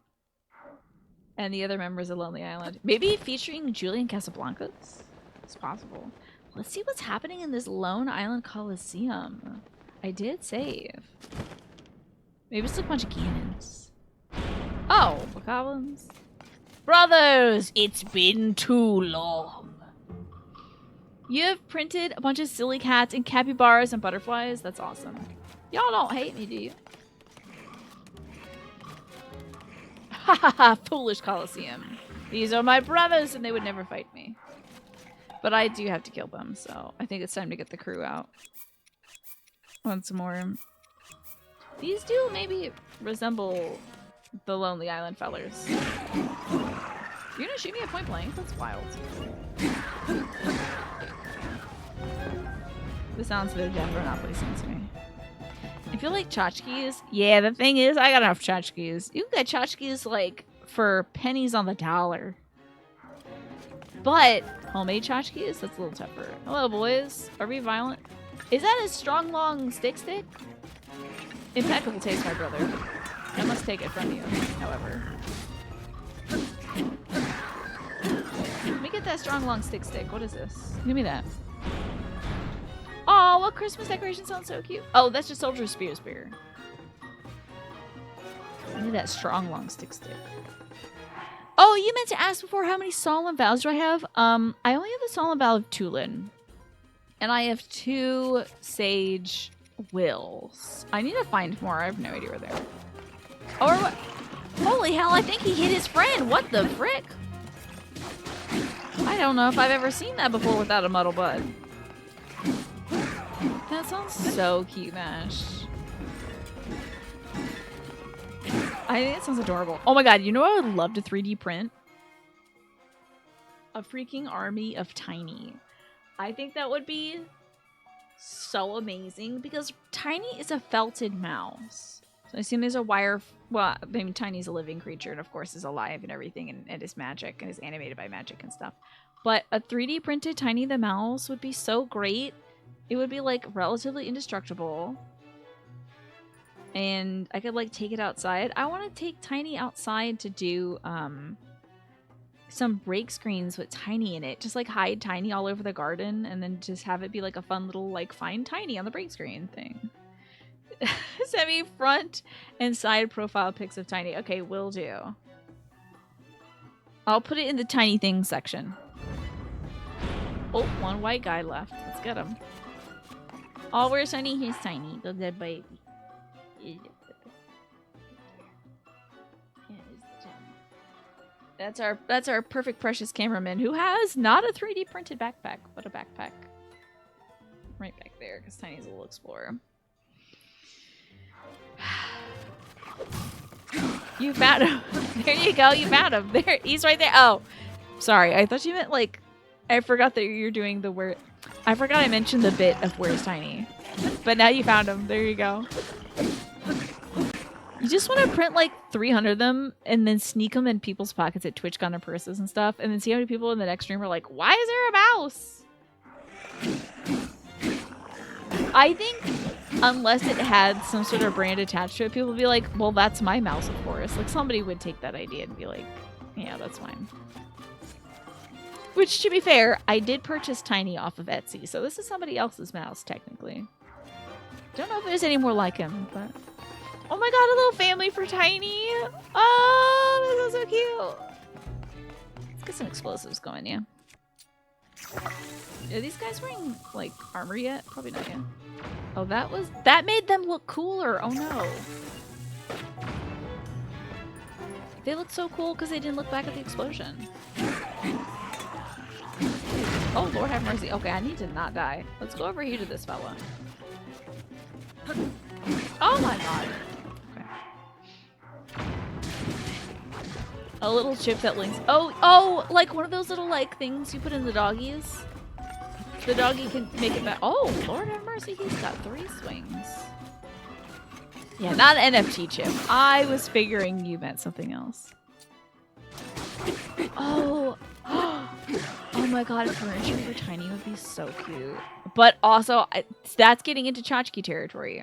S1: And the other members of Lonely Island. Maybe featuring Julian Casablancas? It's possible. Let's see what's happening in this Lone Island Coliseum. I did save. Maybe it's like a bunch of cannons. Oh, goblins. Brothers, it's been too long. You've printed a bunch of silly cats and capybaras and butterflies. That's awesome. Y'all don't hate me, do you? Ha ha ha, foolish Coliseum. These are my brothers and they would never fight me. But I do have to kill them, so I think it's time to get the crew out. Once more. These do maybe resemble the Lonely Island fellers. You're gonna shoot me at point blank? That's wild. The sounds of their Denver not placing to me. I feel like tchotchkes. Yeah, the thing is, I got enough tchotchkes. You can get tchotchkes like for pennies on the dollar. But homemade tchotchkes, that's a little tougher. Hello, boys. Are we violent? Is that a strong, long stick? Impeccable taste, my brother. I must take it from you, however. Let me get that strong, long stick. What is this? Give me that. Oh, what Christmas decoration sounds so cute. Oh, that's just Soldier Spear. I need that strong, long stick. Oh, you meant to ask before how many solemn vows do I have? I only have the solemn vow of Tulin. And I have 2 sage wills. I need to find more. I have no idea where they are. Or what? Holy hell, I think he hit his friend. What the frick? I don't know if I've ever seen that before without a muddle bud. That sounds so cute, Mash. I think it sounds adorable. Oh my god, you know what I would love to 3D print? A freaking army of Tiny. I think that would be so amazing because Tiny is a felted mouse. So I assume there's a wire. Well, I mean, Tiny's a living creature and, of course, is alive and everything and it is magic and is animated by magic and stuff. But a 3D printed Tiny the mouse would be so great. It would be like relatively indestructible. And I could like take it outside. I want to take Tiny outside to do some break screens with Tiny in it. Just like hide Tiny all over the garden and then just have it be like a fun little like find Tiny on the break screen thing. Send me front and side profile pics of Tiny. Okay, will do. I'll put it in the Tiny things section. Oh, one white guy left. Let's get him. Oh, where's Tiny? Here's Tiny, the dead baby. That's our perfect precious cameraman who has not a 3D printed backpack, but a backpack. Right back there, because Tiny's a little explorer. You found him. There you go, you found him. There, he's right there. Oh, sorry. I thought you meant like, I forgot that you're doing the where. I forgot I mentioned the bit of where's Tiny. But now you found him. There you go. You just want to print like 300 of them and then sneak them in people's pockets at TwitchCon and purses and stuff, and then see how many people in the next stream are like, why is there a mouse? I think unless it had some sort of brand attached to it, people would be like, well, that's my mouse, of course. Like somebody would take that idea and be like, yeah, that's fine. Which, to be fair, I did purchase Tiny off of Etsy, so this is somebody else's mouse, technically. Don't know if there's any more like him, but Oh my god, a little family for Tiny. Oh, this is so cute. Let's get some explosives going, yeah. Are these guys wearing, like, armor yet? Probably not yet. Oh, that made them look cooler. Oh no. They look so cool because they didn't look back at the explosion. Oh, Lord have mercy. Okay, I need to not die. Let's go over here to this fella. Oh my god. Okay. A little chip that links. Oh, like one of those little, like, things you put in the doggies. The doggy can make it back. Oh, Lord have mercy. He's got 3 swings. Yeah, not an NFT chip. I was figuring you meant something else. Oh. Oh my god, furniture for Tiny would be so cute. But also, that's getting into tchotchke territory.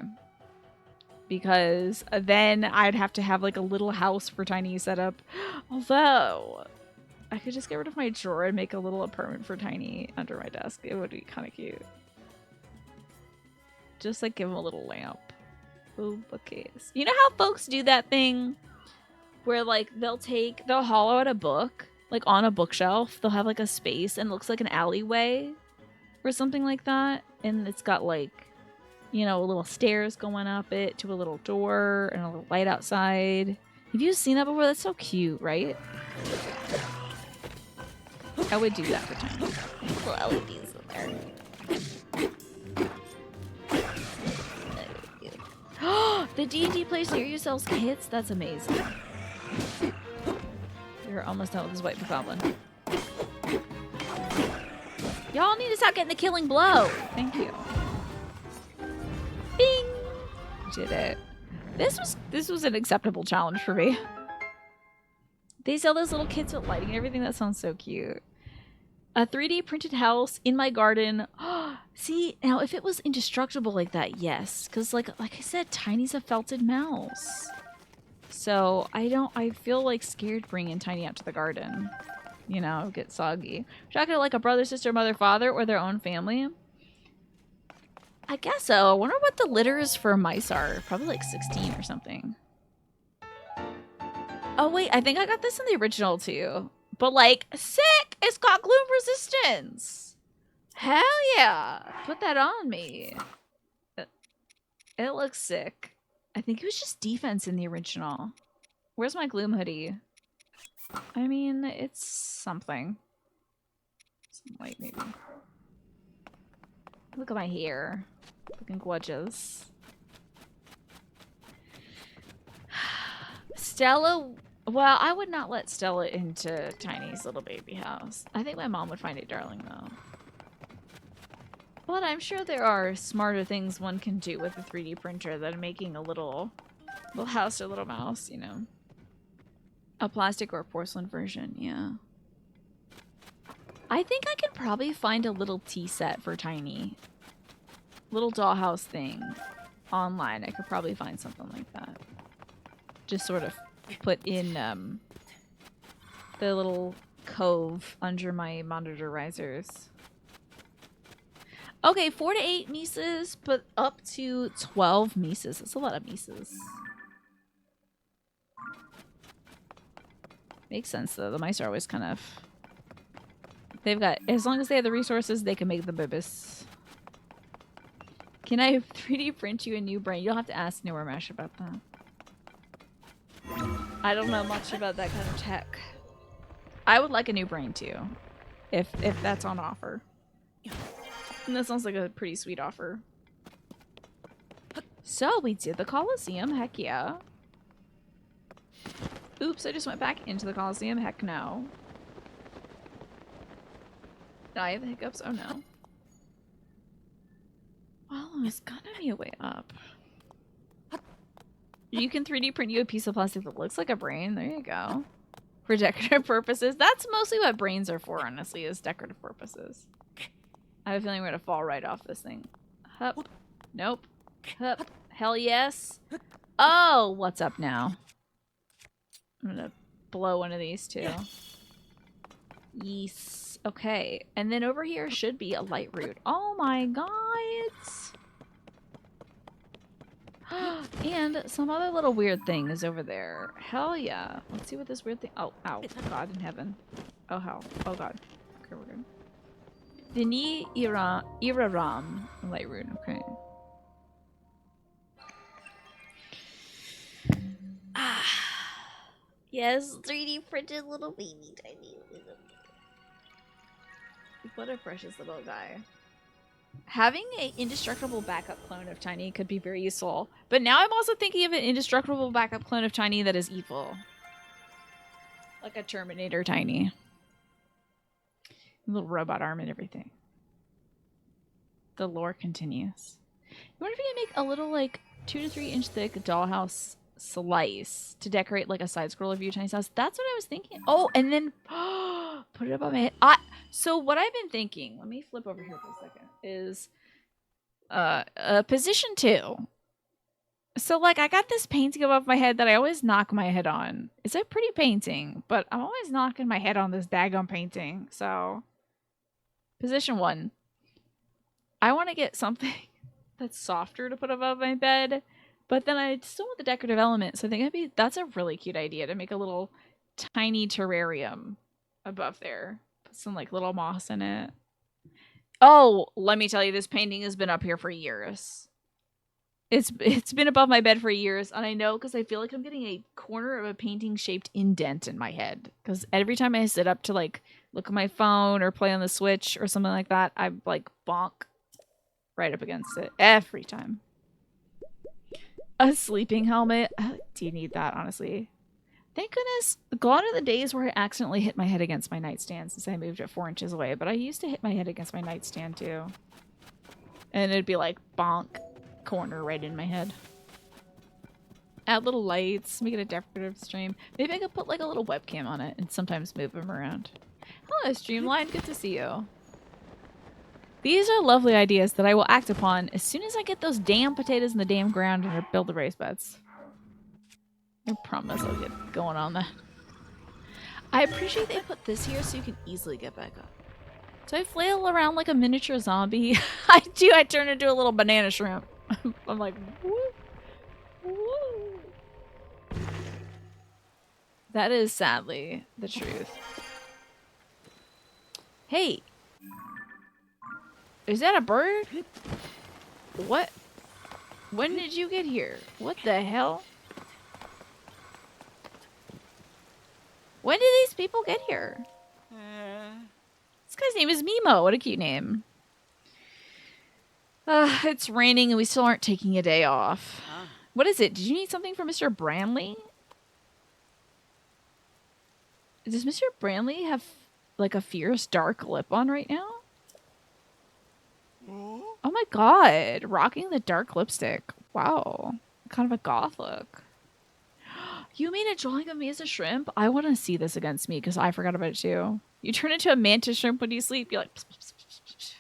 S1: Because then I'd have to have like a little house for Tiny set up. Although, I could just get rid of my drawer and make a little apartment for Tiny under my desk. It would be kind of cute. Just like give him a little lamp. Ooh, bookcase. You know how folks do that thing where like they'll hollow out a book, like on a bookshelf. They'll have like a space and it looks like an alleyway or something like that. And it's got like, you know, little stairs going up it to a little door and a little light outside. Have you seen that before? That's so cute, right? I would do that for Tiny. Little LEDs in there. The D&D place near you sells kits? That's amazing. You're almost done with this white goblin. Y'all need to stop getting the killing blow. Thank you. Bing! Did it. This was an acceptable challenge for me. They sell those little kits with lighting and everything. That sounds so cute. A 3D printed house in my garden. See, now if it was indestructible like that, yes. Because like I said, Tiny's a felted mouse. So I feel like scared bringing Tiny out to the garden. You know, get soggy. Should I get like a brother, sister, mother, father, or their own family? I guess so. I wonder what the litter is for mice are. Probably like 16 or something. Oh wait, I think I got this in the original too. But like, sick! It's got gloom resistance! Hell yeah! Put that on me. It looks sick. I think it was just defense in the original. Where's my gloom hoodie? I mean, it's something. Some light maybe. Look at my hair. Looking gorgeous. Stella... Well, I would not let Stella into Tiny's little baby house. I think my mom would find it darling, though. But I'm sure there are smarter things one can do with a 3D printer than making a little house or little mouse, you know. A plastic or porcelain version, yeah. I think I could probably find a little tea set for Tiny. Little dollhouse thing online. I could probably find something like that. Just sort of put in the little cove under my monitor risers. Okay, 4 to 8 Mises, but up to 12 Mises. That's a lot of Mises. Makes sense though. The mice are always kind of... They've got... As long as they have the resources, they can make the bibis. Can I 3D print you a new brain? You'll have to ask Newer Mesh about that. I don't know much about that kind of tech. I would like a new brain too, if that's on offer. And that sounds like a pretty sweet offer. So we did the Colosseum, heck yeah. Oops, I just went back into the Colosseum, heck no. Did I have the hiccups? Oh no. Well, there's gonna be a way up. You can 3D print you a piece of plastic that looks like a brain. There you go. For decorative purposes. That's mostly what brains are for, honestly, is decorative purposes. I have a feeling we're gonna fall right off this thing. Hup. Nope. Hup. Hell yes. Oh, what's up now? I'm gonna blow one of these too. Yes. Okay. And then over here should be a light route. Oh my god. And some other little weird thing is over there. Hell yeah. Let's see what this weird thing... Oh, ow. God in heaven. Oh, hell. Oh, God. Okay, we're good. Dini Iraram. Light rune. Okay.
S2: Yes, 3D printed little baby tiny little.
S1: What a precious little guy. Having an indestructible backup clone of Tiny could be very useful. But now I'm also thinking of an indestructible backup clone of Tiny that is evil. Like a Terminator Tiny. A little robot arm and everything. The lore continues. You wonder if you can make a little, like, 2 to 3 inch thick dollhouse slice to decorate, like, a side scroll of your Tiny's house. That's what I was thinking. Oh, and then put it above my head. So what I've been thinking, let me flip over here for a second, is position 2. So, like, I got this painting above my head that I always knock my head on. It's a pretty painting, but I'm always knocking my head on this daggone painting. So, position 1. I want to get something that's softer to put above my bed, but then I still want the decorative element. So I think that's a really cute idea to make a little tiny terrarium above there. Put some, like, little moss in it. Oh, let me tell you, this painting has been up here for years. It's been above my bed for years, and I know because I feel like I'm getting a corner of a painting-shaped indent in my head. Because every time I sit up to, like, look at my phone or play on the Switch or something like that, I, like, bonk right up against it. Every time. A sleeping helmet? Do you need that, honestly? Thank goodness, gone are the days where I accidentally hit my head against my nightstand since I moved it 4 inches away. But I used to hit my head against my nightstand, too. And it'd be like, bonk. Corner right in my head. Add little lights, make it a decorative stream. Maybe I could put, like, a little webcam on it and sometimes move them around. Hello, Streamline. Good to see you. These are lovely ideas that I will act upon as soon as I get those damn potatoes in the damn ground and build the raised beds. I promise I'll get going on that. I appreciate they put this here so you can easily get back up. So I flail around like a miniature zombie. I do. I turn into a little banana shrimp. I'm like, woo, woo. That is sadly the truth. Hey. Is that a bird? What? When did you get here? What the hell? When did these people get here? This guy's name is Mimo. What a cute name. It's raining and we still aren't taking a day off. What is it? Did you need something from Mr. Branley? Does Mr. Branley have, like, a fierce dark lip on right now? Oh my god. Rocking the dark lipstick. Wow. Kind of a goth look. You made a drawing of me as a shrimp? I want to see this against me because I forgot about it too. You turn into a mantis shrimp when you sleep. You're like... Pss, pss, pss, pss, pss.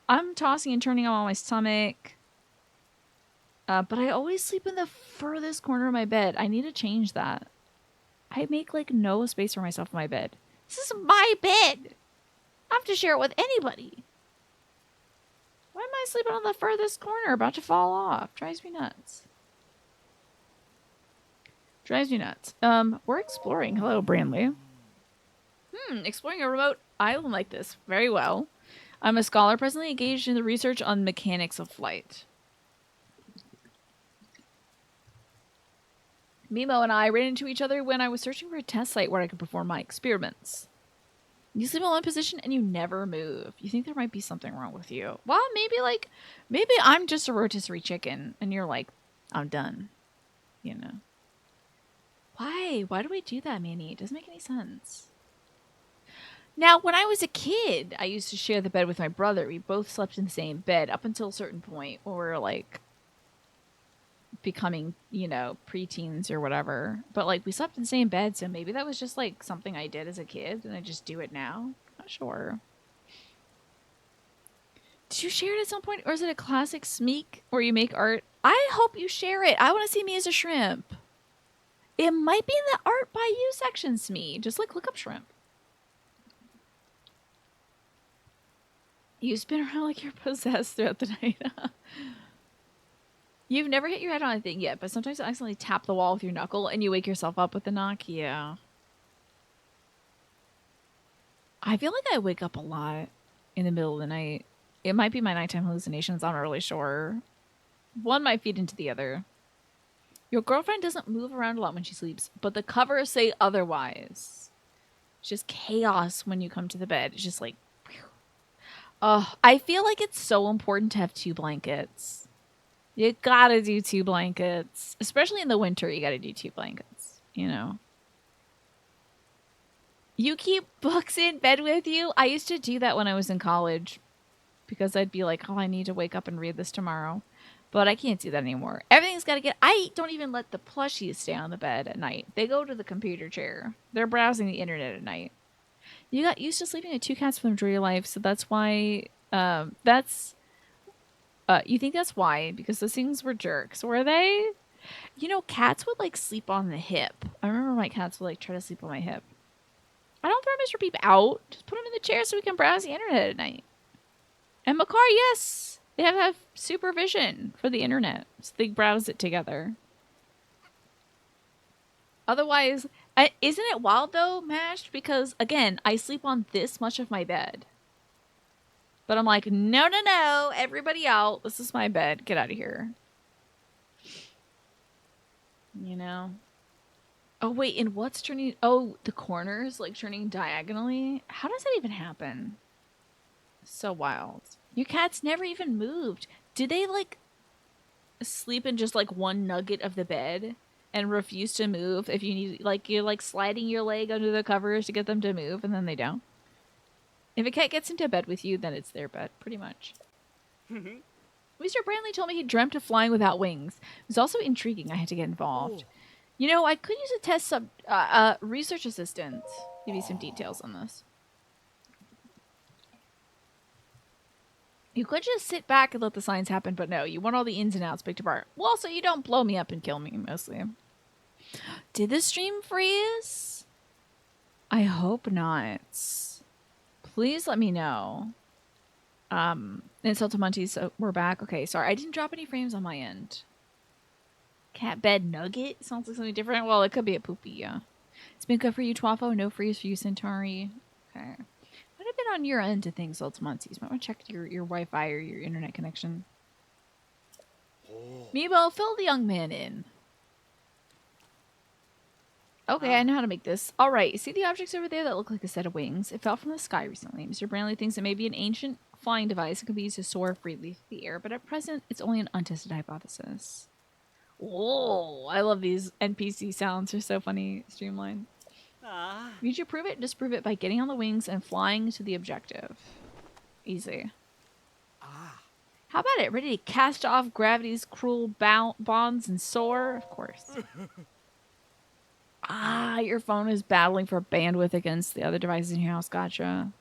S1: I'm tossing and turning on my stomach. But I always sleep in the furthest corner of my bed. I need to change that. I make, like, no space for myself in my bed. This is my bed. I have to share it with anybody. Why am I sleeping on the furthest corner? About to fall off. Drives me nuts. Drives me nuts. We're exploring. Hello, Branley. Exploring a remote island like this. Very well. I'm a scholar presently engaged in the research on mechanics of flight. Mimo and I ran into each other when I was searching for a test site where I could perform my experiments. You sleep in one position and you never move. You think there might be something wrong with you. Well, maybe I'm just a rotisserie chicken and you're like, I'm done. You know. Why? Why do we do that, Manny? It doesn't make any sense. Now, when I was a kid, I used to share the bed with my brother. We both slept in the same bed up until a certain point where we were, like, becoming, you know, preteens or whatever. But, like, we slept in the same bed, so maybe that was just, like, something I did as a kid, and I just do it now. Not sure. Did you share it at some point, or is it a classic smeek where you make art? I hope you share it. I want to see me as a shrimp. It might be in the art by you section, Smee. Just, like, look up shrimp. You spin around like you're possessed throughout the night. You've never hit your head on a thing yet, but sometimes you accidentally tap the wall with your knuckle and you wake yourself up with the knock. Yeah. I feel like I wake up a lot in the middle of the night. It might be my nighttime hallucinations. I'm not really sure. One might feed into the other. Your girlfriend doesn't move around a lot when she sleeps, but the covers say otherwise. It's just chaos when you come to the bed. It's just like, oh, I feel like it's so important to have 2 blankets. You gotta do 2 blankets. Especially in the winter, you gotta do 2 blankets, you know? You keep books in bed with you? I used to do that when I was in college because I'd be like, oh, I need to wake up and read this tomorrow. But I can't do that anymore. Everything's got to get... I don't even let the plushies stay on the bed at night. They go to the computer chair. They're browsing the internet at night. You got used to sleeping with 2 cats for the majority of your life, so that's why... you think that's why? Because those things were jerks, were they? You know, cats would, like, sleep on the hip. I remember my cats would, like, try to sleep on my hip. I don't throw Mr. Peep out. Just put him in the chair so we can browse the internet at night. And Makar, yes. They have to have supervision for the internet. So they browse it together. Otherwise, isn't it wild though, Mashed? Because again, I sleep on this much of my bed. But I'm like, no, no, no. Everybody out. This is my bed. Get out of here. You know? Oh, wait. And what's turning? Oh, the corners, like turning diagonally? How does that even happen? So wild. Your cats never even moved. Did they, like, sleep in just, like, one nugget of the bed and refuse to move if you need, like, you're, like, sliding your leg under the covers to get them to move, and then they don't? If a cat gets into bed with you, then it's their bed, pretty much. Mr. Brantley told me he dreamt of flying without wings. It was also intriguing. I had to get involved. Oh. You know, I could use a test research assistant. Give you some details on this. You could just sit back and let the signs happen, but no, you want all the ins and outs picked apart. Well, so you don't blow me up and kill me, mostly. Did the stream freeze? I hope not. Please let me know. Insult to Munchies, so we're back. Okay, sorry, I didn't drop any frames on my end. Cat bed nugget? Sounds like something different. Well, it could be a poopy, yeah. It's been good for you, Twafo. No freeze for you, Centauri. Okay. Might have been on your end to things, Saltmontes. Might want to check your Wi-Fi or your internet connection. Oh. Meebo, fill the young man in. Okay, I know how to make this. All right, see the objects over there that look like a set of wings? It fell from the sky recently. Mr. Brantley thinks it may be an ancient flying device that can be used to soar freely through the air, but at present, it's only an untested hypothesis. Whoa, I love these NPC sounds. They're so funny, streamlined. Need you prove it? Disprove it by getting on the wings and flying to the objective. Easy. How about it? Ready to cast off gravity's cruel bonds and soar? Of course. Your phone is battling for bandwidth against the other devices in your house. Gotcha.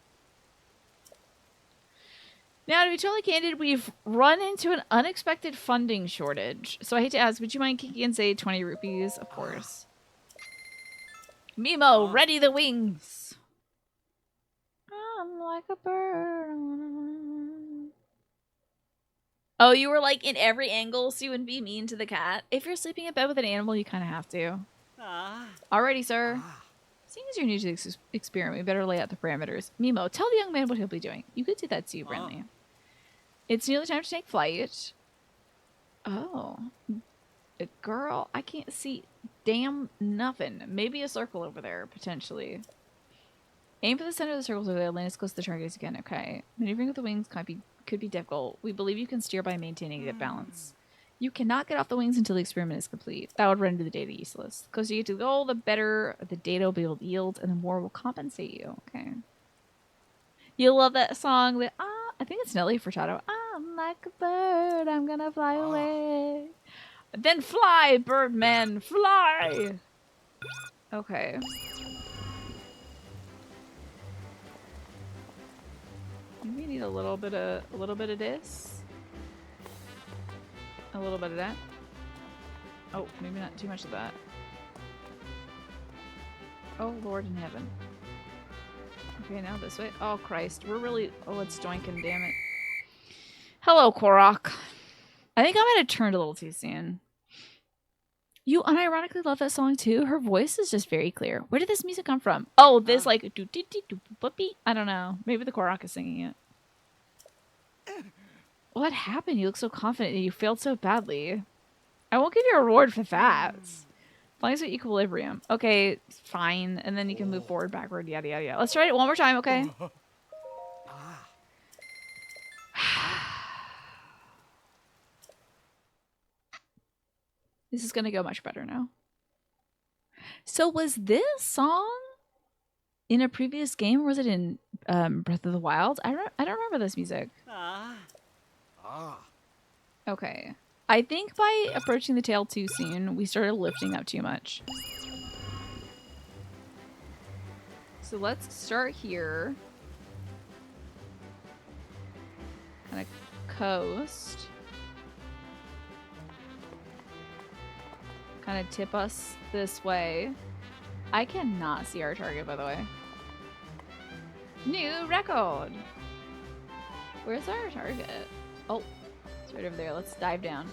S1: Now, to be totally candid, we've run into an unexpected funding shortage. So I hate to ask, would you mind kicking in, say, 20 rupees? Of course. Mimo, ready the wings. I'm like a bird. Oh, you were like in every angle so you wouldn't be mean to the cat? If you're sleeping in bed with an animal, you kind of have to. Alrighty, sir. Seeing as you're new to this experiment, we better lay out the parameters. Mimo, tell the young man what he'll be doing. You could do that too, Brenly. It's nearly time to take flight. Oh. Girl, I can't see damn nothing. Maybe a circle over there, potentially. Aim for the center of the circles over there. Land as close to the target as you can. Okay. Maneuvering with the wings could be difficult. We believe you can steer by maintaining a good balance. You cannot get off the wings until the experiment is complete. That would render the data useless. The closer you get to the goal, the better the data will be able to yield, and the more will compensate you. Okay. You love that song that, I think it's Nelly Furtado. I'm like a bird, I'm gonna fly away. Then fly, Birdman, fly! Okay. We need a little bit of this. A little bit of that. Oh, maybe not too much of that. Oh, Lord in heaven. Okay, now this way. Oh, Christ. We're really... Oh, it's doinking, damn it. Hello, Korok. I think I might have turned a little too soon. You unironically love that song too? Her voice is just very clear. Where did this music come from? Oh, this like do do do do boopy. I don't know. Maybe the Korok is singing it. What happened? You look so confident and you failed so badly. I won't give you a reward for that. Flying to equilibrium. Okay, fine. And then you can move forward, backward, yada yada yada. Let's try it one more time, okay? This is gonna go much better now. So was this song in a previous game, or was it in Breath of the Wild? I don't remember this music. Okay. I think by approaching the tail too soon, we started lifting up too much. So let's start here. Kind of coast. Kind of tip us this way. I cannot see our target, by the way. New record! Where's our target? Oh, it's right over there. Let's dive down.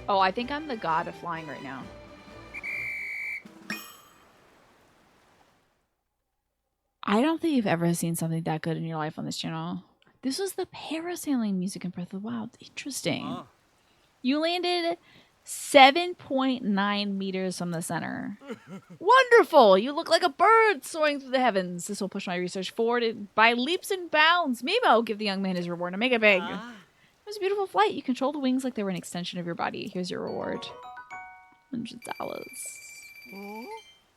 S1: Oh, I think I'm the god of flying right now. I don't think you've ever seen something that good in your life on this channel. This was the parasailing music in Breath of the Wild. Interesting. You landed 7.9 meters from the center. Wonderful! You look like a bird soaring through the heavens. This will push my research forward by leaps and bounds. Mimo, give the young man his reward and make it big. It was a beautiful flight. You control the wings like they were an extension of your body. Here's your reward. $100.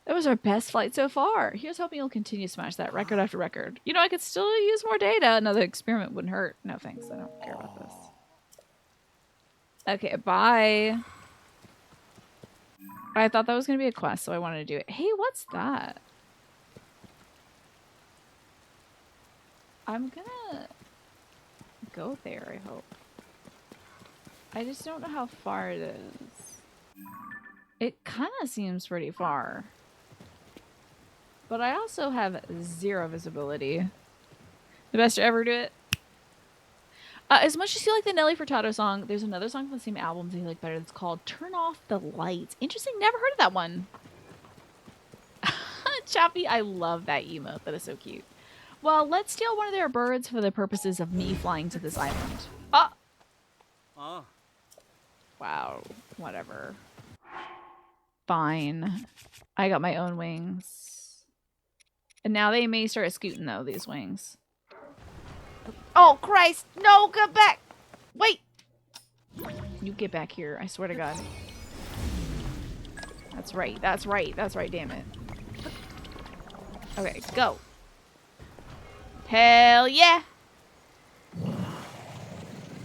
S1: That was our best flight so far. Here's hoping you'll continue to smash that record after record. You know, I could still use more data. Another experiment wouldn't hurt. No thanks. I don't care about this. Okay, bye. I thought that was going to be a quest, so I wanted to do it. Hey, what's that? I'm gonna go there, I hope. I just don't know how far it is. It kind of seems pretty far. But I also have 0 visibility. The best to ever do it. As much as you like the Nelly Furtado song, there's another song from the same album that you like better that's called Turn Off the Lights. Interesting, never heard of that one. Choppy, I love that emote. That is so cute. Well, let's steal one of their birds for the purposes of me flying to this island. Oh! Wow, whatever. Fine. I got my own wings. And now they may start scooting, though, these wings. Oh, Christ! No, get back! Wait! You get back here, I swear to God. That's right, that's right, that's right, damn it. Okay, go. Hell yeah!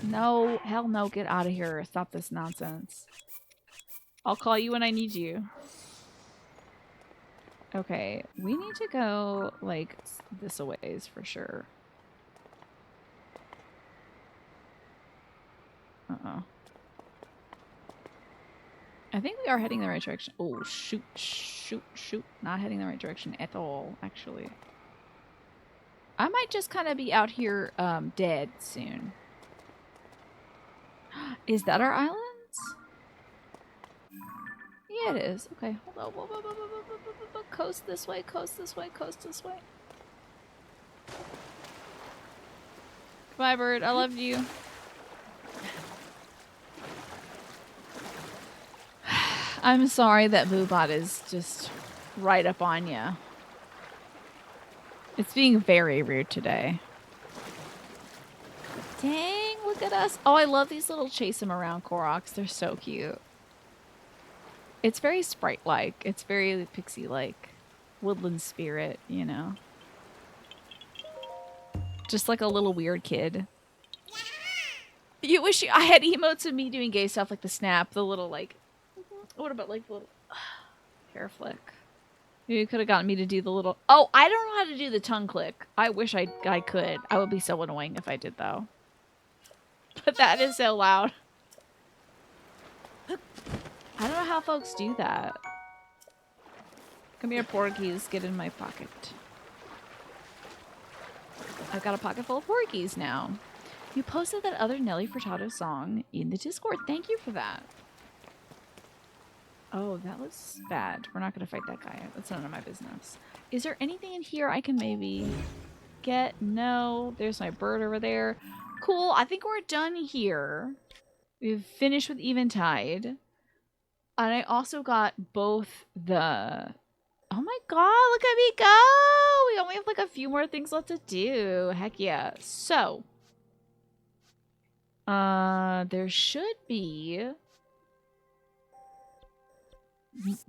S1: No, hell no, get out of here. Stop this nonsense. I'll call you when I need you. Okay, we need to go, like, this a ways for sure. Uh-oh. I think we are heading the right direction. Oh, shoot, shoot, shoot. Not heading the right direction at all, actually. I might just kind of be out here dead soon. Is that our islands? Yeah, it is. Okay, hold on. Whoa, whoa, whoa, whoa, whoa, whoa, whoa, whoa. Coast this way, coast this way, coast this way. Goodbye, bird. I love you. I'm sorry that Boobot is just right up on you. It's being very rude today. Dang, look at us. Oh, I love these little chase them around Koroks. They're so cute. It's very sprite-like. It's very pixie-like. Woodland spirit, you know. Just like a little weird kid. You wish I had emotes of me doing gay stuff like the snap, the little like... What about like the little hair flick? You could have gotten me to do the little... Oh, I don't know how to do the tongue click. I wish I could. I would be so annoying if I did, though. But that is so loud. I don't know how folks do that. Come here, porkies. Get in my pocket. I've got a pocket full of porkies now. You posted that other Nelly Furtado song in the Discord. Thank you for that. Oh, that was bad. We're not going to fight that guy. That's none of my business. Is there anything in here I can maybe get? No. There's my bird over there. Cool. I think we're done here. We've finished with Eventide. And I also got both the... Oh my god, look at me go! We only have like a few more things left to do. Heck yeah. So... there should be...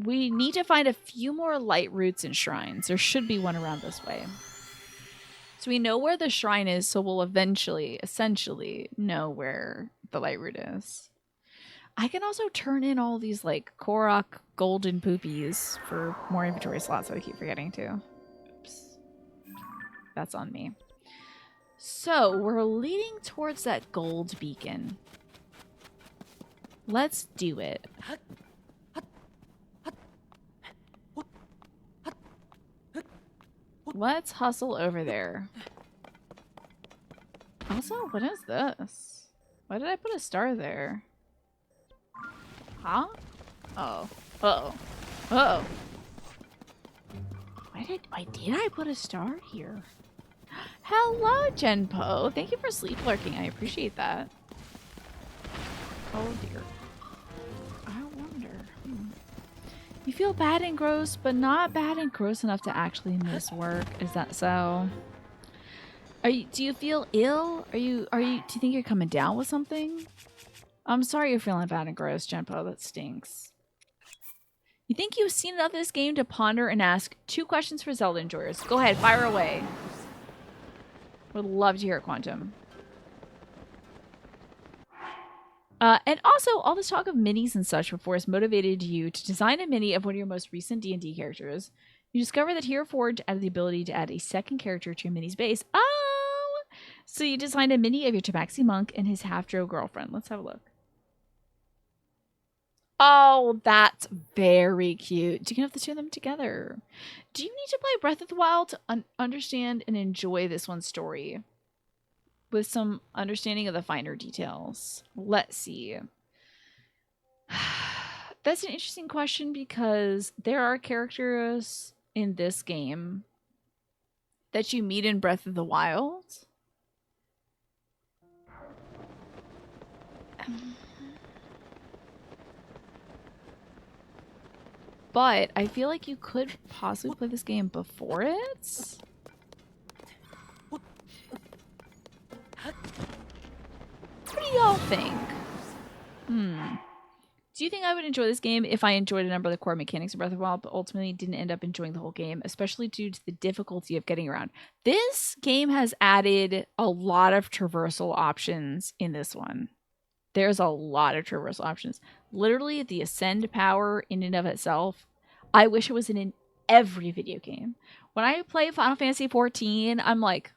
S1: We need to find a few more light roots and shrines. There should be one around this way. So we know where the shrine is, so we'll eventually, essentially, know where the light root is. I can also turn in all these, like, Korok golden poopies for more inventory slots that I keep forgetting to. Oops. That's on me. So, we're leading towards that gold beacon. Let's do it. Let's hustle over there. Also, what is this? Why did I put a star there? Huh? Oh. Uh-oh. Uh-oh. Why did I put a star here? Hello, Genpo. Thank you for sleep lurking. I appreciate that. Oh, dear. I wonder. You feel bad and gross, but not bad and gross enough to actually miss work. Is that so? Do you feel ill? Do you think you're coming down with something? I'm sorry you're feeling bad and gross, Genpo. That stinks. You think you've seen enough of this game to ponder and ask 2 questions for Zelda enjoyers. Go ahead, fire away. Would love to hear it, Quantum. And also, all this talk of minis and such before has motivated you to design a mini of one of your most recent D&D characters. You discover that Hero Forge added the ability to add a second character to your mini's base. Oh! So you designed a mini of your Tabaxi monk and his half-dro girlfriend. Let's have a look. Oh, that's very cute. You can have the 2 of them together. Do you need to play Breath of the Wild to understand and enjoy this one's story? With some understanding of the finer details. Let's see. That's an interesting question because there are characters in this game that you meet in Breath of the Wild. But I feel like you could possibly play this game before it. What do y'all think? Do you think I would enjoy this game if I enjoyed a number of the core mechanics of Breath of the Wild, but ultimately didn't end up enjoying the whole game, especially due to the difficulty of getting around? This game has added a lot of traversal options in this one. There's a lot of traversal options. Literally, the Ascend power in and of itself, I wish it was in every video game. When I play Final Fantasy XIV, I'm like,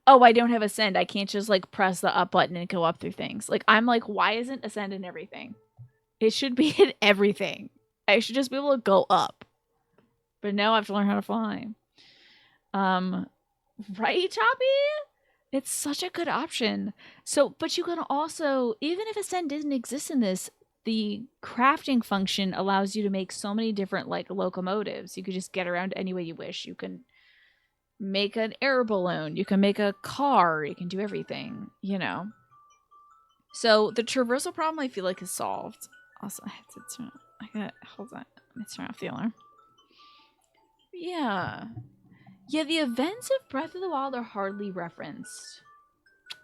S1: oh, I don't have Ascend. I can't just like press the up button and go up through things. Like, I'm like, why isn't Ascend in everything? It should be in everything. I should just be able to go up. But no, I have to learn how to fly. Right, Choppy? It's such a good option. So, but you can also, even if Ascend didn't exist in this, the crafting function allows you to make so many different like locomotives. You could just get around any way you wish. You can make an air balloon. You can make a car. You can do everything, you know. So the traversal problem I feel like is solved. Also, I have to turn. Hold on. Let me turn off the alarm. Yeah. Yeah, the events of Breath of the Wild are hardly referenced.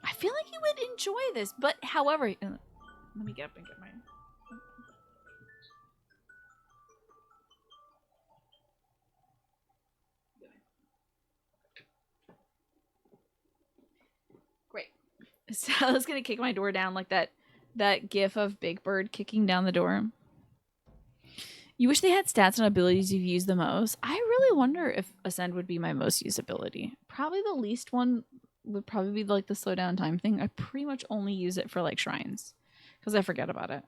S1: I feel like you would enjoy this, but however, let me get up and get my. Great. So I was gonna kick my door down like that gif of Big Bird kicking down the door. You wish they had stats and abilities you've used the most. I really wonder if Ascend would be my most used ability. Probably the least one would probably be like the slow down time thing. I pretty much only use it for like shrines because I forget about it.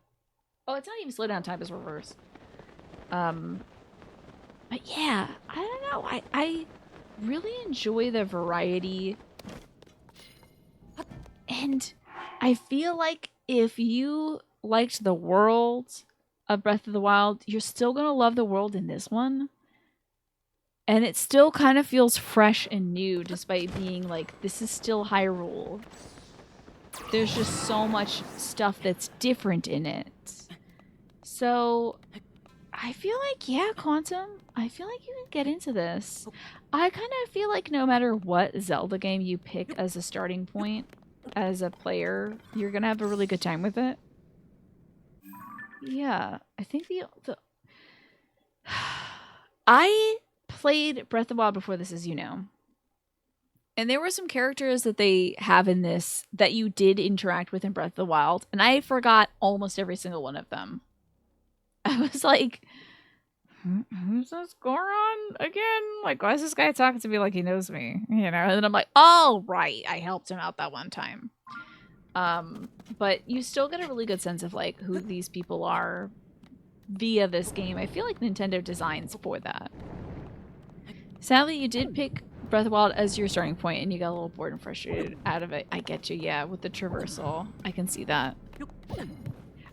S1: Oh, it's not even slow down time, it's reverse. But yeah, I don't know. I really enjoy the variety. And I feel like if you liked the world of Breath of the Wild, you're still going to love the world in this one. And it still kind of feels fresh and new despite being like, this is still Hyrule. There's just so much stuff that's different in it. So I feel like, yeah, Quantum, I feel like you can get into this. I kind of feel like no matter what Zelda game you pick as a starting point, as a player, you're going to have a really good time with it. Yeah, I think the I played Breath of the Wild before this, as you know. And there were some characters that they have in this that you did interact with in Breath of the Wild, and I forgot almost every single one of them. I was like, who's this Goron again? Like, why is this guy talking to me like he knows me? You know? And then I'm like, oh, right, I helped him out that one time. But you still get a really good sense of like who these people are via this game. I feel like Nintendo designs for that. Sadly, you did pick Breath of the Wild as your starting point and you got a little bored and frustrated out of it. I get you, yeah, with the traversal. I can see that.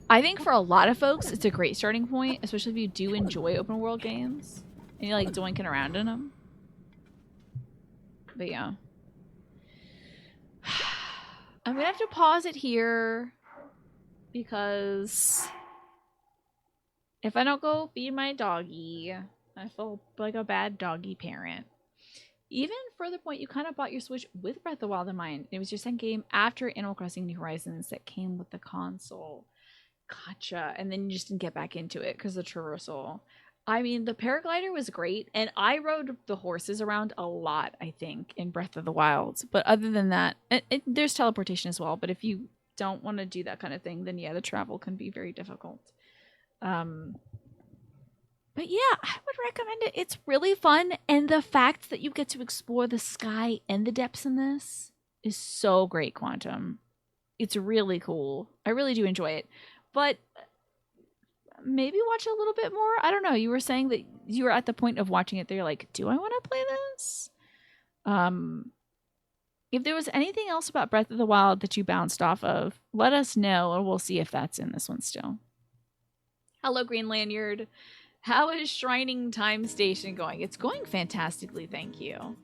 S1: I think for a lot of folks, it's a great starting point, especially if you do enjoy open world games and you like doinking around in them. But yeah. I'm gonna have to pause it here because if I don't go feed my doggy, I feel like a bad doggy parent. Even further point, you kind of bought your Switch with Breath of the Wild in mind. It was your second game after Animal Crossing New Horizons that came with the console. Gotcha. And then you just didn't get back into it because of the traversal. I mean, the paraglider was great, and I rode the horses around a lot, I think, in Breath of the Wild. But other than that, there's teleportation as well. But if you don't want to do that kind of thing, then yeah, the travel can be very difficult. But yeah, I would recommend it. It's really fun, and the fact that you get to explore the sky and the depths in this is so great, Quantum. It's really cool. I really do enjoy it. But maybe watch a little bit more. I don't know. You were saying that you were at the point of watching it. They're like, do I want to play this? If there was anything else about Breath of the Wild that you bounced off of, let us know, and we'll see if that's in this one still. Hello, Green Lanyard. How is Shrining Time Station going? It's going fantastically, thank you.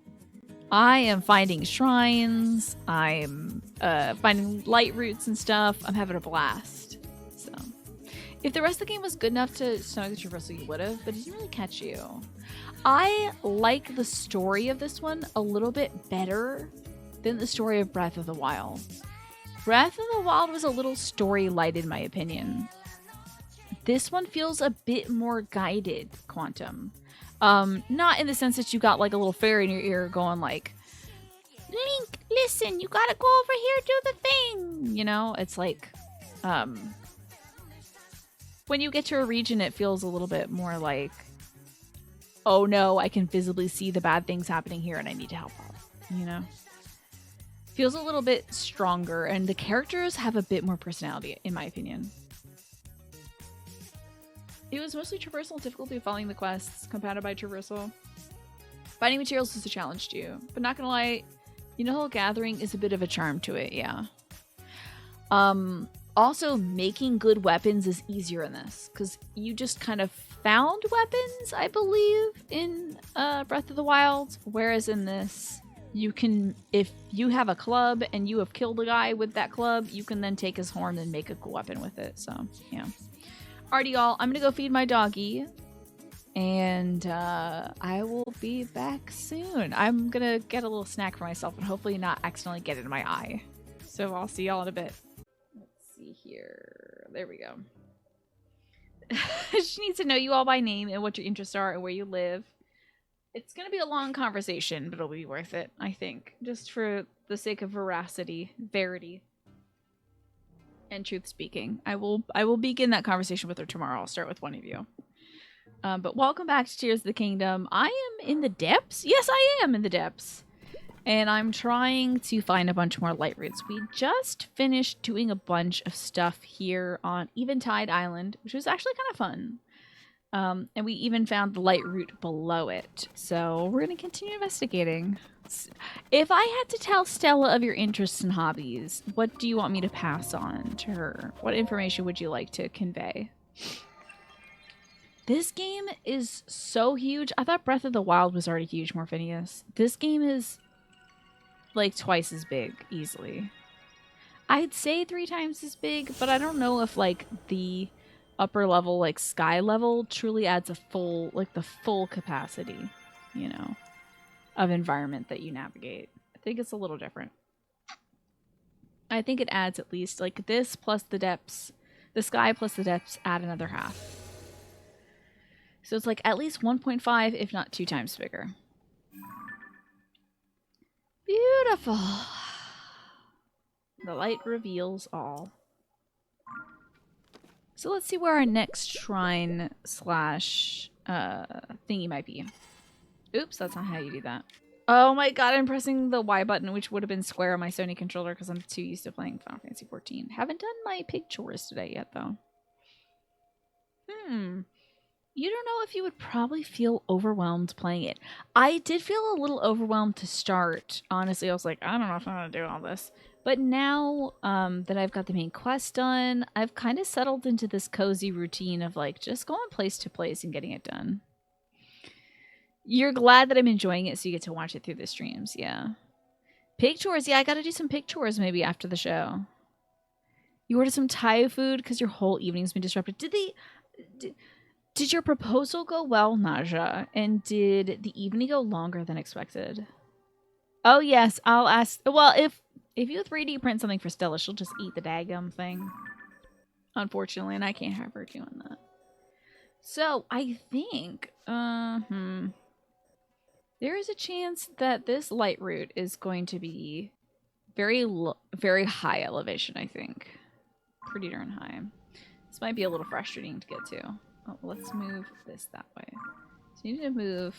S1: I am finding shrines. I'm finding light roots and stuff. I'm having a blast. So, if the rest of the game was good enough to stomach the traversal, you would have, but it didn't really catch you. I like the story of this one a little bit better than the story of Breath of the Wild. Breath of the Wild was a little story light, in my opinion. This one feels a bit more guided, Quantum. Not in the sense that you got like a little fairy in your ear going like, Link, listen, you gotta go over here, do the thing. You know, it's like, when you get to a region, it feels a little bit more like, oh no, I can visibly see the bad things happening here and I need to help out, you know? Feels a little bit stronger, and the characters have a bit more personality, in my opinion. It was mostly traversal difficulty following the quests, compounded by traversal. Finding materials was a challenge to you, but not gonna lie, you know, the whole gathering is a bit of a charm to it, yeah. Also, making good weapons is easier in this, because you just kind of found weapons, I believe, in Breath of the Wild, whereas in this, you can, if you have a club and you have killed a guy with that club, you can then take his horn and make a cool weapon with it, so, yeah. Alrighty, y'all, I'm gonna go feed my doggy, and I will be back soon. I'm gonna get a little snack for myself and hopefully not accidentally get it in my eye. So I'll see y'all in a bit. Let's see here. There we go. She needs to know you all by name and what your interests are and where you live. It's gonna be a long conversation, but it'll be worth it, I think. Just for the sake of verity. And truth speaking, I will begin that conversation with her tomorrow. I'll start with one of you. But welcome back to Tears of the Kingdom. I am in the depths. Yes, I am in the depths. And I'm trying to find a bunch more light roots. We just finished doing a bunch of stuff here on Eventide Island, which was actually kind of fun. And we even found the light route below it. So we're going to continue investigating. If I had to tell Stella of your interests and hobbies, what do you want me to pass on to her? What information would you like to convey? This game is so huge. I thought Breath of the Wild was already huge, Morphinius. This game is like twice as big, easily. I'd say 3 times as big, but I don't know if like the upper level, like sky level, truly adds a full, like the full capacity, you know, of environment that you navigate. I think it's a little different. I think it adds at least like this plus the depths, the sky plus the depths add another half. So it's like at least 1.5, if not 2 times bigger. Beautiful. The light reveals all. So let's see where our next shrine slash thingy might be. Oops, that's not how you do that. Oh my god, I'm pressing the Y button, which would have been square on my Sony controller because I'm too used to playing Final Fantasy XIV. Haven't done my pig chores today yet, though. You don't know if you would probably feel overwhelmed playing it. I did feel a little overwhelmed to start. Honestly, I was like, I don't know if I'm going to do all this. But now that I've got the main quest done, I've kind of settled into this cozy routine of like just going place to place and getting it done. You're glad that I'm enjoying it, so you get to watch it through the streams, yeah. Pig chores, yeah, I got to do some pig chores maybe after the show. You ordered some Thai food because your whole evening's been disrupted. Did your proposal go well, Naja? And did the evening go longer than expected? Oh, yes. I'll ask. Well, if you 3D print something for Stella, she'll just eat the daggum thing. Unfortunately, and I can't have her doing that. So, I think... there is a chance that this light route is going to be very high elevation, I think. Pretty darn high. This might be a little frustrating to get to. Oh, let's move this that way. So you need to move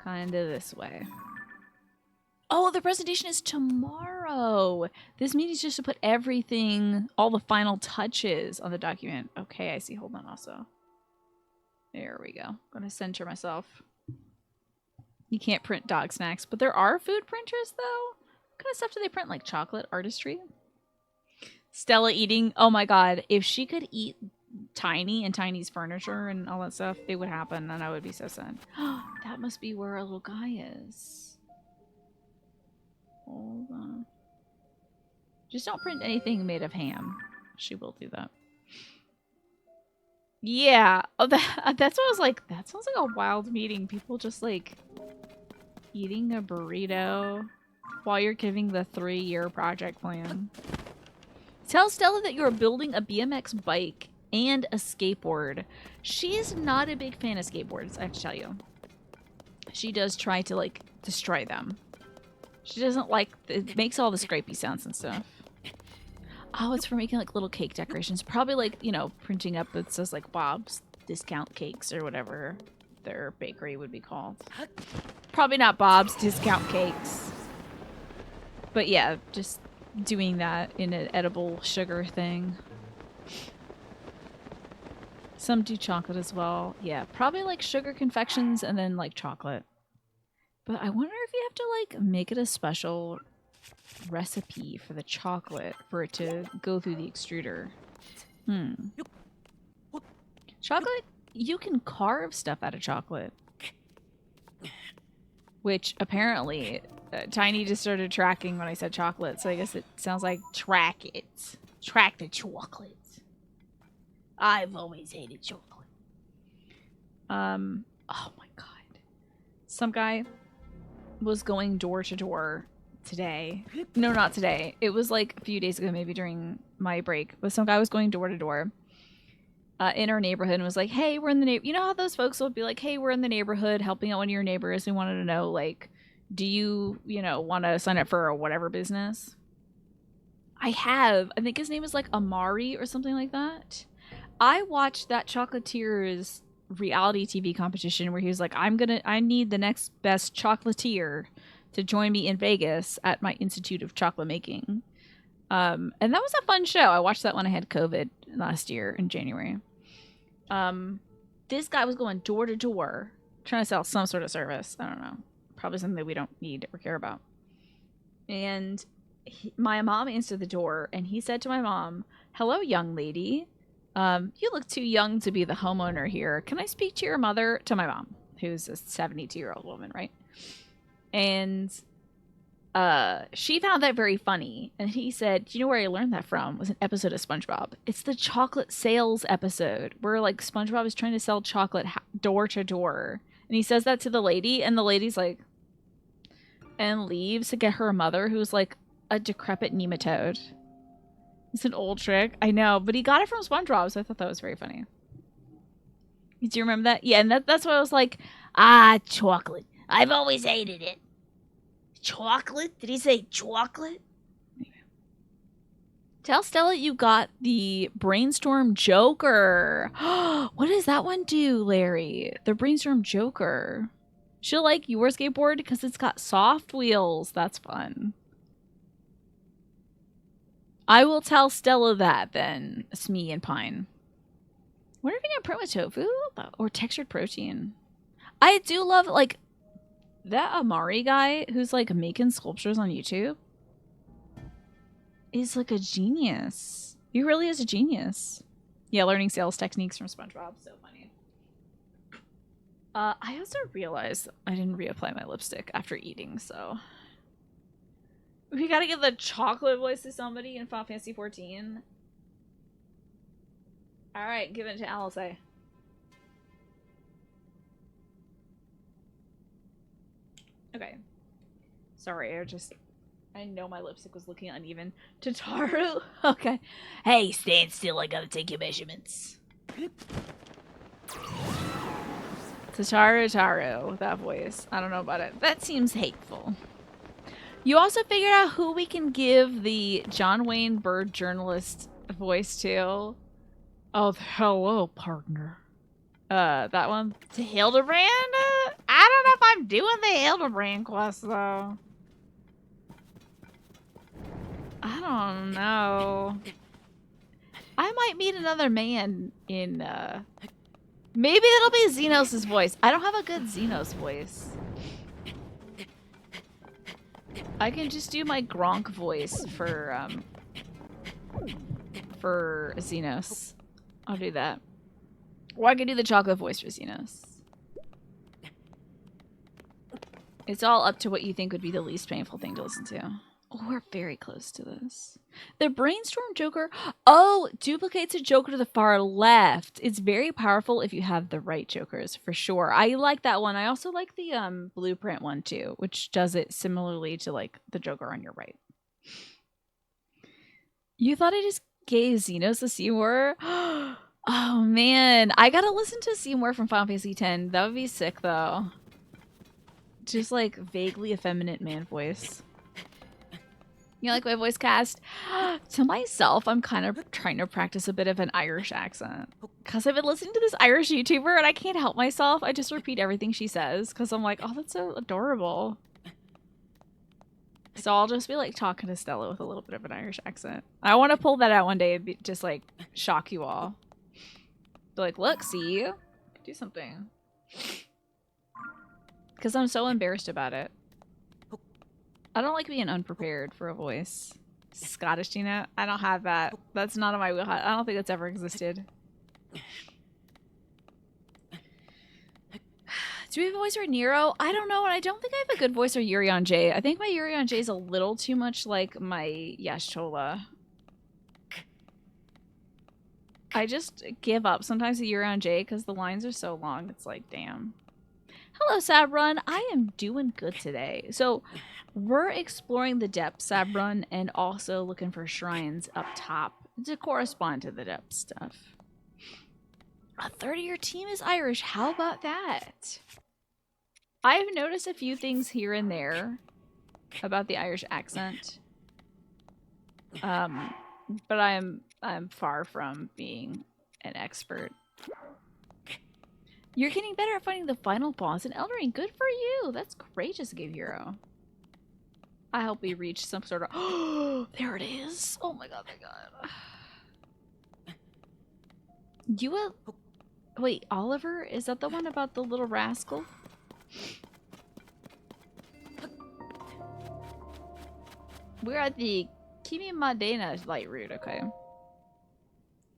S1: kind of this way. Oh, the presentation is tomorrow. This meeting's just to put everything, all the final touches on the document. Okay, I see. Hold on also. There we go. I'm going to center myself. You can't print dog snacks, but there are food printers, though. What kind of stuff do they print? Like chocolate artistry? Stella eating. Oh my god. If she could eat Tiny and Tiny's furniture and all that stuff, it would happen, and I would be so sad. That must be where our little guy is. Hold on. Just don't print anything made of ham. She will do that. Yeah. Oh, that's what I was like. That sounds like a wild meeting. People just like eating a burrito while you're giving the 3-year project plan. Tell Stella that you're building a BMX bike and a skateboard. She is not a big fan of skateboards, I have to tell you. She does try to, like, destroy them. She doesn't like... It makes all the scrapey sounds and stuff. Oh, it's for making, like, little cake decorations. Probably, like, you know, printing up it says, like, Bob's Discount Cakes or whatever their bakery would be called. Probably not Bob's Discount Cakes. But, yeah, just doing that in an edible sugar thing. Some do chocolate as well. Yeah, probably like sugar confections and then like chocolate. But I wonder if you have to like make it a special recipe for the chocolate for it to go through the extruder. Chocolate, you can carve stuff out of chocolate. Which apparently Tiny just started tracking when I said chocolate, so I guess it sounds like track it. Track the chocolate. I've always hated chocolate. Oh my god. Some guy was going door to door today. No, not today. It was like a few days ago, maybe during my break. But some guy was going door to door in our neighborhood and was like, hey, we're in the neighborhood. You know how those folks will be like, hey, we're in the neighborhood helping out one of your neighbors. We wanted to know, like, do you, want to sign up for a whatever business? I have. I think his name is like Amari or something like that. I watched that chocolatier's reality TV competition where he was like, I need the next best chocolatier to join me in Vegas at my Institute of Chocolate Making. And that was a fun show. I watched that when I had COVID last year in January. this guy was going door to door trying to sell some sort of service. I don't know. Probably something that we don't need or care about. And my mom answered the door, and he said to my mom, "Hello, young lady. You look too young to be the homeowner here. Can I speak to your mother?" To my mom, who's a 72-year-old woman, right? And she found that very funny. And he said, "Do you know where I learned that from?" It was an episode of SpongeBob. It's the chocolate sales episode where like SpongeBob is trying to sell chocolate door to door. And he says that to the lady, and the lady's like, and leaves to get her mother, who's like a decrepit nematode. It's an old trick. I know, but he got it from SpongeBob, so I thought that was very funny. Do you remember that? Yeah, and that's why I was like, chocolate. I've always hated it. Chocolate? Did he say chocolate? Tell Stella you got the Brainstorm Joker. What does that one do, Larry? The Brainstorm Joker. She'll like your skateboard because it's got soft wheels. That's fun. I will tell Stella that then. Smee and Pine. What if you get print with tofu or textured protein? I do love like that Amari guy who's like making sculptures on YouTube is like a genius. He really is a genius. Yeah, learning sales techniques from SpongeBob. So funny. I also realized I didn't reapply my lipstick after eating, so we gotta give the chocolate voice to somebody in Final Fantasy 14. Alright, give it to Alice. Okay. Sorry, I know my lipstick was looking uneven. Tataru? Okay. Hey, stand still, I gotta take your measurements. Tataru, that voice. I don't know about it. That seems hateful. You also figured out who we can give the John Wayne Bird journalist voice to. Oh, hello, partner. That one? To Hildebrand? I don't know if I'm doing the Hildebrand quest, though. I don't know. I might meet another man in, maybe it'll be Xenos' voice. I don't have a good Xenos voice. I can just do my Gronk voice for Xenos. I'll do that. Or I can do the chocolate voice for Xenos. It's all up to what you think would be the least painful thing to listen to. Oh, we're very close to this. The Brainstorm Joker. Oh, duplicates a Joker to the far left. It's very powerful if you have the right Jokers, for sure. I like that one. I also like the Blueprint one, too, which does it similarly to, like, the Joker on your right. You thought I just gave Xenos a Seymour? Oh, man. I gotta listen to Seymour from Final Fantasy X. That would be sick, though. Just, like, vaguely effeminate man voice. You like my voice cast? To myself, I'm kind of trying to practice a bit of an Irish accent. Because I've been listening to this Irish YouTuber and I can't help myself. I just repeat everything she says because I'm like, oh, that's so adorable. So I'll just be like talking to Stella with a little bit of an Irish accent. I want to pull that out one day and just like shock you all. Be like, look, see? Do something. Because I'm so embarrassed about it. I don't like being unprepared for a voice. Scottish Tina? I don't have that. That's not on my wheelhouse. I don't think that's ever existed. Do we have a voice for Nero? I don't know, and I don't think I have a good voice for Yuri on J. I think my Yuri on J is a little too much like my Yashtola. I just give up sometimes with Yuri on J because the lines are so long. It's like, damn. Hello, Sabrun. I am doing good today. So we're exploring the depths, Sabrun, and also looking for shrines up top to correspond to the depth stuff. A third of your team is Irish. How about that? I've noticed a few things here and there about the Irish accent. But I'm far from being an expert. You're getting better at finding the final boss in Elden Ring. Good for you. That's great, just Game Hero. I hope we reach some sort of... Oh, there it is. Oh my god, my god. Wait, Oliver? Is that the one about the little rascal? We're at the Kimi Madena light route, okay.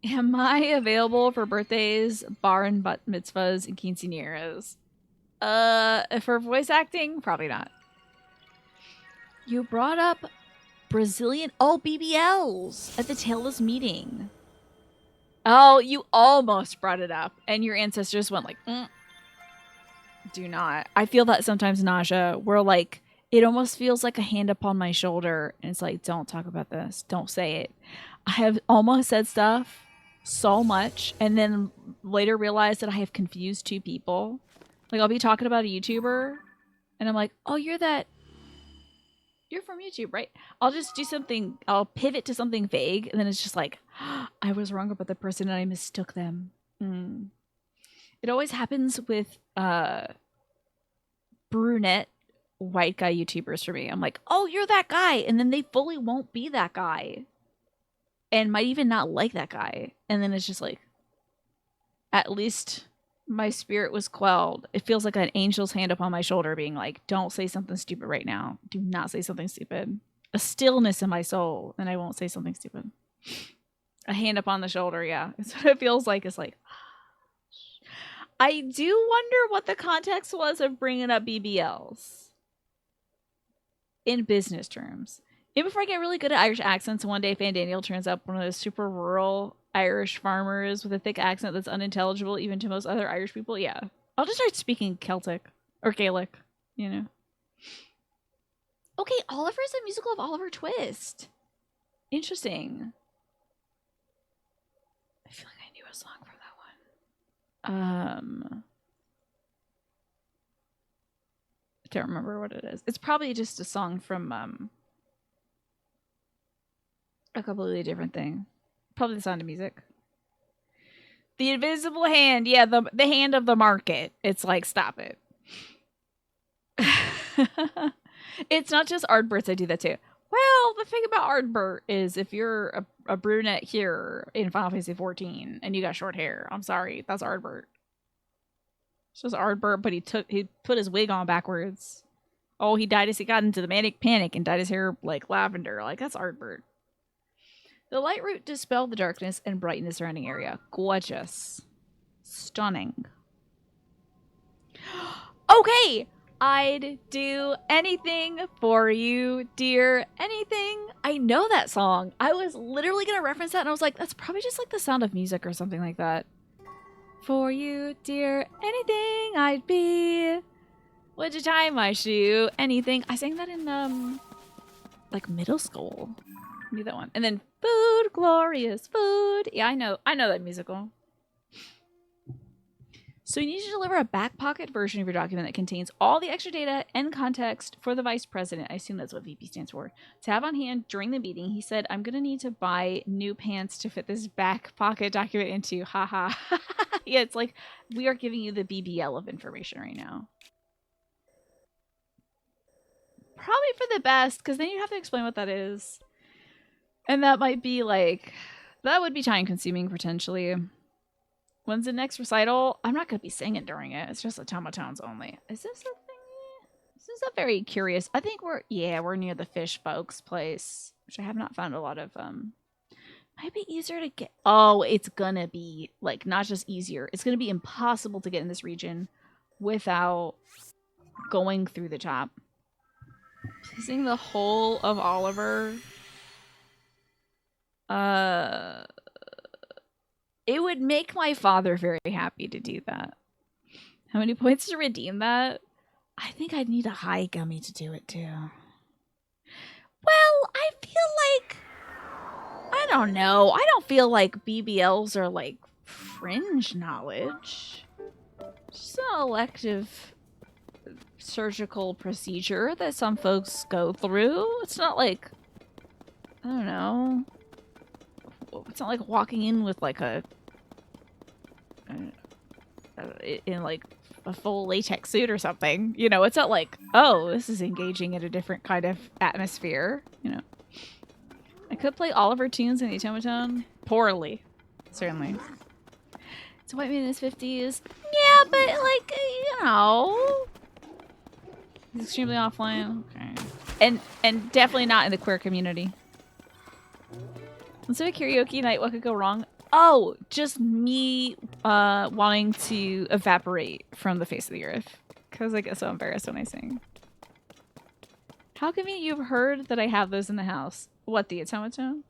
S1: Am I available for birthdays, bar and bat mitzvahs, and quinceañeras? For voice acting, probably not. You brought up Brazilian BBLs at the tail of this meeting. Oh, you almost brought it up, and your ancestors went like, do not. I feel that sometimes, Naja, where like it almost feels like a hand upon my shoulder, and it's like, don't talk about this, don't say it. I have almost said stuff so much, and then later realized that I have confused two people. Like I'll be talking about a YouTuber, and I'm like, oh, you're from YouTube, right? I'll just do something, I'll pivot to something vague, and then it's just like, I was wrong about the person and I mistook them. It always happens with brunette white guy YouTubers for me. I'm like, oh, you're that guy. And then they fully won't be that guy and might even not like that guy. And then it's just like, at least my spirit was quelled. It feels like an angel's hand upon my shoulder being like, don't say something stupid right now. Do not say something stupid. A stillness in my soul, and I won't say something stupid. A hand upon the shoulder, yeah. It's what it feels like. It's like, I do wonder what the context was of bringing up BBLs in business terms. Even before I get really good at Irish accents, one day Fan Daniel turns up one of those super rural Irish farmers with a thick accent that's unintelligible even to most other Irish people. Yeah. I'll just start speaking Celtic or Gaelic, you know. Okay, Oliver is a musical of Oliver Twist. Interesting. I feel like I knew a song from that one. I don't remember what it is. It's probably just a song from a completely different thing. Probably The Sound of Music. The Invisible Hand. Yeah, the hand of the market. It's like, stop it. It's not just Ardberts. I do that too. Well, the thing about Ardbert is if you're a brunette here in Final Fantasy 14 and you got short hair, I'm sorry, that's Ardbert. It's just Ardbert, but he put his wig on backwards. Oh, he died as he got into the manic panic and dyed his hair like lavender. Like, that's Ardbert. The light route dispelled the darkness and brightened the surrounding area. Gorgeous. Stunning. Okay! I'd do anything for you, dear. Anything. I know that song. I was literally going to reference that and I was like, that's probably just like The Sound of Music or something like that. For you, dear. Anything I'd be. Would you tie my shoe? Anything. I sang that in, like middle school. I knew that one. And then food, glorious food. Yeah, I know that musical. So you need to deliver a back pocket version of your document that contains all the extra data and context for the vice president. I assume that's what VP stands for. To have on hand during the meeting, he said, I'm going to need to buy new pants to fit this back pocket document into. Haha. Yeah, it's like we are giving you the BBL of information right now. Probably for the best, because then you have to explain what that is. And that might be like, that would be time consuming potentially. When's the next recital? I'm not going to be singing during it. It's just automatons only. Is this a thing? This is a very curious. I think we're near the fish folks place, which I have not found a lot of. Might be easier to get. Oh, it's gonna be like not just easier. It's gonna be impossible to get in this region without going through the top. Pleasing the whole of Oliver. It would make my father very happy to do that. How many points to redeem that? I think I'd need a high gummy to do it too. Well, I feel like I don't know. I don't feel like BBLs are like fringe knowledge. Just an elective surgical procedure that some folks go through. It's not like I don't know. It's not like walking in with like in like a full latex suit or something. You know, it's not like, oh, this is engaging in a different kind of atmosphere. You know, I could play Oliver tunes in the automaton poorly, certainly. It's a white man in his 50s. Yeah, but like, you know. He's extremely offline. Okay. And definitely not in the queer community. Let's have a karaoke night. What could go wrong? Oh, just me wanting to evaporate from the face of the earth. Because I get so embarrassed when I sing. How convenient you've heard that I have those in the house. What, the automaton?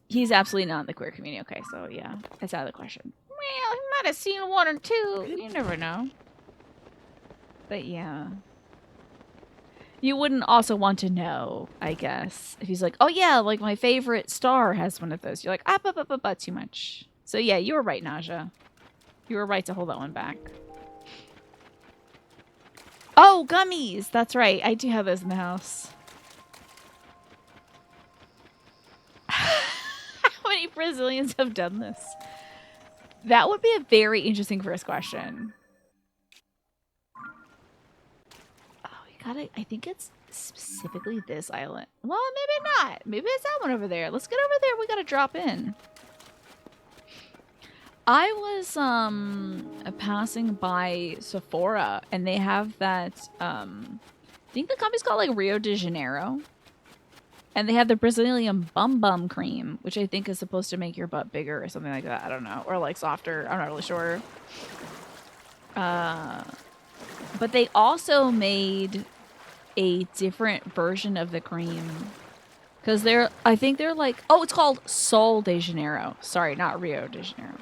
S1: He's absolutely not in the queer community. Okay, so yeah, it's out of the question. Well, he might have seen one or two. You never know. But yeah. You wouldn't also want to know, I guess, if he's like, oh yeah, like my favorite star has one of those. You're like, too much. So yeah, you were right, Naja. You were right to hold that one back. Oh, gummies! That's right. I do have those in the house. How many Brazilians have done this? That would be a very interesting first question. Oh, you gotta... I think it's specifically this island. Well, maybe not. Maybe it's that one over there. Let's get over there. We gotta drop in. I was passing by Sephora and they have that I think the company's called like Rio de Janeiro. And they have the Brazilian Bum Bum cream, which I think is supposed to make your butt bigger or something like that. I don't know. Or like softer. I'm not really sure. But they also made a different version of the cream. Because I think they're like, oh, it's called Sol de Janeiro. Sorry, not Rio de Janeiro.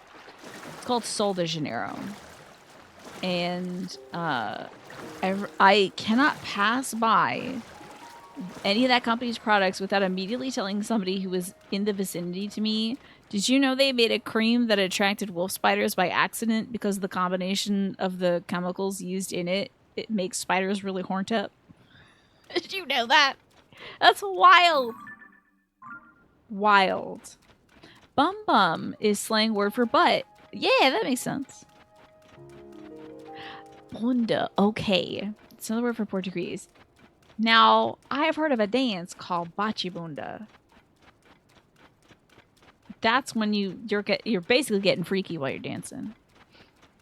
S1: It's called Sol de Janeiro. And I cannot pass by any of that company's products without immediately telling somebody who was in the vicinity to me, did you know they made a cream that attracted wolf spiders by accident because the combination of the chemicals used in it makes spiders really horned up? Did you know that? That's wild. Wild. Bum bum is slang word for butt. Yeah, that makes sense. Bunda. Okay. It's another word for Portuguese. Now, I have heard of a dance called bachibunda. That's when you're basically getting freaky while you're dancing.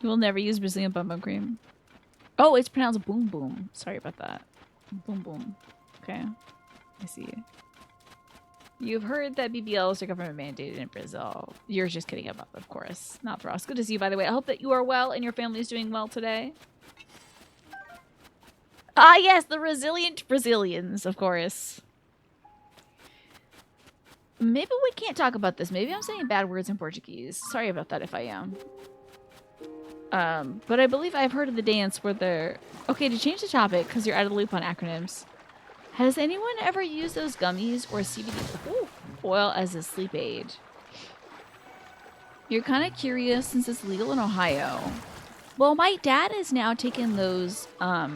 S1: You will never use Brazilian bum bum cream. Oh, it's pronounced boom boom. Sorry about that. Boom boom. Okay. I see. You've heard that BBLs are government mandated in Brazil. You're just kidding about, of course. Not for us. Good to see you, by the way. I hope that you are well and your family is doing well today. Ah, yes, the resilient Brazilians, of course. Maybe we can't talk about this. Maybe I'm saying bad words in Portuguese. Sorry about that if I am. But I believe I've heard of the dance where they're... Okay, to change the topic, because you're out of the loop on acronyms. Has anyone ever used those gummies or CBD oil as a sleep aid? You're kind of curious since it's legal in Ohio. Well, my dad is now taking those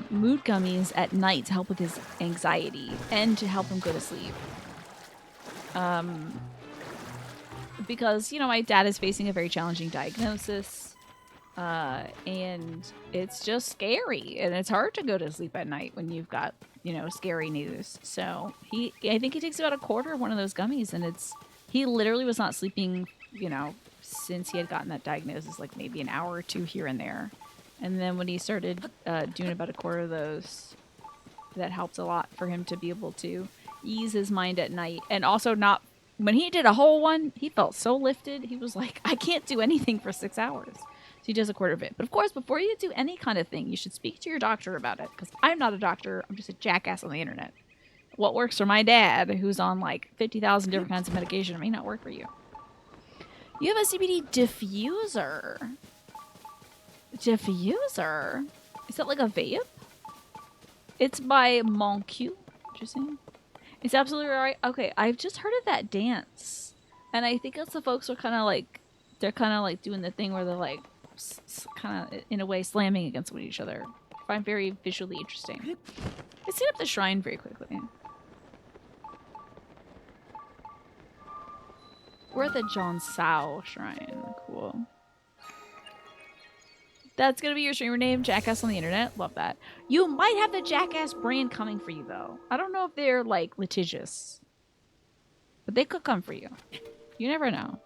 S1: mood gummies at night to help with his anxiety and to help him go to sleep. Because, you know, my dad is facing a very challenging diagnosis. And it's just scary. And it's hard to go to sleep at night when you've got, you know, scary news. So I think he takes about a quarter of one of those gummies. And he literally was not sleeping, you know, since he had gotten that diagnosis, like maybe an hour or two here and there. And then when he started doing about a quarter of those, that helped a lot for him to be able to ease his mind at night. And also not, when he did a whole one, he felt so lifted. He was like, I can't do anything for 6 hours. So he does a quarter of it. But of course, before you do any kind of thing, you should speak to your doctor about it. Because I'm not a doctor. I'm just a jackass on the internet. What works for my dad, who's on like 50,000 different kinds of medication, may not work for you. You have a CBD diffuser. Diffuser? Is that like a vape? It's by Moncu. Interesting. It's absolutely right. Okay, I've just heard of that dance. And I think it's the folks are kind of like, they're kind of like doing the thing where they're like, kind of in a way slamming against each other. I find very visually interesting. Let's set up the shrine very quickly. We're at the John Sao shrine. Cool. That's gonna be your streamer name, Jackass on the Internet. Love that. You might have the Jackass brand coming for you, though. I don't know if they're, like, litigious. But they could come for you. You never know.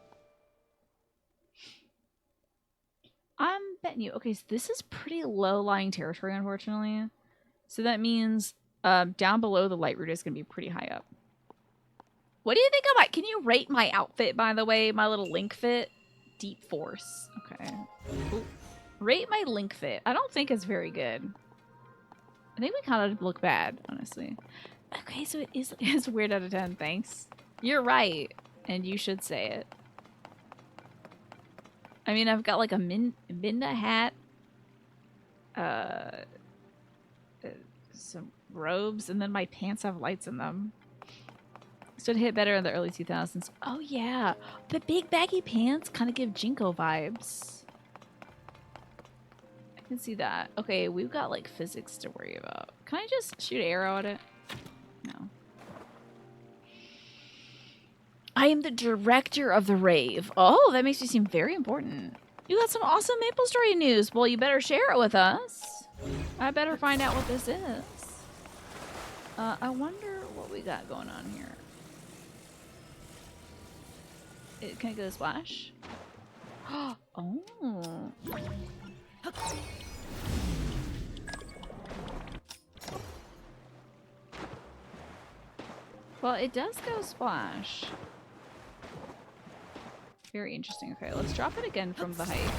S1: betting you. Okay, so this is pretty low-lying territory, unfortunately. So that means down below the light route is going to be pretty high up. What do you think about? Can you rate my outfit, by the way? My little link fit? Deep Force. Okay. Ooh. Rate my link fit. I don't think it's very good. I think we kind of look bad, honestly. Okay, so it's weird out of 10. Thanks. You're right, and you should say it. I mean, I've got like a Minda hat, some robes, and then my pants have lights in them. So it hit better in the early 2000s. Oh yeah, the big baggy pants kind of give Jinko vibes. I can see that. Okay, we've got like physics to worry about. Can I just shoot an arrow at it? No. I am the director of the rave. Oh, that makes me seem very important. You got some awesome Maple Story news. Well, you better share it with us. I better find out what this is. I wonder what we got going on here. Can I get a splash? Oh. Well, it does go splash. Very interesting. Okay, let's drop it again from the height.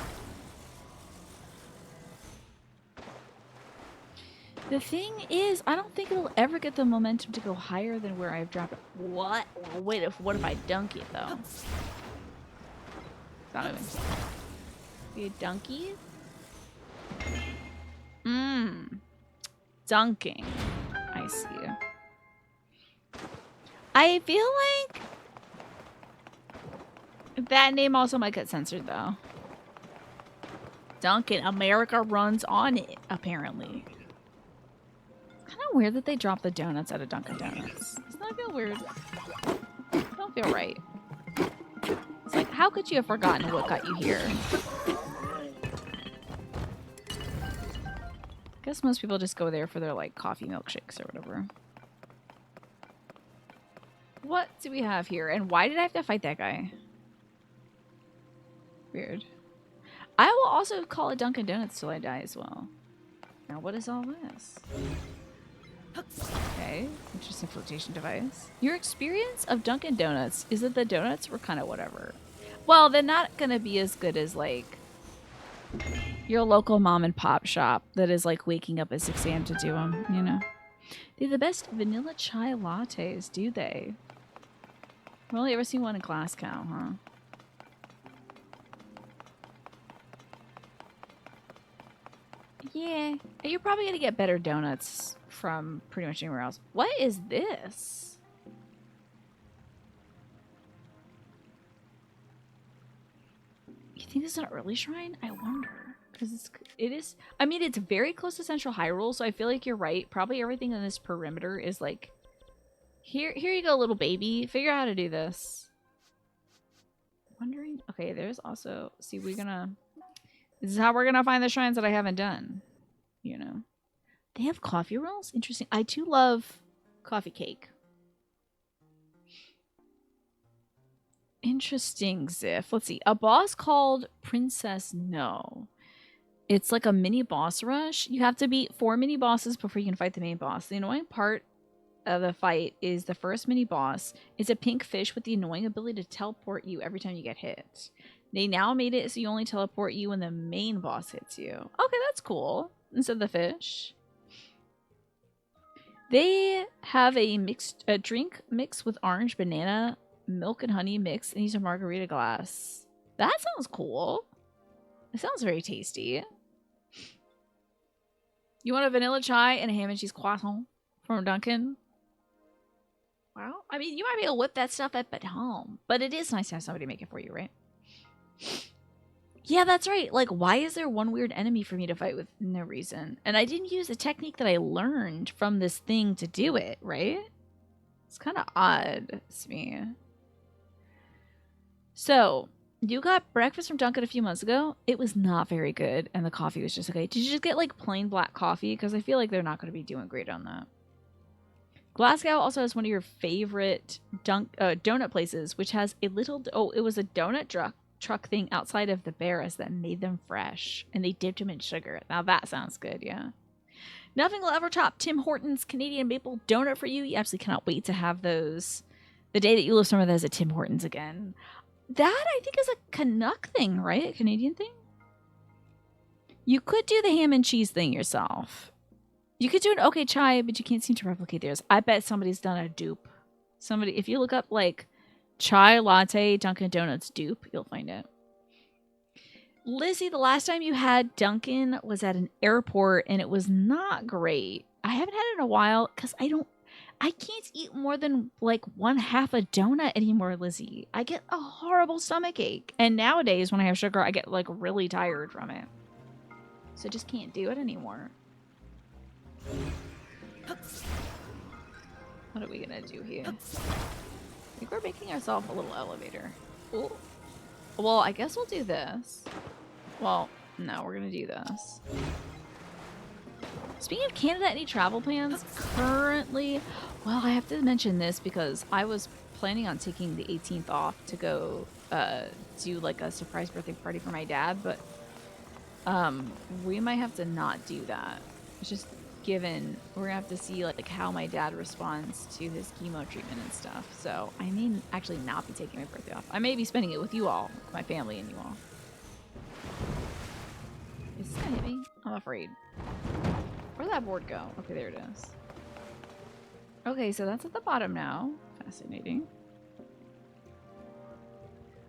S1: The thing is, I don't think it'll ever get the momentum to go higher than where I've dropped it. What? Well, wait, what if I dunk it, though? It's not moving. You dunky? Dunking. I see. I feel like that name also might get censored, though. Dunkin'. America runs on it, apparently. It's kind of weird that they dropped the donuts out of Dunkin' Donuts. Doesn't that feel weird? I don't feel right. It's like, how could you have forgotten what got you here? I guess most people just go there for their, like, coffee milkshakes or whatever. What do we have here? And why did I have to fight that guy? Weird. I will also call it Dunkin' Donuts till I die as well. Now, what is all this? Okay, interesting flotation device. Your experience of Dunkin' Donuts is that the donuts were kind of whatever. Well, they're not going to be as good as, like, your local mom and pop shop that is, like, waking up at 6 a.m. to do them, you know? They're the best vanilla chai lattes, do they? I've only ever seen one in Glasgow, huh? Yeah. You're probably going to get better donuts from pretty much anywhere else. What is this? You think this is an early shrine? I wonder. Because it is... I mean, it's very close to Central Hyrule, so I feel like you're right. Probably everything in this perimeter is like... Here you go, little baby. Figure out how to do this. Wondering... Okay, there's also... See, we're gonna... This is how we're gonna find the shrines that I haven't done. You know. They have coffee rolls? Interesting. I too love coffee cake. Interesting, Ziff. Let's see. A boss called Princess No. It's like a mini boss rush. You have to beat 4 mini bosses before you can fight the main boss. The annoying part of the fight is the first mini boss is a pink fish with the annoying ability to teleport you every time you get hit. They now made it so you only teleport you when the main boss hits you. Okay, that's cool. Instead of the fish. They have a drink mix with orange, banana, milk, and honey mix, and use a margarita glass. That sounds cool. It sounds very tasty. You want a vanilla chai and a ham and cheese croissant from Dunkin'? Well, I mean, you might be able to whip that stuff up at home, but it is nice to have somebody make it for you, right? Yeah, that's right. Like, why is there one weird enemy for me to fight with no reason? And I didn't use a technique that I learned from this thing to do it, right? It's kind of odd to me. So, you got breakfast from Dunkin' a few months ago. It was not very good, and the coffee was just okay. Did you just get, like, plain black coffee? Because I feel like they're not going to be doing great on that. Glasgow also has one of your favorite donut places, which has a little... Oh, it was a donut truck thing outside of the Barras that made them fresh, and they dipped them in sugar. Now that sounds good, yeah. Nothing will ever top Tim Hortons Canadian maple donut for you. You absolutely cannot wait to have those the day that you live some of those at Tim Hortons again. That, I think, is a Canuck thing, right? A Canadian thing? You could do the ham and cheese thing yourself. You could do an OK Chai, but you can't seem to replicate theirs. I bet somebody's done a dupe. Somebody, if you look up, like, chai latte Dunkin' Donuts dupe, you'll find it. Lizzie, the last time you had Dunkin' was at an airport, and it was not great. I haven't had it in a while because I can't eat more than like 1/2 a donut anymore, Lizzie. I get a horrible stomach ache. And nowadays when I have sugar, I get like really tired from it. So I just can't do it anymore. What are we gonna do here? I think we're making ourselves a little elevator. Ooh. Well, I guess we'll do this. Well, no, we're gonna do this. Speaking of Canada, any travel plans? Currently, well, I have to mention this because I was planning on taking the 18th off to go do like a surprise birthday party for my dad, but we might have to not do that. It's just given we're gonna have to see like how my dad responds to his chemo treatment and stuff. So I may actually not be taking my birthday off. I may be spending it with you all, my family and you all. Is this gonna hit me? I'm afraid. Where'd that board go? Okay, there it is. Okay, so that's at the bottom now. Fascinating.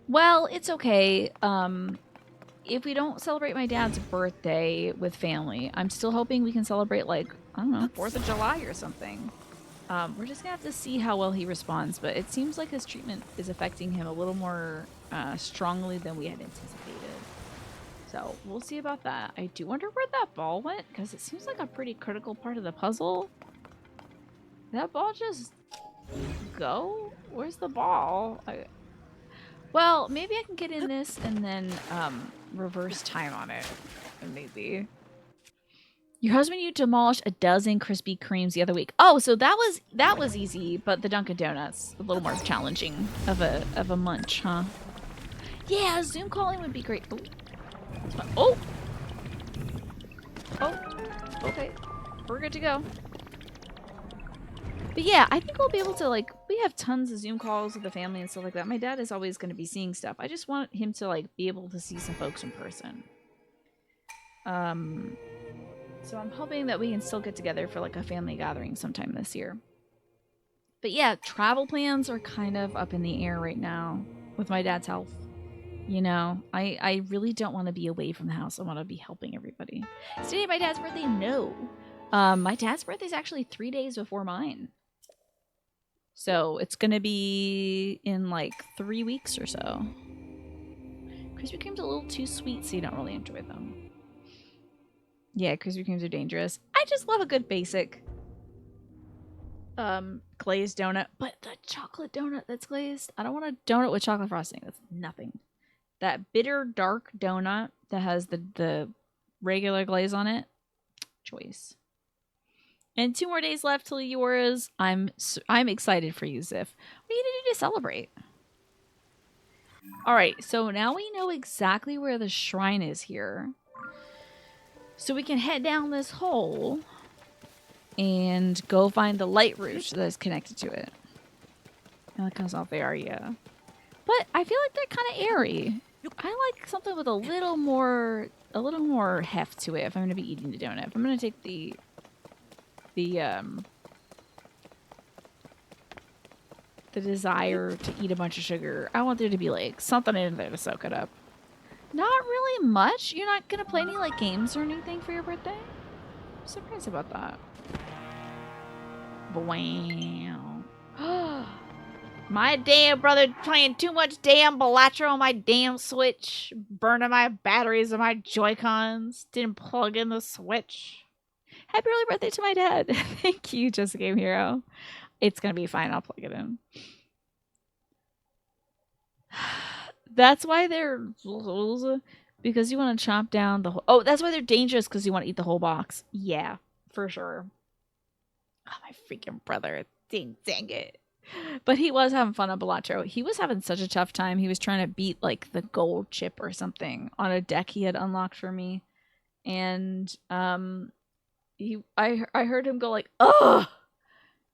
S1: Well, it's okay. If we don't celebrate my dad's birthday with family, I'm still hoping we can celebrate, like, I don't know, 4th of July or something. We're just gonna have to see how well he responds, but it seems like his treatment is affecting him a little more strongly than we had anticipated. So we'll see about that. I do wonder where that ball went, because it seems like a pretty critical part of the puzzle. Did that ball just go? Where's the ball? Well, maybe I can get in this and then reverse time on it. Maybe. Your husband, you demolished a dozen Krispy Kremes the other week. Oh, so that was easy, but the Dunkin' Donuts a little more challenging of a munch, huh? Yeah, Zoom calling would be great. Oh! Oh! Okay. We're good to go. But yeah, I think we'll be able to, like, we have tons of Zoom calls with the family and stuff like that. My dad is always going to be seeing stuff. I just want him to, like, be able to see some folks in person. So I'm hoping that we can still get together for, like, a family gathering sometime this year. But yeah, travel plans are kind of up in the air right now with my dad's health. You know, I really don't want to be away from the house. I want to be helping everybody. Is today my dad's birthday? No. My dad's birthday is actually 3 days before mine. So it's going to be in like 3 weeks or so. Krispy Kreme's a little too sweet, so you don't really enjoy them. Yeah, Krispy Kremes are dangerous. I just love a good basic glazed donut. But the chocolate donut that's glazed, I don't want a donut with chocolate frosting. That's nothing. That bitter dark donut that has the regular glaze on it, choice. And 2 more days left till yours. I'm excited for you, Ziff. What are you gonna do to celebrate? All right, so now we know exactly where the shrine is here. So we can head down this hole and go find the light root that is connected to it. And that comes off there, yeah. But I feel like they're kind of airy. I like something with a little more heft to it if I'm going to be eating the donut. If I'm going to take the desire to eat a bunch of sugar, I want there to be like something in there to soak it up. Not really much. You're not going to play any like games or anything for your birthday? I'm surprised about that. Wow. My damn brother playing too much damn Balatro on my damn Switch. Burning my batteries and my Joy-Cons. Didn't plug in the Switch. Happy early birthday to my dad. Thank you, Just a Game Hero. It's going to be fine. I'll plug it in. That's why they're... Because you want to chomp down the whole... Oh, that's why they're dangerous, because you want to eat the whole box. Yeah, for sure. Oh, my freaking brother. Dang it. But he was having fun on Balatro. He was having such a tough time. He was trying to beat like the gold chip or something on a deck he had unlocked for me. And I heard him go like, "Ugh!"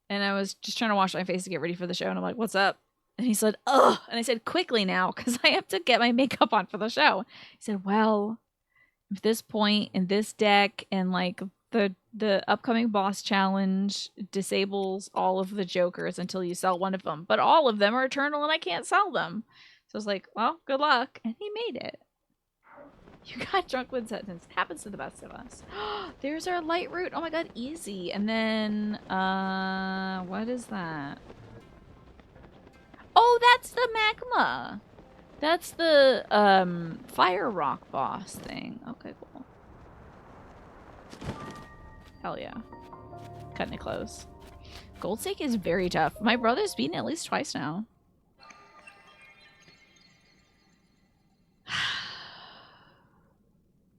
S1: And I was just trying to wash my face to get ready for the show. And I'm like, "What's up?" And he said, "Ugh!" And I said, "Quickly now, because I have to get my makeup on for the show." He said, "Well, at this point in this deck and like the upcoming boss challenge disables all of the jokers until you sell one of them, but all of them are eternal and I can't sell them." So I was like, "Well, good luck." And he made it. You got drunk with sentence. Happens to the best of us. There's our light route. Oh my god, easy. And then what is that? Oh, that's the magma. That's the fire rock boss thing. Okay, cool. Hell yeah. Cutting it close. Gold Stake is very tough. My brother's beaten it at least twice now.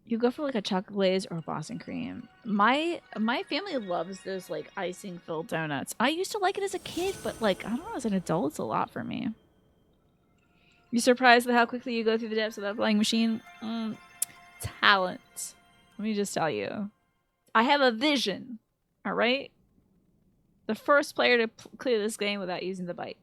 S1: You go for like a chocolate glaze or a Boston cream. My family loves those like icing filled donuts. I used to like it as a kid, but like I don't know, as an adult, it's a lot for me. You surprised at how quickly you go through the depths of that flying machine? Talent. Let me just tell you, I have a vision. All right, the first player to clear this game without using the bike.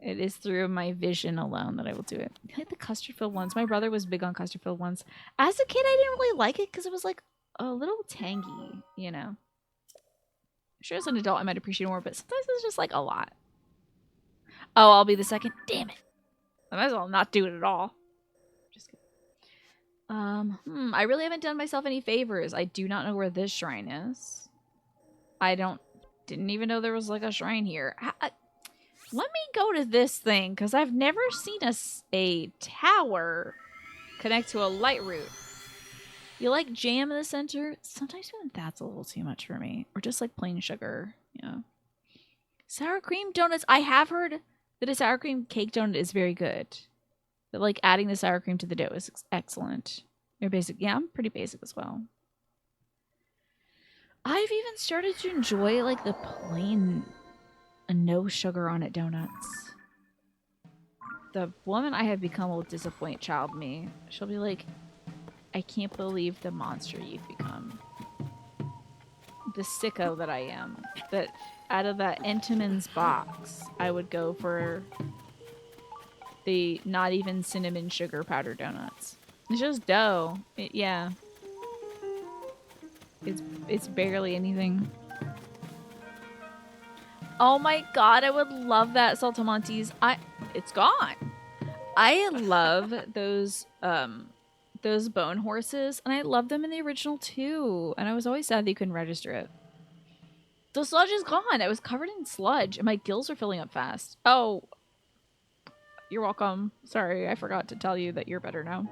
S1: It is through my vision alone that I will do it. I like the custard filled ones. My brother was big on custard filled ones. As a kid, I didn't really like it because it was like a little tangy, you know. I'm sure as an adult I might appreciate it more, but sometimes it's just like a lot. Oh, I'll be the second. Damn it. I might as well not do it at all. Just kidding. I really haven't done myself any favors. I do not know where this shrine is. Didn't even know there was like a shrine here. Let me go to this thing, because I've never seen a tower connect to a light route. You like jam in the center? Sometimes even that's a little too much for me. Or just like plain sugar, you know. Sour cream donuts. I have heard that a sour cream cake donut is very good. That like adding the sour cream to the dough is excellent. They're basic. Yeah, I'm pretty basic as well. I've even started to enjoy like the plain no sugar on it donuts. The woman I have become will disappoint child me. She'll be like, "I can't believe the monster you've become. The sicko that I am. That out of that Entenmann's box, I would go for the not even cinnamon sugar powder donuts. It's just dough. Yeah. It's barely anything." Oh my god, I would love that Saltamontes. It's gone. I love those bone horses, and I love them in the original too. And I was always sad that you couldn't register it. The sludge is gone. I was covered in sludge, and my gills are filling up fast. Oh, you're welcome. Sorry, I forgot to tell you that you're better now.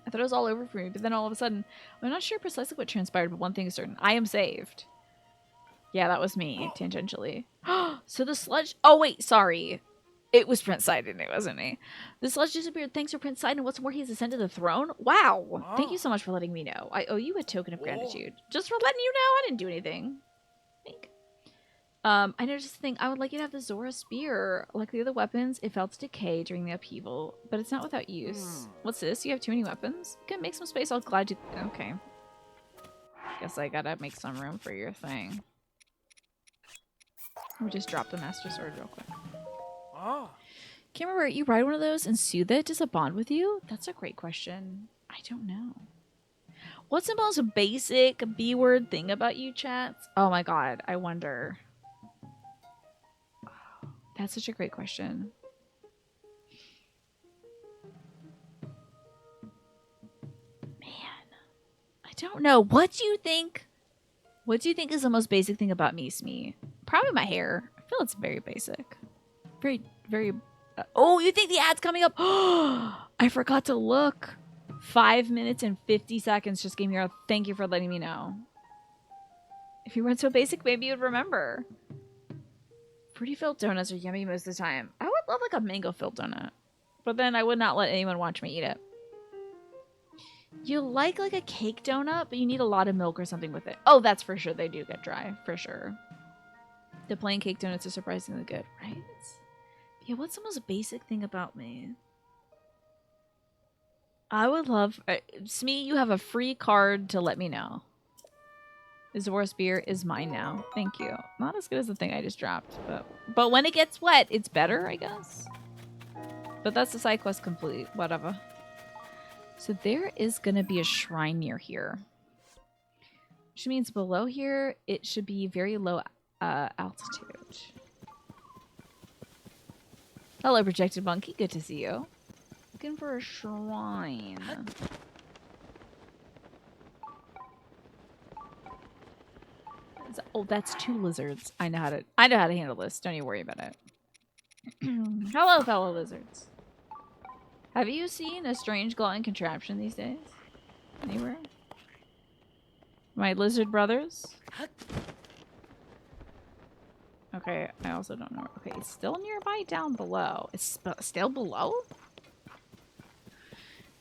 S1: I thought it was all over for me, but then all of a sudden, I'm not sure precisely what transpired, but one thing is certain. I am saved. Yeah, that was me, tangentially. So the sludge... Oh, wait, sorry. It was Prince Sidon, it wasn't me. The sludge disappeared thanks to Prince Sidon. What's more, he's ascended the throne? Wow. Thank you so much for letting me know. I owe you a token of gratitude. Just for letting you know. I didn't do anything. I noticed the thing. I would like you to have the Zora spear. Like the other weapons, it fell to decay during the upheaval, but it's not without use. What's this? You have too many weapons? You can make some space. I'll glad you... Okay. Guess I gotta make some room for your thing. We just drop the Master Sword real quick. Can't remember. You ride one of those and soothe it? Does it bond with you? That's a great question. I don't know. What's the most basic B-word thing about you, chats? Oh my god, I wonder. That's such a great question. Man, I don't know. What do you think? What do you think is the most basic thing about me, Smee? Probably my hair. I feel it's very basic. Very, very... oh, you think the ad's coming up? I forgot to look. 5 minutes and 50 seconds just gave me a thank you for letting me know. If you weren't so basic, maybe you'd remember. Fruity filled donuts are yummy most of the time. I would love like a mango filled donut. But then I would not let anyone watch me eat it. You like a cake donut, but you need a lot of milk or something with it. Oh, that's for sure. They do get dry, for sure. The plain cake donuts are surprisingly good, right? Yeah, what's the most basic thing about me? I would love... Smee, you have a free card to let me know. Zora's beer is mine now. Thank you. Not as good as the thing I just dropped, but when it gets wet, it's better, I guess. But that's the side quest complete. Whatever. So there is going to be a shrine near here. Which means below here, it should be very low altitude. Hello, Projected Monkey. Good to see you. Looking for a shrine. Oh, that's 2 lizards. I know how to handle this. Don't you worry about it. Hello, fellow lizards. Have you seen a strange glowing contraption these days? Anywhere? My lizard brothers? Okay, I also don't know. Okay, it's still nearby down below. It's still below?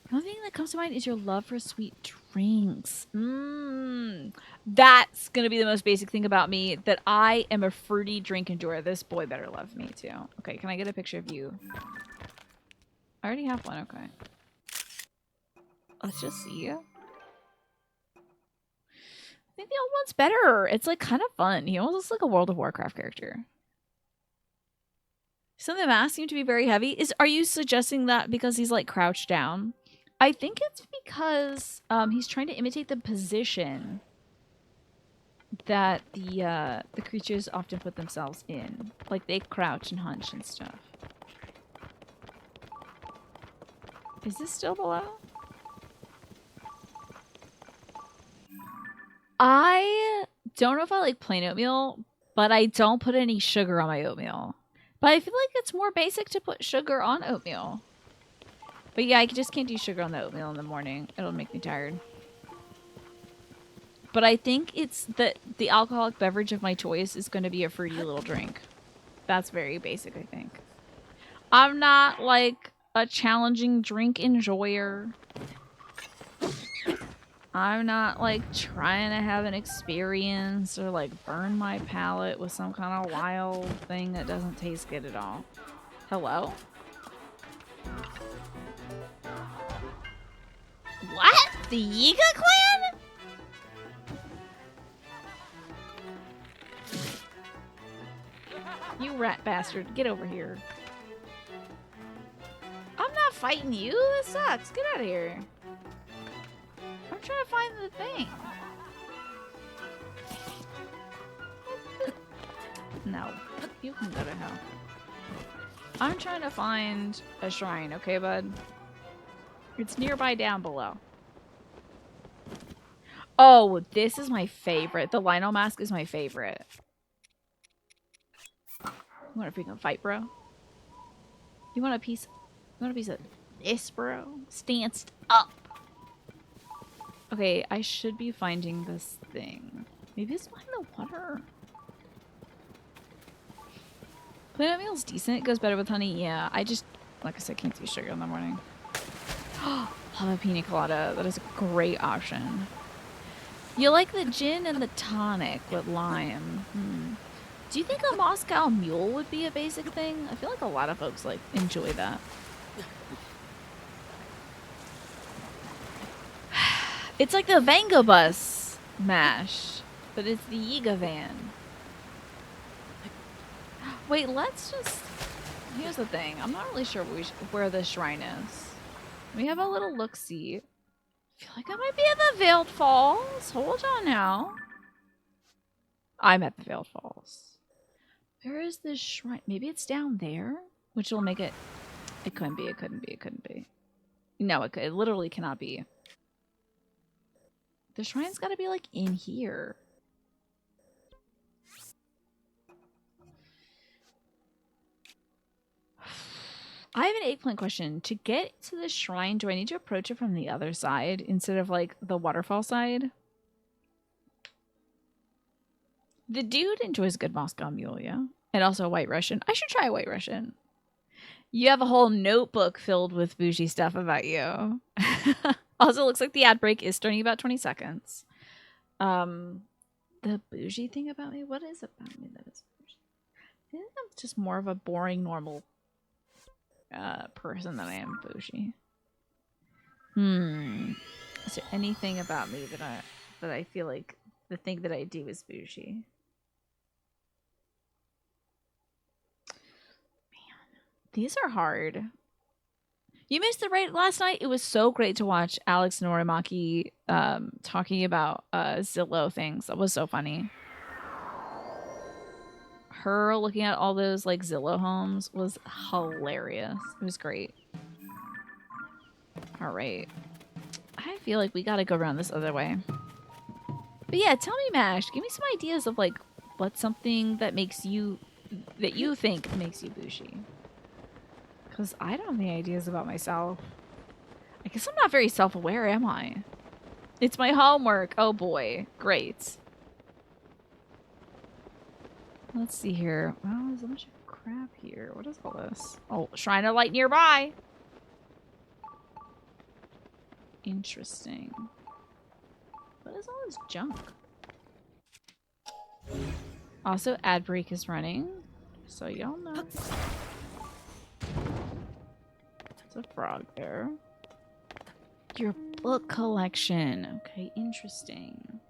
S1: The only thing that comes to mind is your love for sweet drinks. That's gonna be the most basic thing about me, that I am a fruity drink enjoyer. This boy better love me too. Okay, can I get a picture of you? I already have one, okay. Let's just see. I think the old one's better. It's like kind of fun. He almost looks like a World of Warcraft character. Some of the masks seem to be very heavy. Are you suggesting that because he's like crouched down? I think it's because he's trying to imitate the position that the creatures often put themselves in. Like they crouch and hunch and stuff. Is this still below? I don't know if I like plain oatmeal, but I don't put any sugar on my oatmeal. But I feel like it's more basic to put sugar on oatmeal. But yeah, I just can't do sugar on the oatmeal in the morning. It'll make me tired. But I think it's that the alcoholic beverage of my choice is going to be a fruity little drink. That's very basic, I think. I'm not like a challenging drink enjoyer. I'm not like trying to have an experience or like burn my palate with some kind of wild thing that doesn't taste good at all. Hello? What? The Yiga clan? You rat bastard, get over here. I'm not fighting you, this sucks. Get out of here. I'm trying to find the thing. No, you can go to hell. I'm trying to find a shrine, okay, bud? It's nearby down below. Oh, this is my favorite. The Lionel mask is my favorite. You want a freaking fight, bro? You want a piece? You want a piece of this, bro? Stanced up. Okay, I should be finding this thing. Maybe it's behind the water. Plain oatmeal's decent. It goes better with honey. Yeah, I just, like I said, can't do sugar in the morning. Love a pina colada. That is a great option. You like the gin and the tonic with lime. Do you think a Moscow Mule would be a basic thing? I feel like a lot of folks like enjoy that. It's like the Vanga Bus mash, but it's the Yiga van. Wait, let's just... Here's the thing. I'm not really sure where the shrine is. We have a little look-see. I feel like I might be at the Veiled Falls. Hold on now. I'm at the Veiled Falls. Where is this shrine? Maybe it's down there? Which will make it... It couldn't be, it couldn't be, it couldn't be. No, it literally cannot be. The shrine's gotta be, like, in here. I have an eggplant question. To get to the shrine, do I need to approach it from the other side instead of, like, the waterfall side? The dude enjoys good Moscow Mule, yeah? And also a White Russian. I should try a White Russian. You have a whole notebook filled with bougie stuff about you. Also, it looks like the ad break is starting about 20 seconds. The bougie thing about me? What is about me that is bougie? I think I'm just more of a boring, normal person than I am bougie. Is there anything about me that I feel like the thing that I do is bougie? Man, these are hard. You missed the raid last night. It was so great to watch Alex Norimaki talking about Zillow things. That was so funny. Her looking at all those like Zillow homes was hilarious. It was great. All right. I feel like we got to go around this other way. But yeah, tell me, Mash, give me some ideas of like what's something that makes you that you think makes you bougie. Because I don't have any ideas about myself. I guess I'm not very self-aware, am I? It's my homework. Oh boy. Great. Let's see here. Wow, there's a bunch of crap here. What is all this? Oh, Shrine of Light nearby. Interesting. What is all this junk? Also, ad break is running. So y'all know. There's a frog there. Your book collection. Okay, interesting.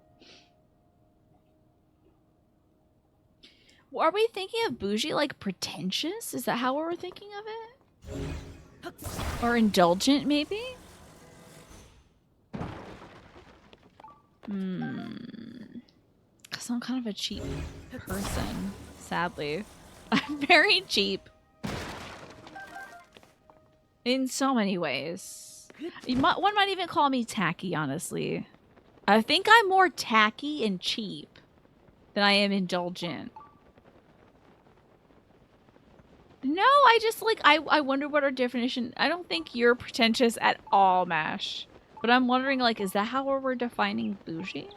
S1: Are we thinking of bougie like pretentious? Is that how we're thinking of it? Or indulgent, maybe? Because I'm kind of a cheap person, sadly. I'm very cheap. In so many ways. One might even call me tacky, honestly. I think I'm more tacky and cheap than I am indulgent. No, I just like, I wonder what our definition, I don't think you're pretentious at all, Mash. But I'm wondering, like, is that how we're defining bougie?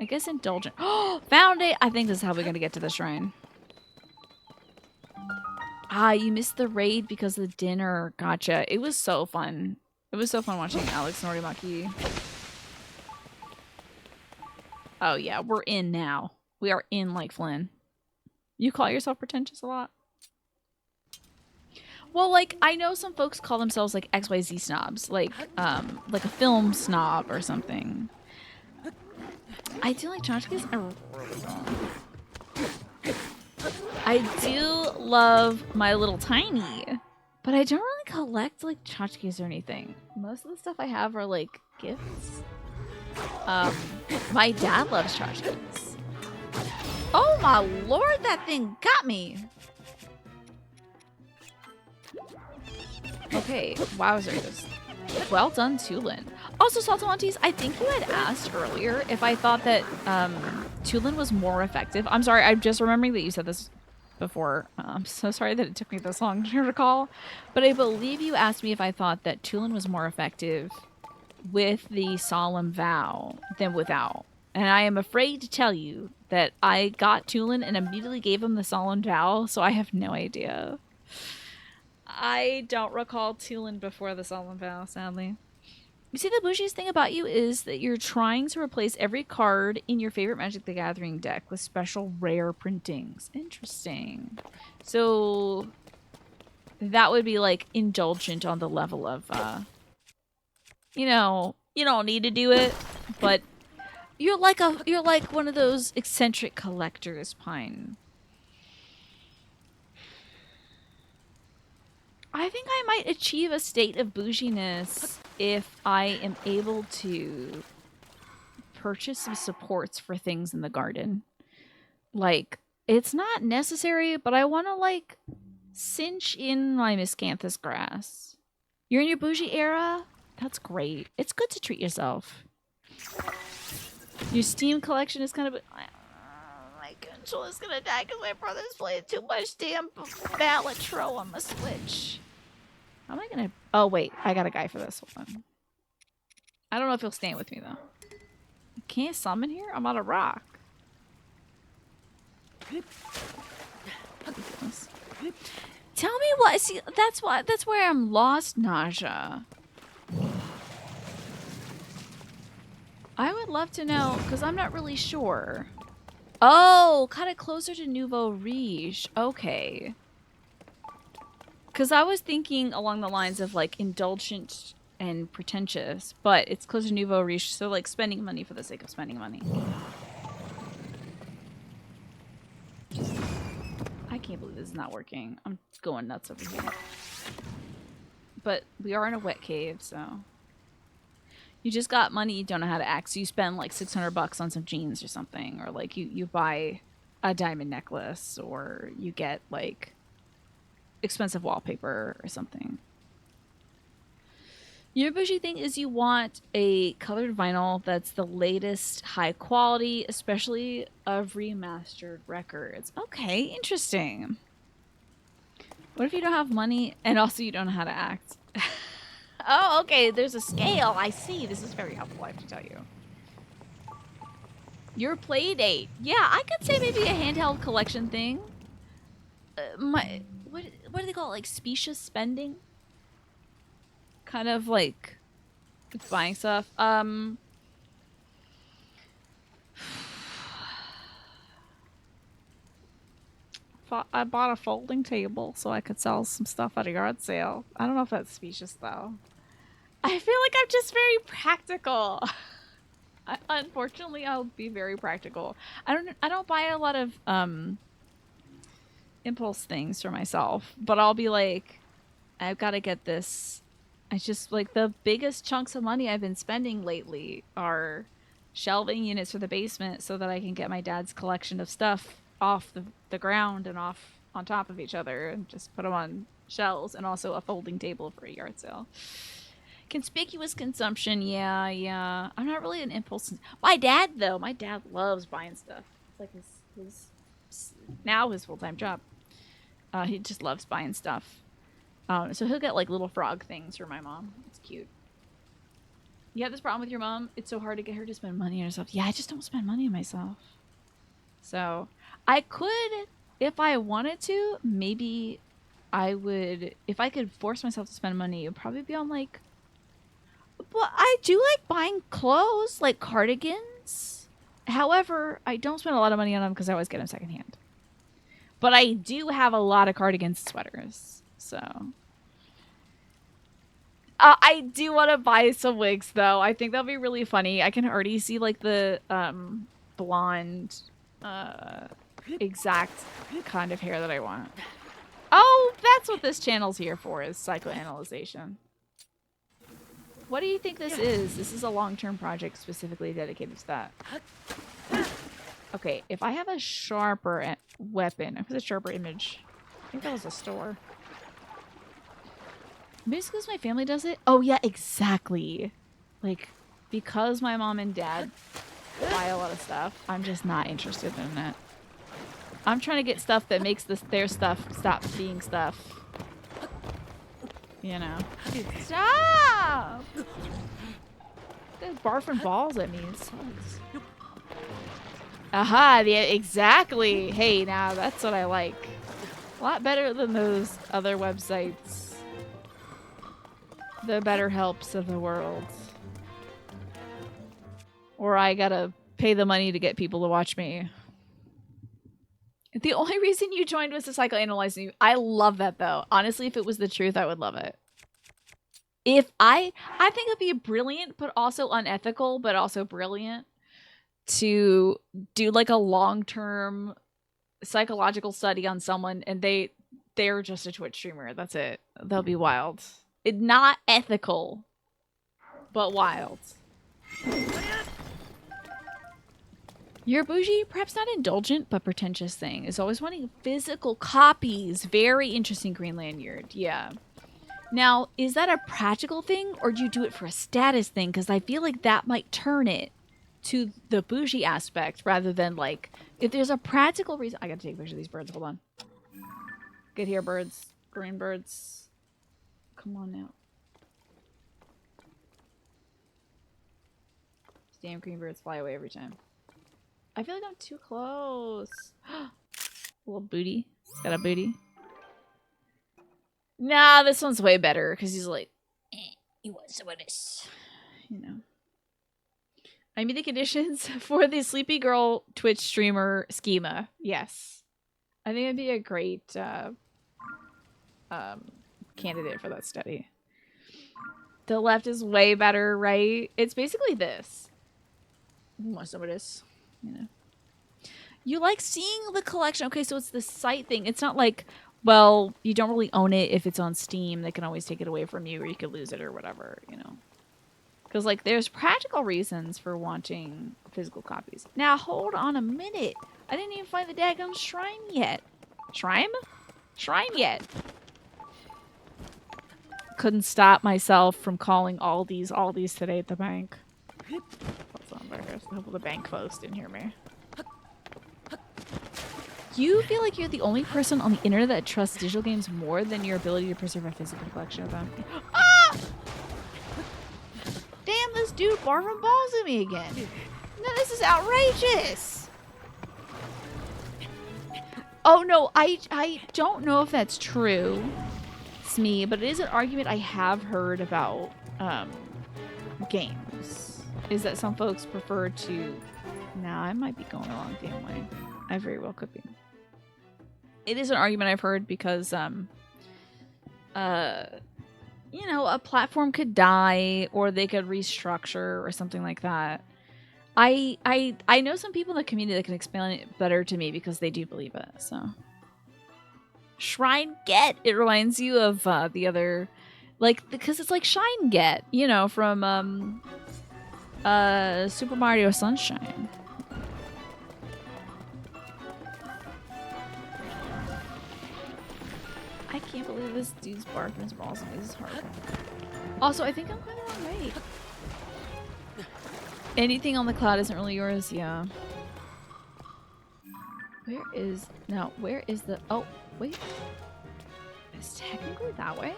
S1: I guess indulgent. Oh, found it! I think this is how we're gonna get to the shrine. Ah, you missed the raid because of the dinner. Gotcha. It was so fun. It was so fun watching Alex Norimaki. Oh yeah, we're in now. We are in like Flynn. You call yourself pretentious a lot? Well, like, I know some folks call themselves like XYZ snobs, like a film snob or something. I do like tchotchkes. I do love My Little Tiny, but I don't really collect like tchotchkes or anything. Most of the stuff I have are like gifts. My dad loves tchotchkes. Oh my lord, that thing got me! Okay, wowzers. Well done, Tulin. Also, Saltamontes, I think you had asked earlier if I thought that Tulin was more effective. I'm sorry, I'm just remembering that you said this before. I'm so sorry that it took me this long to recall. But I believe you asked me if I thought that Tulin was more effective with the solemn vow than without. And I am afraid to tell you that I got Tulin and immediately gave him the solemn vow, so I have no idea. I don't recall Tulin before the solemn vow, sadly. You see, the bougiest thing about you is that you're trying to replace every card in your favorite Magic the Gathering deck with special rare printings. Interesting. So that would be like indulgent on the level of, you know, you don't need to do it, but you're like one of those eccentric collectors, Pine. I think I might achieve a state of bouginess if I am able to purchase some supports for things in the garden. Like, it's not necessary, but I want to, like, cinch in my miscanthus grass. You're in your bougie era? That's great. It's good to treat yourself. Your Steam collection is kind of... my controller's gonna die because my brother's playing too much damn Balatro on my Switch. How am I gonna... Oh, wait. I got a guy for this. Hold on. I don't know if he'll stand with me, though. I can't summon here? I'm on a rock. Tell me what... See, that's where I'm lost, Naja. I would love to know, because I'm not really sure. Oh, kind of closer to Nouveau Riche. Okay. Because I was thinking along the lines of like indulgent and pretentious, but it's closer to Nouveau Riche, so like spending money for the sake of spending money. I can't believe this is not working. I'm going nuts over here. But we are in a wet cave, so you just got money you don't know how to act. So you spend like $600 on some jeans or something, or like you buy a diamond necklace, or you get like expensive wallpaper or something. Your bougie thing is you want a colored vinyl that's the latest high quality, especially of remastered records. Okay, interesting. What if you don't have money and also you don't know how to act? Oh, okay, there's a scale. I see. This is very helpful, I have to tell you. Your play date. Yeah, I could say maybe a handheld collection thing. What do they call it? Like specious spending? Kind of like buying stuff. I bought a folding table so I could sell some stuff at a yard sale. I don't know if that's specious though. I feel like I'm just very practical. Unfortunately, I'll be very practical. I don't buy a lot of impulse things for myself, but I'll be like, I've got to get this. I just like the biggest chunks of money I've been spending lately are shelving units for the basement so that I can get my dad's collection of stuff off the ground and off on top of each other and just put them on shelves, and also a folding table for a yard sale. Conspicuous consumption, yeah. I'm not really an impulse. My dad, though, my dad loves buying stuff. It's like his now his full-time job. He just loves buying stuff. So he'll get like little frog things for my mom. It's cute. You have this problem with your mom? It's so hard to get her to spend money on herself. Yeah, I just don't spend money on myself. So I could, if I wanted to, maybe I would, if I could force myself to spend money, it would probably be on like, well, I do like buying clothes, like cardigans. However, I don't spend a lot of money on them because I always get them secondhand. But I do have a lot of cardigans and sweaters. So I do want to buy some wigs, though. I think that'll be really funny. I can already see like the blonde, exact kind of hair that I want. Oh, that's what this channel's here for, is psychoanalyzation. What do you think this is? This is a long-term project specifically dedicated to that. Okay, if I have a sharper weapon, if it's a sharper image, I think that was a store. Maybe it's because my family does it? Oh, yeah, exactly. Like, because my mom and dad buy a lot of stuff, I'm just not interested in it. I'm trying to get stuff that makes their stuff stop being stuff. You know? Dude, stop! They're barfing balls at me. It sucks. Aha, yeah, exactly. Hey, now that's what I like. A lot better than those other websites. The better helps of the world. Or I gotta pay the money to get people to watch me. The only reason you joined was to psychoanalyze me. I love that, though. Honestly, if it was the truth, I would love it. If I think it'd be brilliant, but also unethical, but also brilliant to do like a long-term psychological study on someone, and they're just a Twitch streamer. That's it. They'll be wild. Not ethical, but wild. Your bougie, perhaps not indulgent, but pretentious thing is always wanting physical copies. Very interesting, Green Lanyard. Yeah. Now, is that a practical thing, or do you do it for a status thing? Because I feel like that might turn it to the bougie aspect rather than like, if there's a practical reason. I gotta take a picture of these birds. Hold on. Get here, birds. Green birds. Come on now. Damn green birds fly away every time. I feel like I'm too close. Little booty. He's got a booty. Nah, this one's way better because he's like, you want some of this? You know. I mean the conditions for the Sleepy Girl Twitch streamer schema. Yes. I think it'd be a great candidate for that study. The left is way better, right? It's basically this. Most of it is, you know. You like seeing the collection. Okay, so it's the site thing. It's not like, well, you don't really own it if it's on Steam. They can always take it away from you or you could lose it or whatever, you know. Because, like, there's practical reasons for wanting physical copies. Now, hold on a minute. I didn't even find the daggone shrine yet. Shrine? Shrine yet. Couldn't stop myself from calling Aldi's today at the bank. That's not embarrassed. I hope the bank folks didn't hear me. You feel like you're the only person on the internet that trusts digital games more than your ability to preserve a physical collection of them. Ah! Damn, this dude barfing balls at me again. No, this is outrageous. Oh no, I don't know if that's true, Smee, but it is an argument I have heard about games. Is that some folks prefer to... Nah, I might be going the wrong damn way. I very well could be. It is an argument I've heard because, you know, a platform could die or they could restructure or something like that. I know some people in the community that can explain it better to me because they do believe it, so. Shrine Get! It reminds you of the other, like, because it's like Shine Get, you know, from Super Mario Sunshine. I can't believe this dude's barking his balls on me. This is hard. Also, I think I'm going the wrong way. Anything on the cloud isn't really yours, yeah. Where is... No, where is the... Oh, wait. It's technically that way?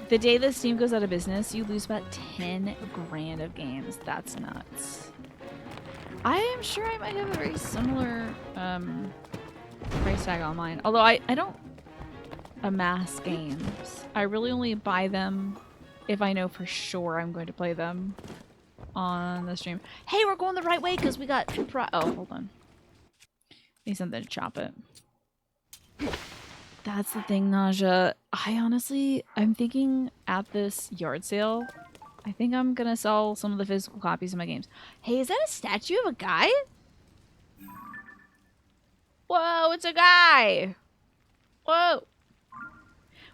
S1: The day that Steam goes out of business, you lose about 10 grand of games. That's nuts. I am sure I might have a very similar price tag online. Although I don't amass games. I really only buy them if I know for sure I'm going to play them on the stream. Hey, we're going the right way because we got... Oh, hold on. Need something to chop it. That's the thing, Naja. I'm thinking at this yard sale, I think I'm gonna sell some of the physical copies of my games. Hey, is that a statue of a guy? Whoa, it's a guy! Whoa!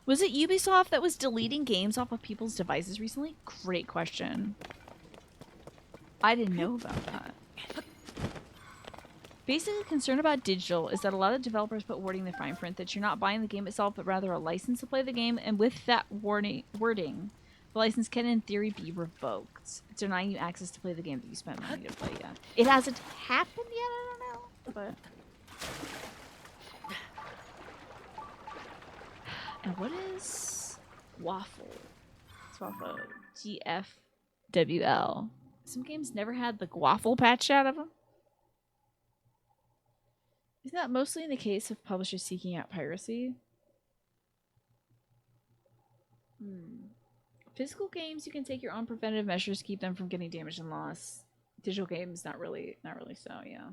S1: Was it Ubisoft that was deleting games off of people's devices recently? Great question. I didn't know about that. Basically, concern about digital is that a lot of developers put wording in the fine print that you're not buying the game itself, but rather a license to play the game, and with that wording, the license can, in theory, be revoked, denying you access to play the game that you spent money to play yet. It hasn't happened yet, I don't know, but... And what is waffle? It's waffle. GFWL. Some games never had the waffle patch out of them. Isn't that mostly in the case of publishers seeking out piracy? Physical games, you can take your own preventative measures to keep them from getting damaged and lost. Digital games, not really so, yeah.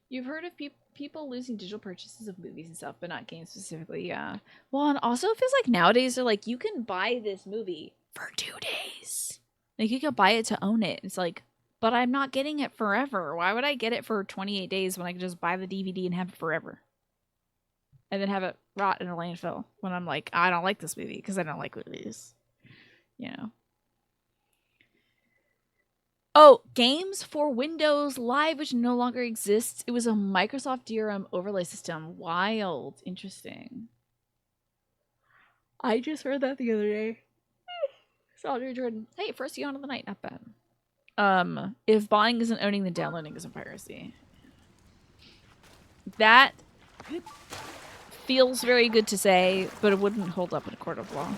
S1: You've heard of people losing digital purchases of movies and stuff, but not games specifically, yeah. Well, and also it feels like nowadays they're like, you can buy this movie for 2 days. Like, you can buy it to own it. It's like, but I'm not getting it forever. Why would I get it for 28 days when I can just buy the DVD and have it forever? And then have it rot in a landfill when I'm like, I don't like this movie because I don't like movies. You know. Oh, Games for Windows Live, which no longer exists. It was a Microsoft DRM overlay system. Wild. Interesting. I just heard that the other day. Audrey Jordan. Hey, first yawn of the night. Not bad. If buying isn't owning, then downloading isn't piracy. That feels very good to say, but it wouldn't hold up in a court of law.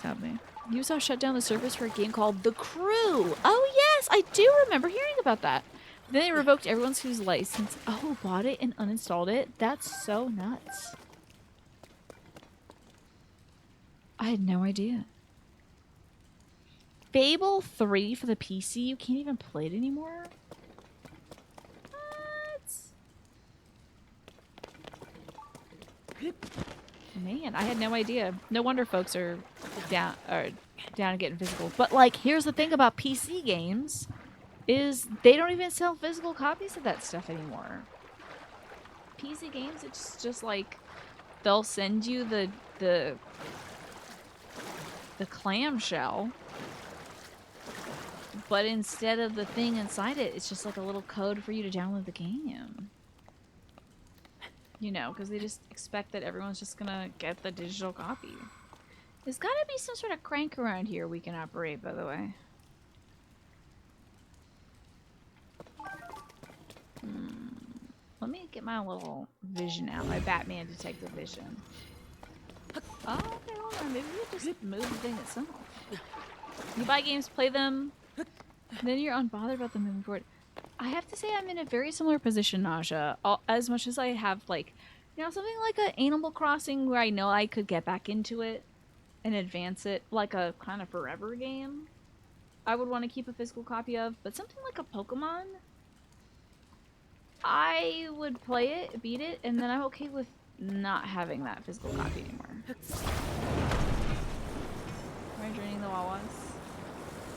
S1: Sadly. Ubisoft shut down the service for a game called The Crew. Oh yes, I do remember hearing about that. Then they revoked everyone's whose license. Oh, bought it and uninstalled it? That's so nuts. I had no idea. Fable 3 for the PC? You can't even play it anymore? What? Man, I had no idea. No wonder folks are down and getting physical. But like, here's the thing about PC games is they don't even sell physical copies of that stuff anymore. PC games, it's just like they'll send you the clamshell, but instead of the thing inside it, it's just like a little code for you to download the game. You know, because they just expect that everyone's just gonna get the digital copy. There's gotta be some sort of crank around here we can operate, by the way. Let me get my little vision out, my Batman detective vision. Oh, okay, hold on. Maybe we'll just move the thing itself. You buy games, play them, then you're unbothered about them moving forward. I have to say I'm in a very similar position, Naja. As much as I have, like, you know, something like an Animal Crossing where I know I could get back into it and advance it, like a kind of forever game, I would want to keep a physical copy of. But something like a Pokemon, I would play it, beat it, and then I'm okay with not having that physical copy anymore. Am I draining the Wawas?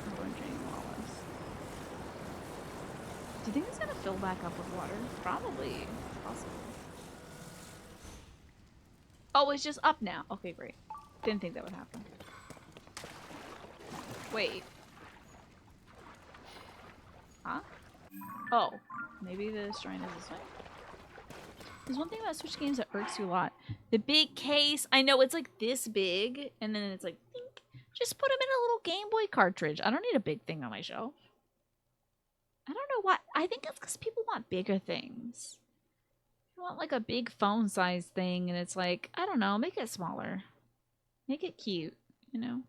S1: I'm going draining the Wawas. Do you think it's gonna fill back up with water? Probably. Possible. Oh, it's just up now. Okay, great. Didn't think that would happen. Wait. Huh? Oh. Maybe the shrine is this way? There's one thing about Switch games that irks you a lot. The big case. I know it's like this big, and then it's like, think. Just put them in a little Game Boy cartridge. I don't need a big thing on my shelf. I don't know why. I think it's because people want bigger things. You want like a big phone size thing, and it's like, I don't know, make it smaller. Make it cute, you know?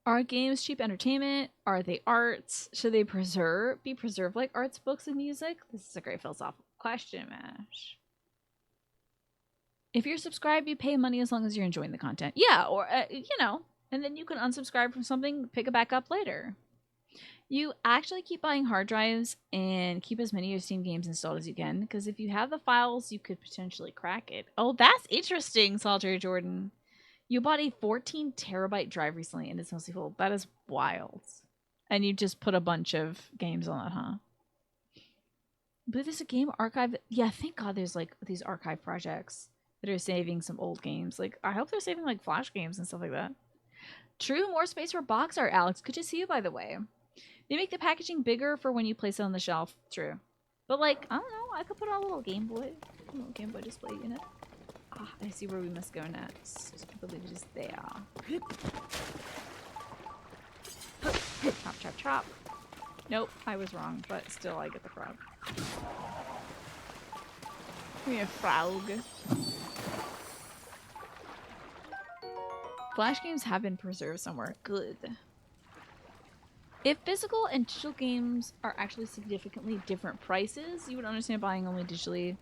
S1: Are games cheap entertainment? Are they arts? Should they be preserved like arts, books, and music? This is a great philosophical question, Mash. If you're subscribed, you pay money as long as you're enjoying the content. Yeah, or, you know, and then you can unsubscribe from something, pick it back up later. You actually keep buying hard drives and keep as many of your Steam games installed as you can, because if you have the files, you could potentially crack it. Oh, that's interesting, Solitary Jordan. You bought a 14 terabyte drive recently and it's mostly full. That is wild. And you just put a bunch of games on it, huh? But there's a game archive. Yeah, thank God there's like these archive projects that are saving some old games. Like, I hope they're saving like Flash games and stuff like that. True, more space for box art, Alex. Good to see you, by the way. They make the packaging bigger for when you place it on the shelf. True. But like, I don't know. I could put on a little Game Boy display unit. Ah, I see where we must go next. I believe it is there. Chop, chop, chop. Nope, I was wrong, but still I get the frog. Give me a frog. Flash games have been preserved somewhere. Good. If physical and digital games are actually significantly different prices, you would understand buying only digitally.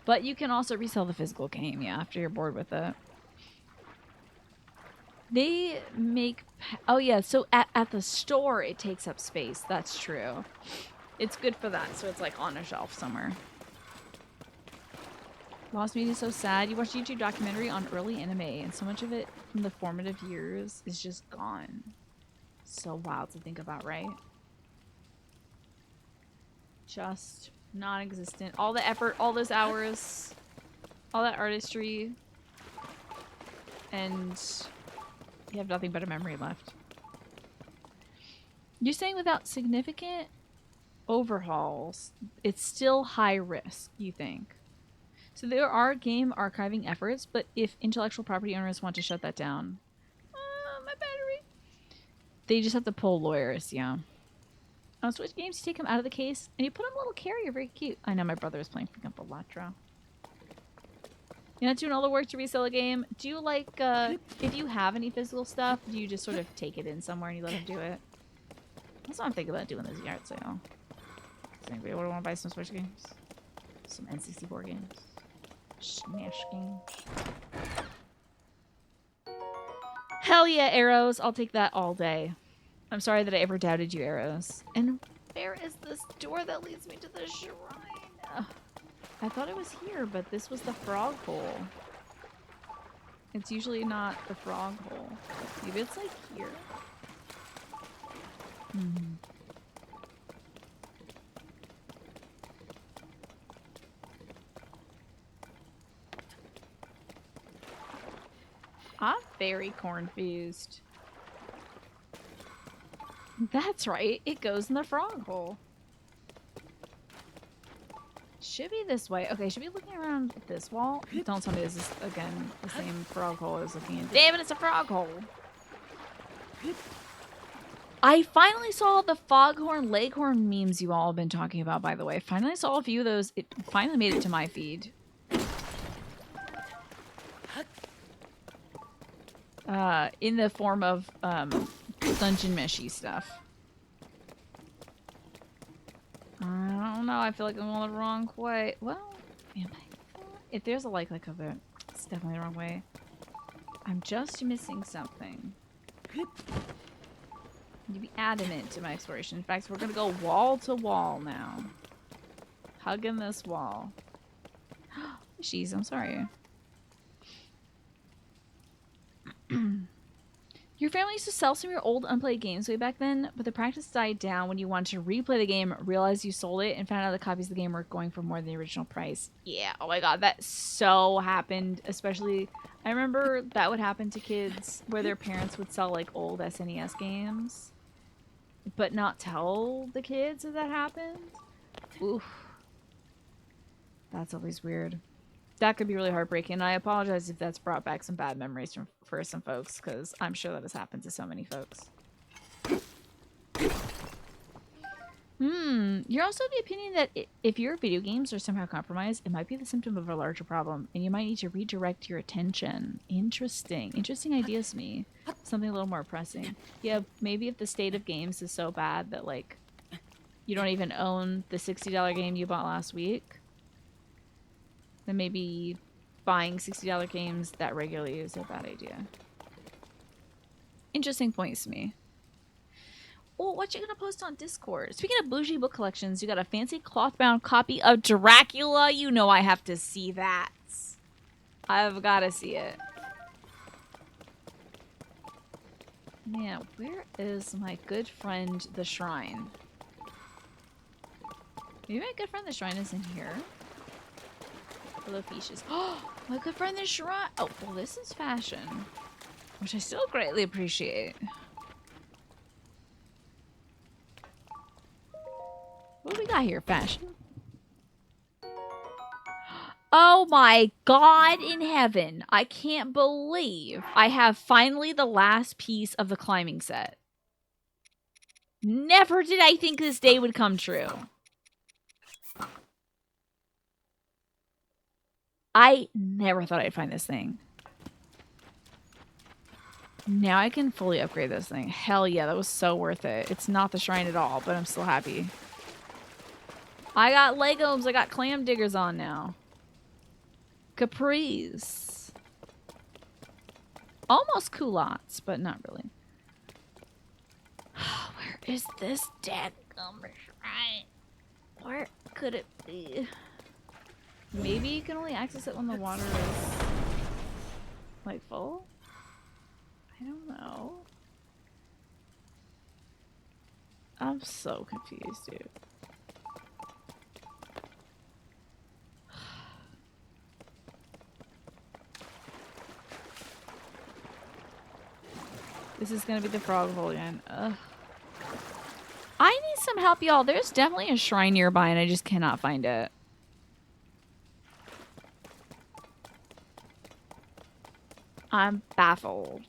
S1: But you can also resell the physical game, yeah, after you're bored with it. They make... Oh, yeah, so at the store, it takes up space. That's true. It's good for that, so it's, like, on a shelf somewhere. Lost Media is so sad. You watch a YouTube documentary on early anime, and so much of it from the formative years is just gone. So wild to think about, right? Just non-existent. All the effort, all those hours, all that artistry, and you have nothing but a memory left. You're saying without significant overhauls, it's still high risk, you think? So there are game archiving efforts, but if intellectual property owners want to shut that down, my battery, they just have to pull lawyers, yeah. On Switch games, you take them out of the case and you put them in a little carrier, very cute. I know my brother is playing freaking Balatro. You're not doing all the work to resell a game. Do you like, if you have any physical stuff, do you just sort of take it in somewhere and you let him do it? That's what I'm thinking about doing this yard sale. Does anybody want to buy some Switch games? Some N64 games? Smash games. Hell yeah, arrows. I'll take that all day. I'm sorry that I ever doubted you, arrows. And where is this door that leads me to the shrine? Ugh. I thought it was here, but this was the frog hole. It's usually not the frog hole. Maybe it's like here. I'm very confused. That's right. It goes in the frog hole. Should be this way. Okay, should be looking around this wall. Don't tell me this is, again, the same frog hole I was looking at. Damn it, it's a frog hole. I finally saw the foghorn leghorn memes you all have been talking about, by the way. Finally saw a few of those. It finally made it to my feed. In the form of dungeon meshy stuff. I don't know. I feel like I'm going the wrong way. Well, am I? If there's a like of it, it's definitely the wrong way. I'm just missing something. You be adamant to my exploration. In fact, we're gonna go wall to wall now. Hugging this wall. Jeez, I'm sorry. Your family used to sell some of your old unplayed games way back then, but the practice died down when you wanted to replay the game, realized you sold it, and found out the copies of the game were going for more than the original price. Yeah, oh my god, that so happened. Especially, I remember that would happen to kids where their parents would sell like old SNES games, but not tell the kids that happened. Oof. That's always weird. That could be really heartbreaking. I apologize if that's brought back some bad memories for some folks, because I'm sure that has happened to so many folks. You're also of the opinion that if your video games are somehow compromised, it might be the symptom of a larger problem, and you might need to redirect your attention. Interesting. Interesting ideas to me. Something a little more pressing. Yeah, maybe if the state of games is so bad that, like, you don't even own the $60 game you bought last week, then maybe buying $60 games that regularly is a bad idea. Interesting points to me. Oh, what you gonna post on Discord? Speaking of bougie book collections, you got a fancy cloth-bound copy of Dracula. You know I have to see that. I've gotta see it. Yeah, where is my good friend the shrine? Maybe my good friend the shrine is in here. Hello, fishes. Oh, my good friend the shrine. Oh, well, this is fashion, which I still greatly appreciate. What do we got here? Fashion. Oh my god in heaven. I can't believe I have finally the last piece of the climbing set. Never did I think this day would come true. I never thought I'd find this thing. Now I can fully upgrade this thing. Hell yeah, that was so worth it. It's not the shrine at all, but I'm still happy. I got legumes. I got clam diggers on now. Capris. Almost culottes, but not really. Where is this dadgum shrine? Where could it be? Maybe you can only access it when the water is, like, full? I don't know. I'm so confused, dude. This is gonna be the frog hole again. Ugh. I need some help, y'all. There's definitely a shrine nearby and I just cannot find it. I'm baffled.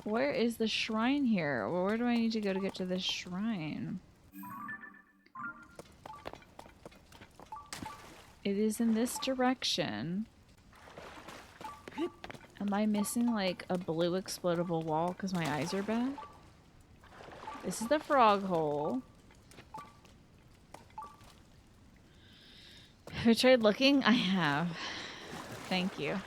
S1: Where is the shrine here? Where do I need to go to get to this shrine? It is in this direction. Am I missing like a blue explodable wall because my eyes are bad? This is the frog hole. Have I tried looking? I have. Thank you.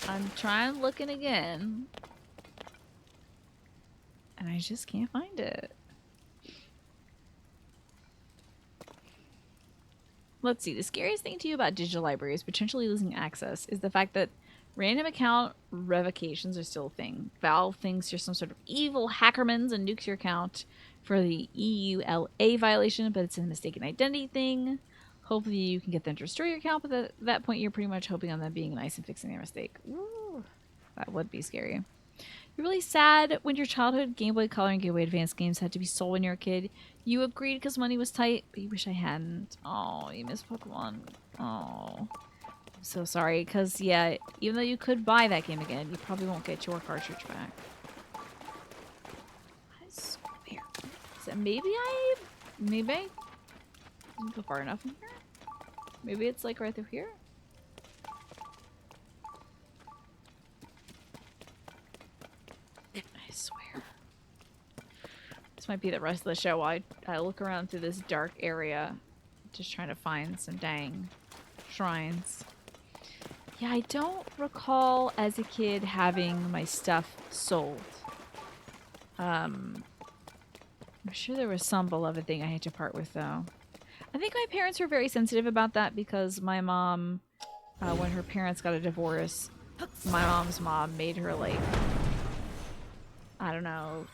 S1: I'm trying looking again. And I just can't find it. Let's see. The scariest thing to you about digital libraries potentially losing access is the fact that random account revocations are still a thing. Valve thinks you're some sort of evil hackermans and nukes your account for the EULA violation, but it's a mistaken identity thing. Hopefully you can get them to restore your account, but at that point you're pretty much hoping on them being nice and fixing their mistake. Ooh, that would be scary. You're really sad when your childhood Game Boy Color and Game Boy Advance games had to be sold when you were a kid. You agreed because money was tight, but you wish I hadn't. Oh, you miss Pokemon. Oh, I'm so sorry. Because, yeah, even though you could buy that game again, you probably won't get your cartridge back. I swear. So maybe I didn't go far enough in here? Maybe it's like right through here? I swear. This might be the rest of the show while I look around through this dark area. Just trying to find some dang shrines. Yeah, I don't recall as a kid having my stuff sold. I'm sure there was some beloved thing I had to part with though. I think my parents were very sensitive about that because my mom, when her parents got a divorce, my mom's mom made her like, I don't know,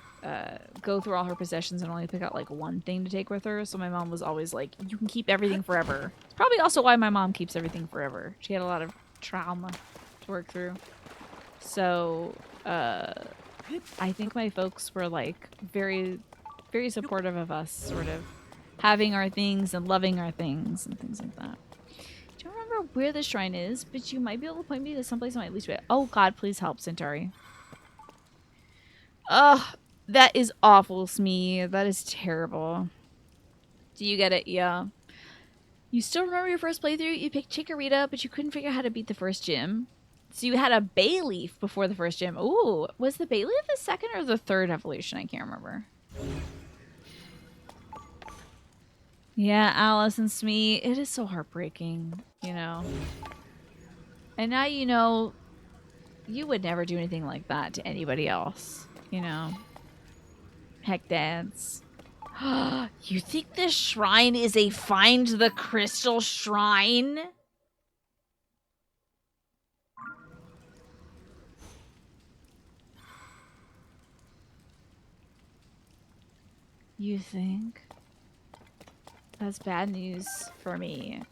S1: go through all her possessions and only pick out like one thing to take with her. So my mom was always like, you can keep everything forever. It's probably also why my mom keeps everything forever. She had a lot of trauma to work through. So I think my folks were like very, very supportive of us sort of having our things and loving our things and things like that. I don't remember where the shrine is, but you might be able to point me to someplace I might at least be. Oh God, please help, Centauri. Ugh, that is awful, Smee. That is terrible. Do you get it? Yeah. You still remember your first playthrough? You picked Chikorita, but you couldn't figure out how to beat the first gym. So you had a Bayleaf before the first gym. Ooh, was the Bayleaf the second or the third evolution? I can't remember. Yeah, Alice and Smee. It is so heartbreaking, you know. And now you know you would never do anything like that to anybody else, you know. Heck, dads. You think this shrine is a find the crystal shrine? You think? That's bad news for me.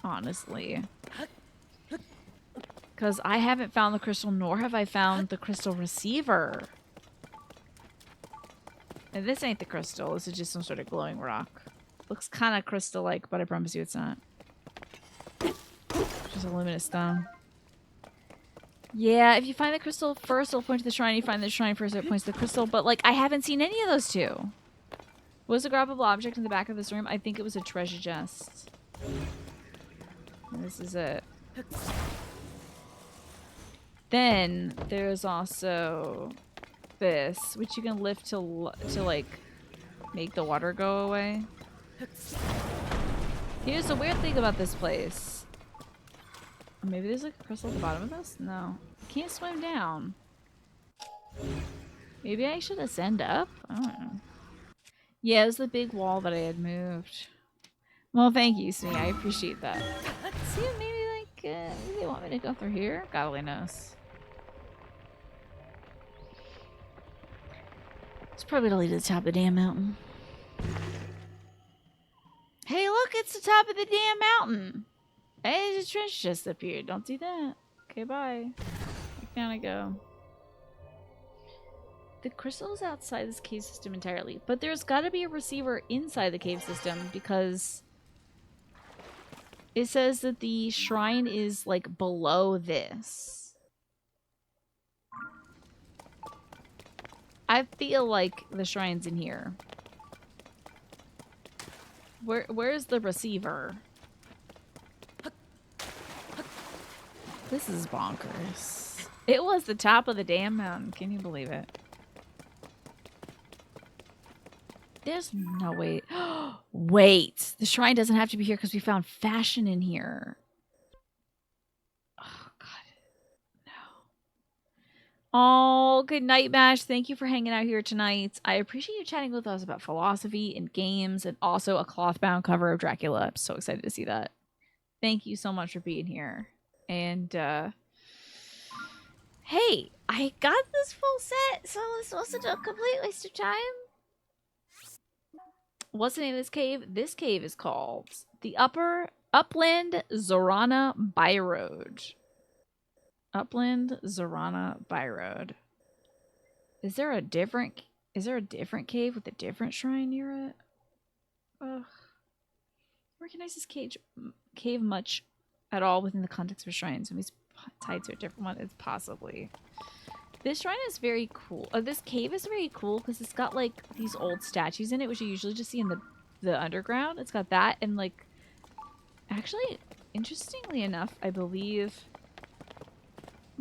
S1: Honestly. Because I haven't found the crystal, nor have I found the crystal receiver. And this ain't the crystal. This is just some sort of glowing rock. Looks kind of crystal-like, but I promise you it's not. Just a luminous stone. Yeah, if you find the crystal first, it'll point to the shrine. You find the shrine first, it points to the crystal. But, like, I haven't seen any of those two. What was a grabbable object in the back of this room? I think it was a treasure chest. And this is it. Then there's also this, which you can lift to like make the water go away. Here's the weird thing about this place. Maybe there's like a crystal at the bottom of this? No. I can't swim down. Maybe I should ascend up? I don't know. Yeah, it was the big wall that I had moved. Well, thank you, Smee. I appreciate that. See, maybe like, maybe they want me to go through here? God only knows. It's probably to lead to the top of the damn mountain. Hey, look, it's the top of the damn mountain. Hey, there's a trench just appeared. Don't do that. Okay, bye. Where can I go? The crystal is outside this cave system entirely, but there's got to be a receiver inside the cave system because it says that the shrine is like below this. I feel like the shrine's in here. Where's the receiver? This is bonkers. It was the top of the damn mountain. Can you believe it? There's no way. Wait, the shrine doesn't have to be here because we found fashion in here. Oh God, no. Oh, good night, Mash. Thank you for hanging out here tonight. I appreciate you chatting with us about philosophy and games, and also a cloth-bound cover of Dracula. I'm so excited to see that. Thank you so much for being here. And hey, I got this full set, so this wasn't a complete waste of time. What's the name of this cave? This cave is called the Upland Zorana Byroad. Upland Zorana Byroad. Is there a different cave with a different shrine near it? Ugh. Recognize this cave much at all within the context of a shrine, so he's tied to a different one. It's possibly. This shrine is very cool. This cave is very cool because it's got like these old statues in it, which you usually just see in the underground. It's got that and like, actually, interestingly enough, I believe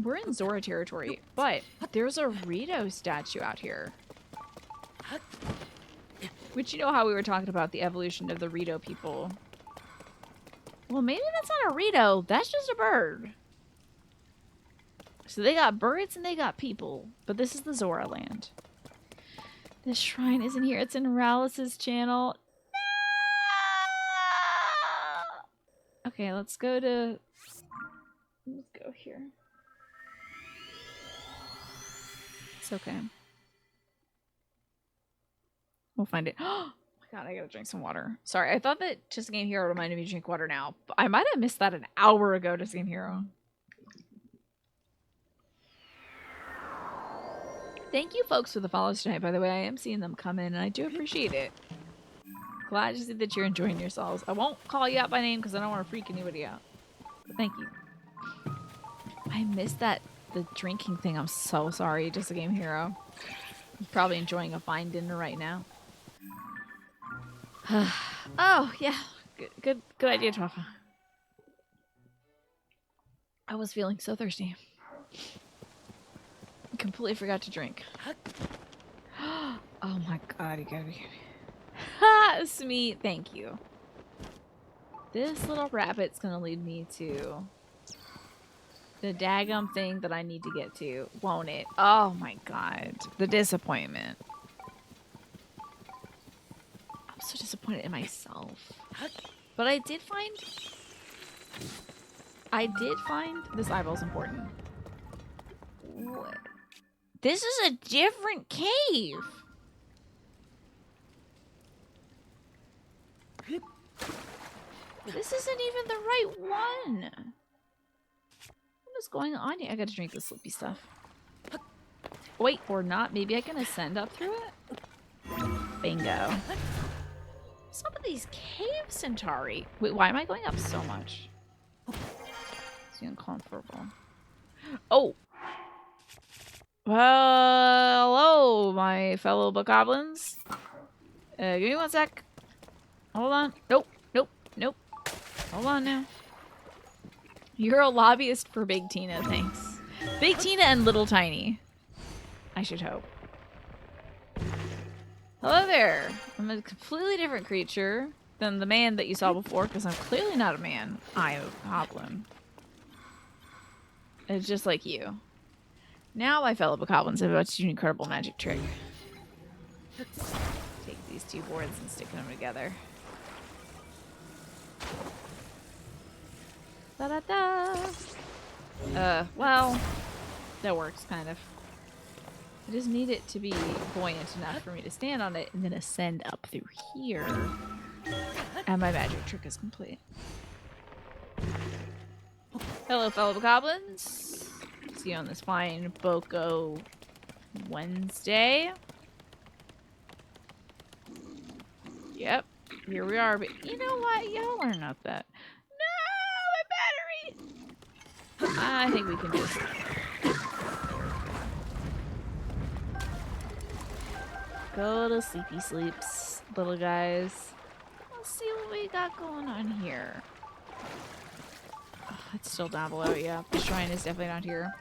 S1: we're in Zora territory, but there's a Rito statue out here. Which, you know how we were talking about the evolution of the Rito people. Well, maybe that's not a Rito. That's just a bird. So they got birds and they got people. But this is the Zora land. This shrine isn't here. It's in Rallis's channel. No! Okay, let's go here. It's okay. We'll find it. Oh my god, I gotta drink some water. Sorry, I thought that Just Game Hero reminded me to drink water now. But I might have missed that an hour ago, Just Game Hero. Thank you folks for the follows tonight, by the way. I am seeing them come in, and I do appreciate it. Glad to see that you're enjoying yourselves. I won't call you out by name because I don't want to freak anybody out. But thank you. I missed the drinking thing. I'm so sorry, Just a Game Hero. I'm probably enjoying a fine dinner right now. Oh, yeah. Good idea, Twafa. I was feeling so thirsty. Completely forgot to drink. Oh my god, you gotta be kidding me. Ha! Smeet, thank you. This little rabbit's gonna lead me to the daggum thing that I need to get to, won't it? Oh my god. The disappointment. I'm so disappointed in myself. But I did find this eyeball's important. What? This is a different cave. This isn't even the right one. What is going on here? I gotta drink this slippy stuff. Wait, or not. Maybe I can ascend up through it? Bingo. Some of these cave centauri. Wait, why am I going up so much? It's uncomfortable. Oh! Hello, my fellow bokoblins. Give me one sec. Hold on. Nope. Hold on now. You're a lobbyist for Big Tina, thanks. Big Tina and Little Tiny. I should hope. Hello there. I'm a completely different creature than the man that you saw before, because I'm clearly not a man. I'm a goblin. It's just like you. Now, my fellow bokoblins, I'm about to do an incredible magic trick. Take these two boards and stick them together. Da-da-da! Well, that works, kind of. I just need it to be buoyant enough for me to stand on it and then ascend up through here. And my magic trick is complete. Hello, fellow goblins. See you on this fine Boko Wednesday. Yep, here we are. But you know what? Y'all are not that. No, my battery! I think we can just... go to sleepy sleeps, little guys. Let's see what we got going on here. Oh, it's still down below, yeah. The shrine is definitely not here.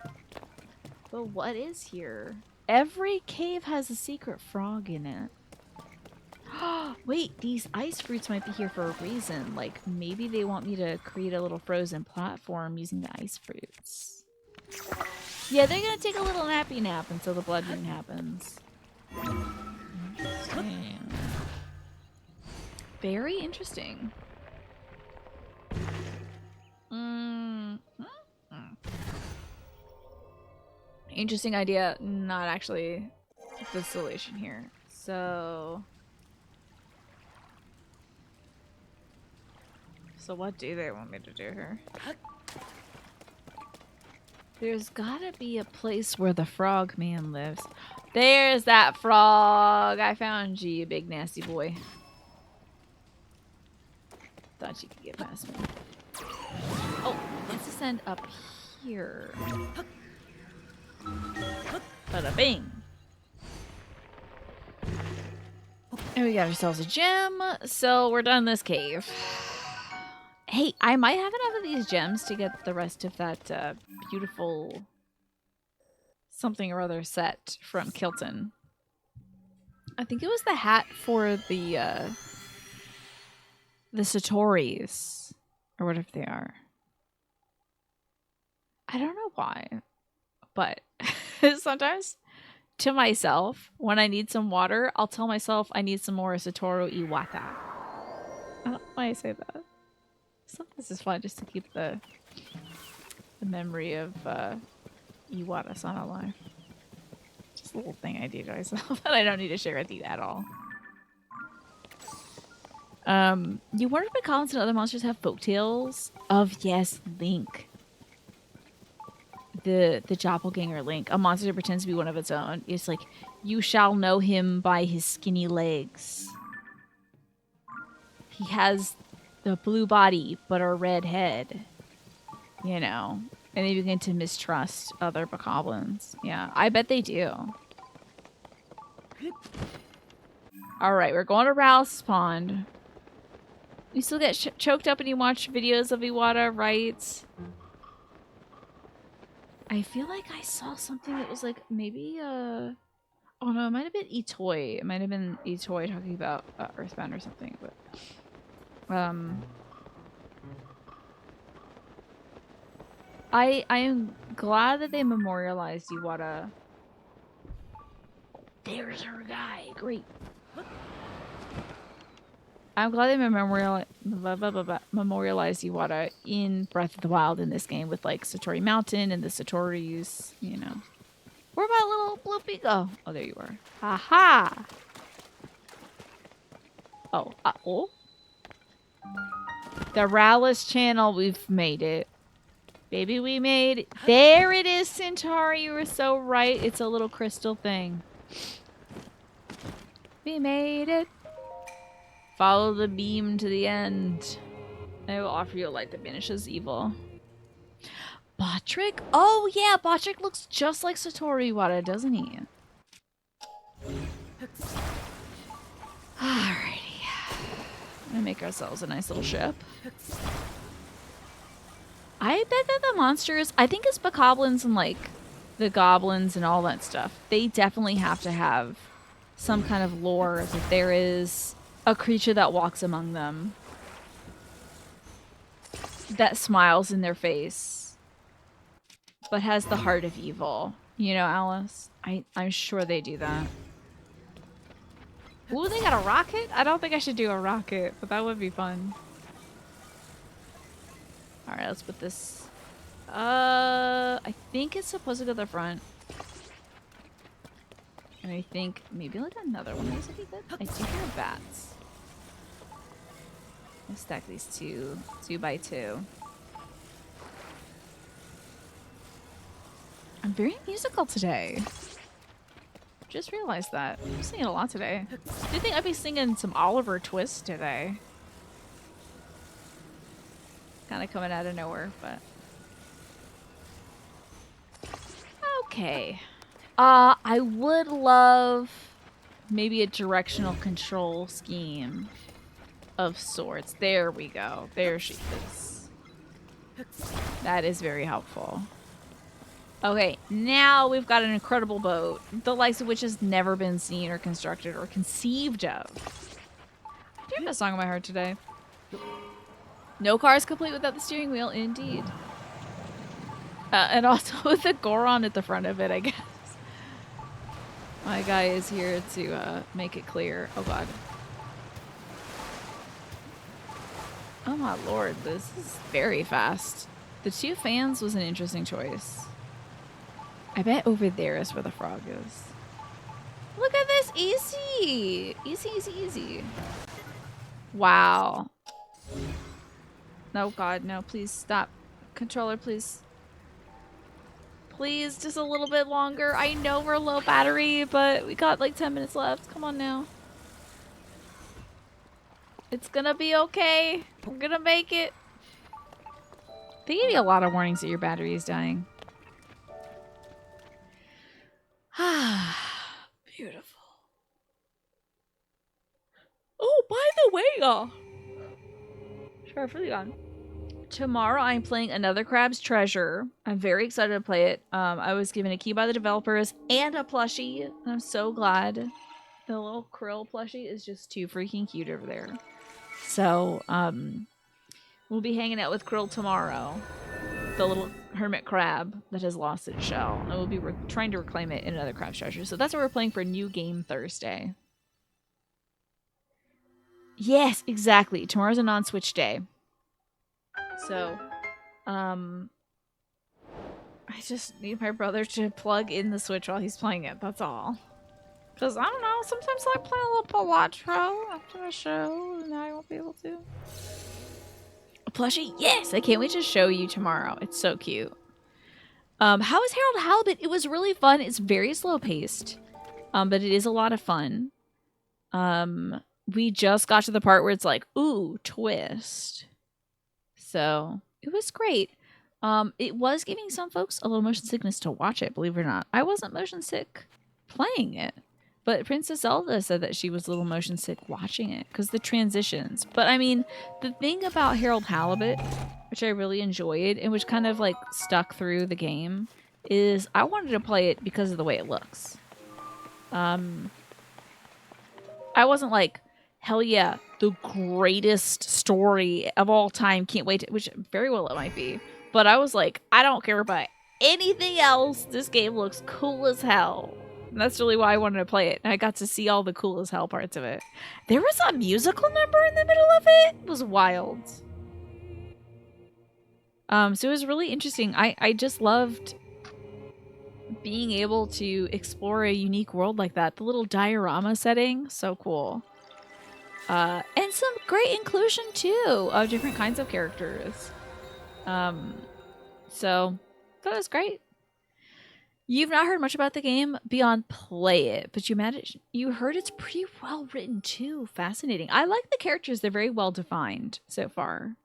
S1: But what is here? Every cave has a secret frog in it. Wait, these ice fruits might be here for a reason. Like, maybe they want me to create a little frozen platform using the ice fruits. Yeah, they're gonna take a little nappy nap until the blood moon happens. Very interesting. Interesting idea, not actually the solution here. So what do they want me to do here? There's gotta be a place where the frog man lives. There's that frog! I found you, you big nasty boy. Thought you could get past me. Oh, let's ascend up here. Bada bing. And we got ourselves a gem, so we're done this cave. Hey, I might have enough of these gems to get the rest of that beautiful something or other set from Kilton. I think it was the hat for the Satori's, or whatever they are. I don't know why, but sometimes to myself, when I need some water, I'll tell myself I need some more Satoru Iwata. I don't know why I say that. Sometimes it's fun just to keep the memory of Iwata-san alive. Just a little thing I do to myself that I don't need to share with you at all. You wonder if Collins and other monsters have folktales of, yes, Link. The doppelganger Link, a monster that pretends to be one of its own. It's like, you shall know him by his skinny legs. He has the blue body, but a red head. You know, and they begin to mistrust other bokoblins. Yeah, I bet they do. All right, we're going to Ralph's Pond. You still get choked up when you watch videos of Iwata, right? I feel like I saw something that was like maybe oh no, it might have been Itoi. It might have been Itoi talking about Earthbound or something, but I am glad that they memorialized Iwata. There's her guy. Great. I'm glad they memorialized Iwata in Breath of the Wild in this game with like Satori Mountain and the Satori's, you know. Where my little bloopy go? Oh, there you are. Haha. Oh, oh. The Rallis channel, we've made it. Baby, we made it. There it is, Centauri. You were so right. It's a little crystal thing. We made it. Follow the beam to the end. I will offer you a light that banishes evil. Botrick? Oh, yeah. Botrick looks just like Satori Iwata, doesn't he? Alrighty. I'm gonna make ourselves a nice little ship. I bet that the monsters, I think it's bokoblins and like the goblins and all that stuff, they definitely have to have some kind of lore that there is a creature that walks among them that smiles in their face but has the heart of evil. You know, Alice? I'm sure they do that. Ooh, they got a rocket? I don't think I should do a rocket, but that would be fun. Alright, let's put this... I think it's supposed to go to the front. And I think maybe like another one of these would be good. I do hear bats. Let's stack these two by two. I'm very musical today. Just realized that. I'm singing a lot today. Do you think I'd be singing some Oliver Twist today? Kind of coming out of nowhere, but... Okay. I would love maybe a directional control scheme of sorts. There we go. There she is. That is very helpful. Okay, now we've got an incredible boat, the likes of which has never been seen or constructed or conceived of Do you have a song in my heart today? No car is complete without the steering wheel, indeed. And also with the Goron at the front of it, I guess. My guy is here to make it clear. Oh god. Oh my lord, this is very fast. The 2 fans was an interesting choice. I bet over there is where the frog is. Look at this! Easy! Easy, easy, easy. Wow. No, god, no. Please stop. Controller, please. Please, just a little bit longer. I know we're low battery, but we got like 10 minutes left. Come on now. It's gonna be okay. We're gonna make it. They give you a lot of warnings that your battery is dying. Beautiful. Oh, by the way, sure, really gone. Tomorrow I'm playing another Crab's Treasure. I'm very excited to play it. I was given a key by the developers and a plushie. I'm so glad. The little krill plushie is just too freaking cute over there. So, we'll be hanging out with Krill tomorrow. The little hermit crab that has lost its shell. And we'll be trying to reclaim it in another Crab's Treasure. So that's what we're playing for New Game Thursday. Yes, exactly. Tomorrow's a non-Switch day. So, I just need my brother to plug in the Switch while he's playing it. That's all. Because, I don't know, sometimes I play a little Palatro after a show, and I won't be able to. A plushie? Yes! I can't wait to show you tomorrow. It's so cute. How is Harold Halibut? It was really fun. It's very slow-paced, but it is a lot of fun. We just got to the part where it's like, ooh, twist. So, it was great. It was giving some folks a little motion sickness to watch it, believe it or not. I wasn't motion sick playing it. But Princess Zelda said that she was a little motion sick watching it because the transitions. But I mean, the thing about Harold Halibut, which I really enjoyed and which kind of like stuck through the game, is I wanted to play it because of the way it looks. I wasn't like, hell yeah, the greatest story of all time, can't wait to, which very well it might be. But I was like, I don't care about anything else. This game looks cool as hell. And that's really why I wanted to play it. And I got to see all the cool as hell parts of it. There was a musical number in the middle of it. It was wild. So it was really interesting. I just loved being able to explore a unique world like that. The little diorama setting, so cool. And some great inclusion too of different kinds of characters. So that was great. You've not heard much about the game beyond play it, but you heard it's pretty well written too. Fascinating. I like the characters. They're very well defined so far.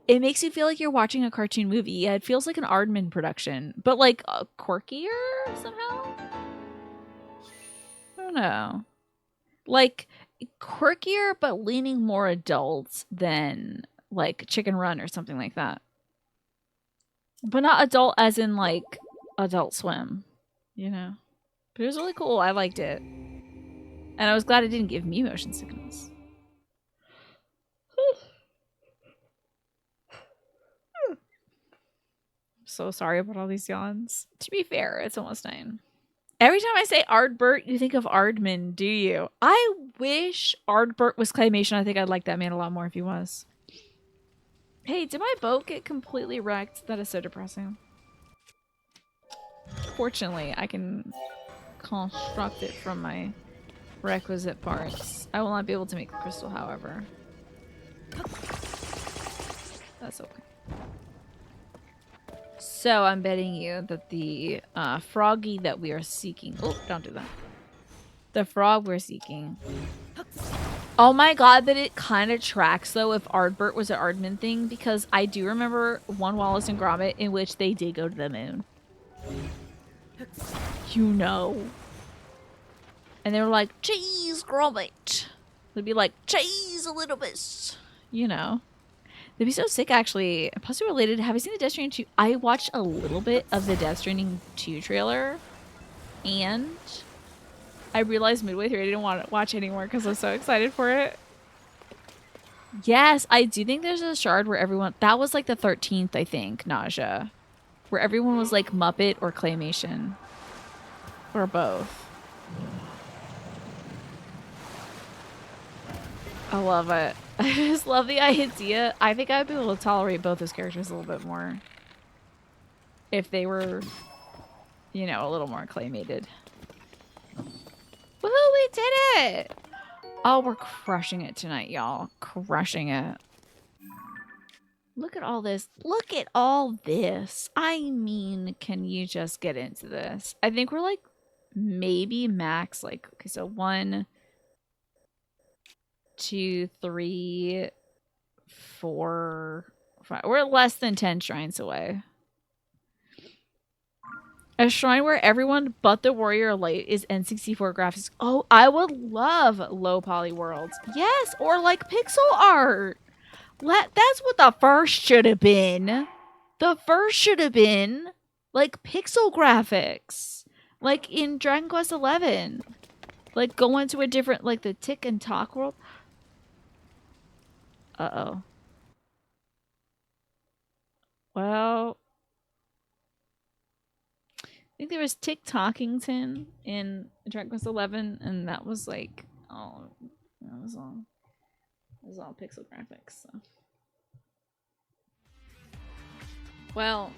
S1: It makes you feel like you're watching a cartoon movie. Yeah, it feels like an Aardman production, but like quirkier somehow. I don't know. Like quirkier, but leaning more adult than like Chicken Run or something like that. But not adult as in like Adult Swim, you know? But it was really cool. I liked it. And I was glad it didn't give me motion sickness. I'm so sorry about all these yawns. To be fair, it's almost 9. Every time I say Aardbert, you think of Aardman, do you? I wish Aardbert was claymation. I think I'd like that man a lot more if he was. Hey, did my boat get completely wrecked? That is so depressing. Fortunately, I can construct it from my requisite parts. I will not be able to make the crystal, however. That's okay. So, I'm betting you that the froggy that we are seeking... Oh, don't do that. The frog we're seeking... Oh my god, that it kind of tracks, though, if Aardbert was an Aardman thing, because I do remember one Wallace and Gromit in which they did go to the moon. You know. And they were like, cheese, Gromit. They'd be like, cheese a little bit. You know. They'd be so sick, actually. Plus, related, have you seen the Death Stranding 2? I watched a little bit of the Death Stranding 2 trailer. And I realized midway through I didn't want to watch anymore because I was so excited for it. Yes, I do think there's a shard where everyone... That was like the 13th, I think, Nausea. Where everyone was like Muppet or Claymation. Or both. I love it. I just love the idea. I think I'd be able to tolerate both those characters a little bit more. If they were, you know, a little more claymated. Woohoo, we did it! Oh, we're crushing it tonight, y'all. Crushing it. Look at all this. Look at all this. I mean, can you just get into this? I think we're like maybe max like, okay, so 1, 2, 3, 4, 5. We're less than 10 shrines away. A shrine where everyone but the warrior light is N64 graphics. Oh, I would love low poly worlds. Yes, or like pixel art. That's what the first should have been. The first should have been like pixel graphics. Like in Dragon Quest XI. Like go into a different, like the tick and talk world. Uh-oh. Well, I think there was Tick Talkington in Dragon Quest XI, and that was like, oh, that was all pixel graphics. So. Well,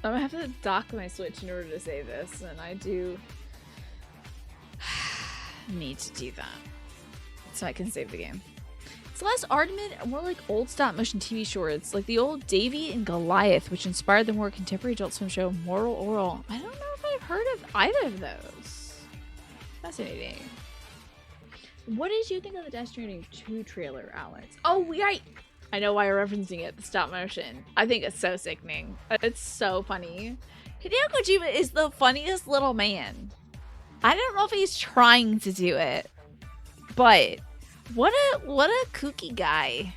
S1: I'm gonna have to dock my Switch in order to save this, and I do need to do that so I can save the game. Celeste Artemis, more like old stop motion TV shorts, like the old Davy and Goliath, which inspired the more contemporary Adult Swim show Moral Oral. I don't know if I've heard of either of those. Fascinating. What did you think of the Death Stranding 2 trailer, Alex? Oh, I know why you're referencing it, the stop motion. I think it's so sickening. It's so funny. Hideo Kojima is the funniest little man. I don't know if he's trying to do it, but what a kooky guy.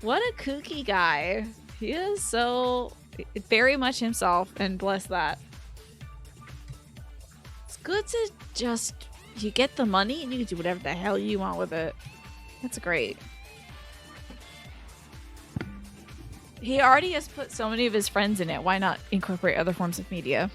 S1: What a kooky guy. He is so very much himself, and bless that. It's good to just, you get the money and you can do whatever the hell you want with it. That's great. He already has put so many of his friends in it. Why not incorporate other forms of media?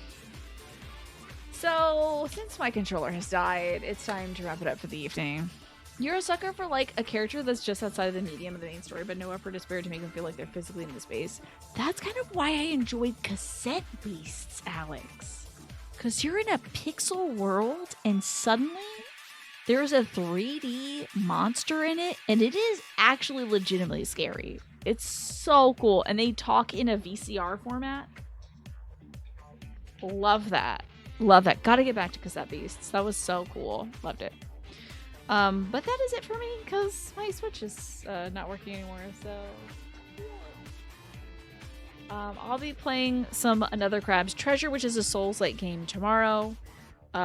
S1: So, since my controller has died, it's time to wrap it up for the evening. You're a sucker for like a character that's just outside of the medium of the main story, but no effort is spared to make them feel like they're physically in the space. That's kind of why I enjoyed Cassette Beasts, Alex. Because you're in a pixel world and suddenly there's a 3D monster in it, and it is actually legitimately scary. It's so cool. And they talk in a VCR format. Love that. Love that. Gotta get back to Cassette Beasts. That was so cool. Loved it. But that is it for me because my Switch is not working anymore. So I'll be playing some Another Crab's Treasure, which is a Souls-like game tomorrow.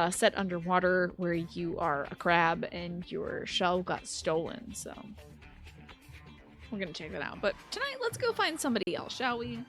S1: Set underwater where you are a crab and your shell got stolen. So we're gonna check that out. But tonight, let's go find somebody else, shall we?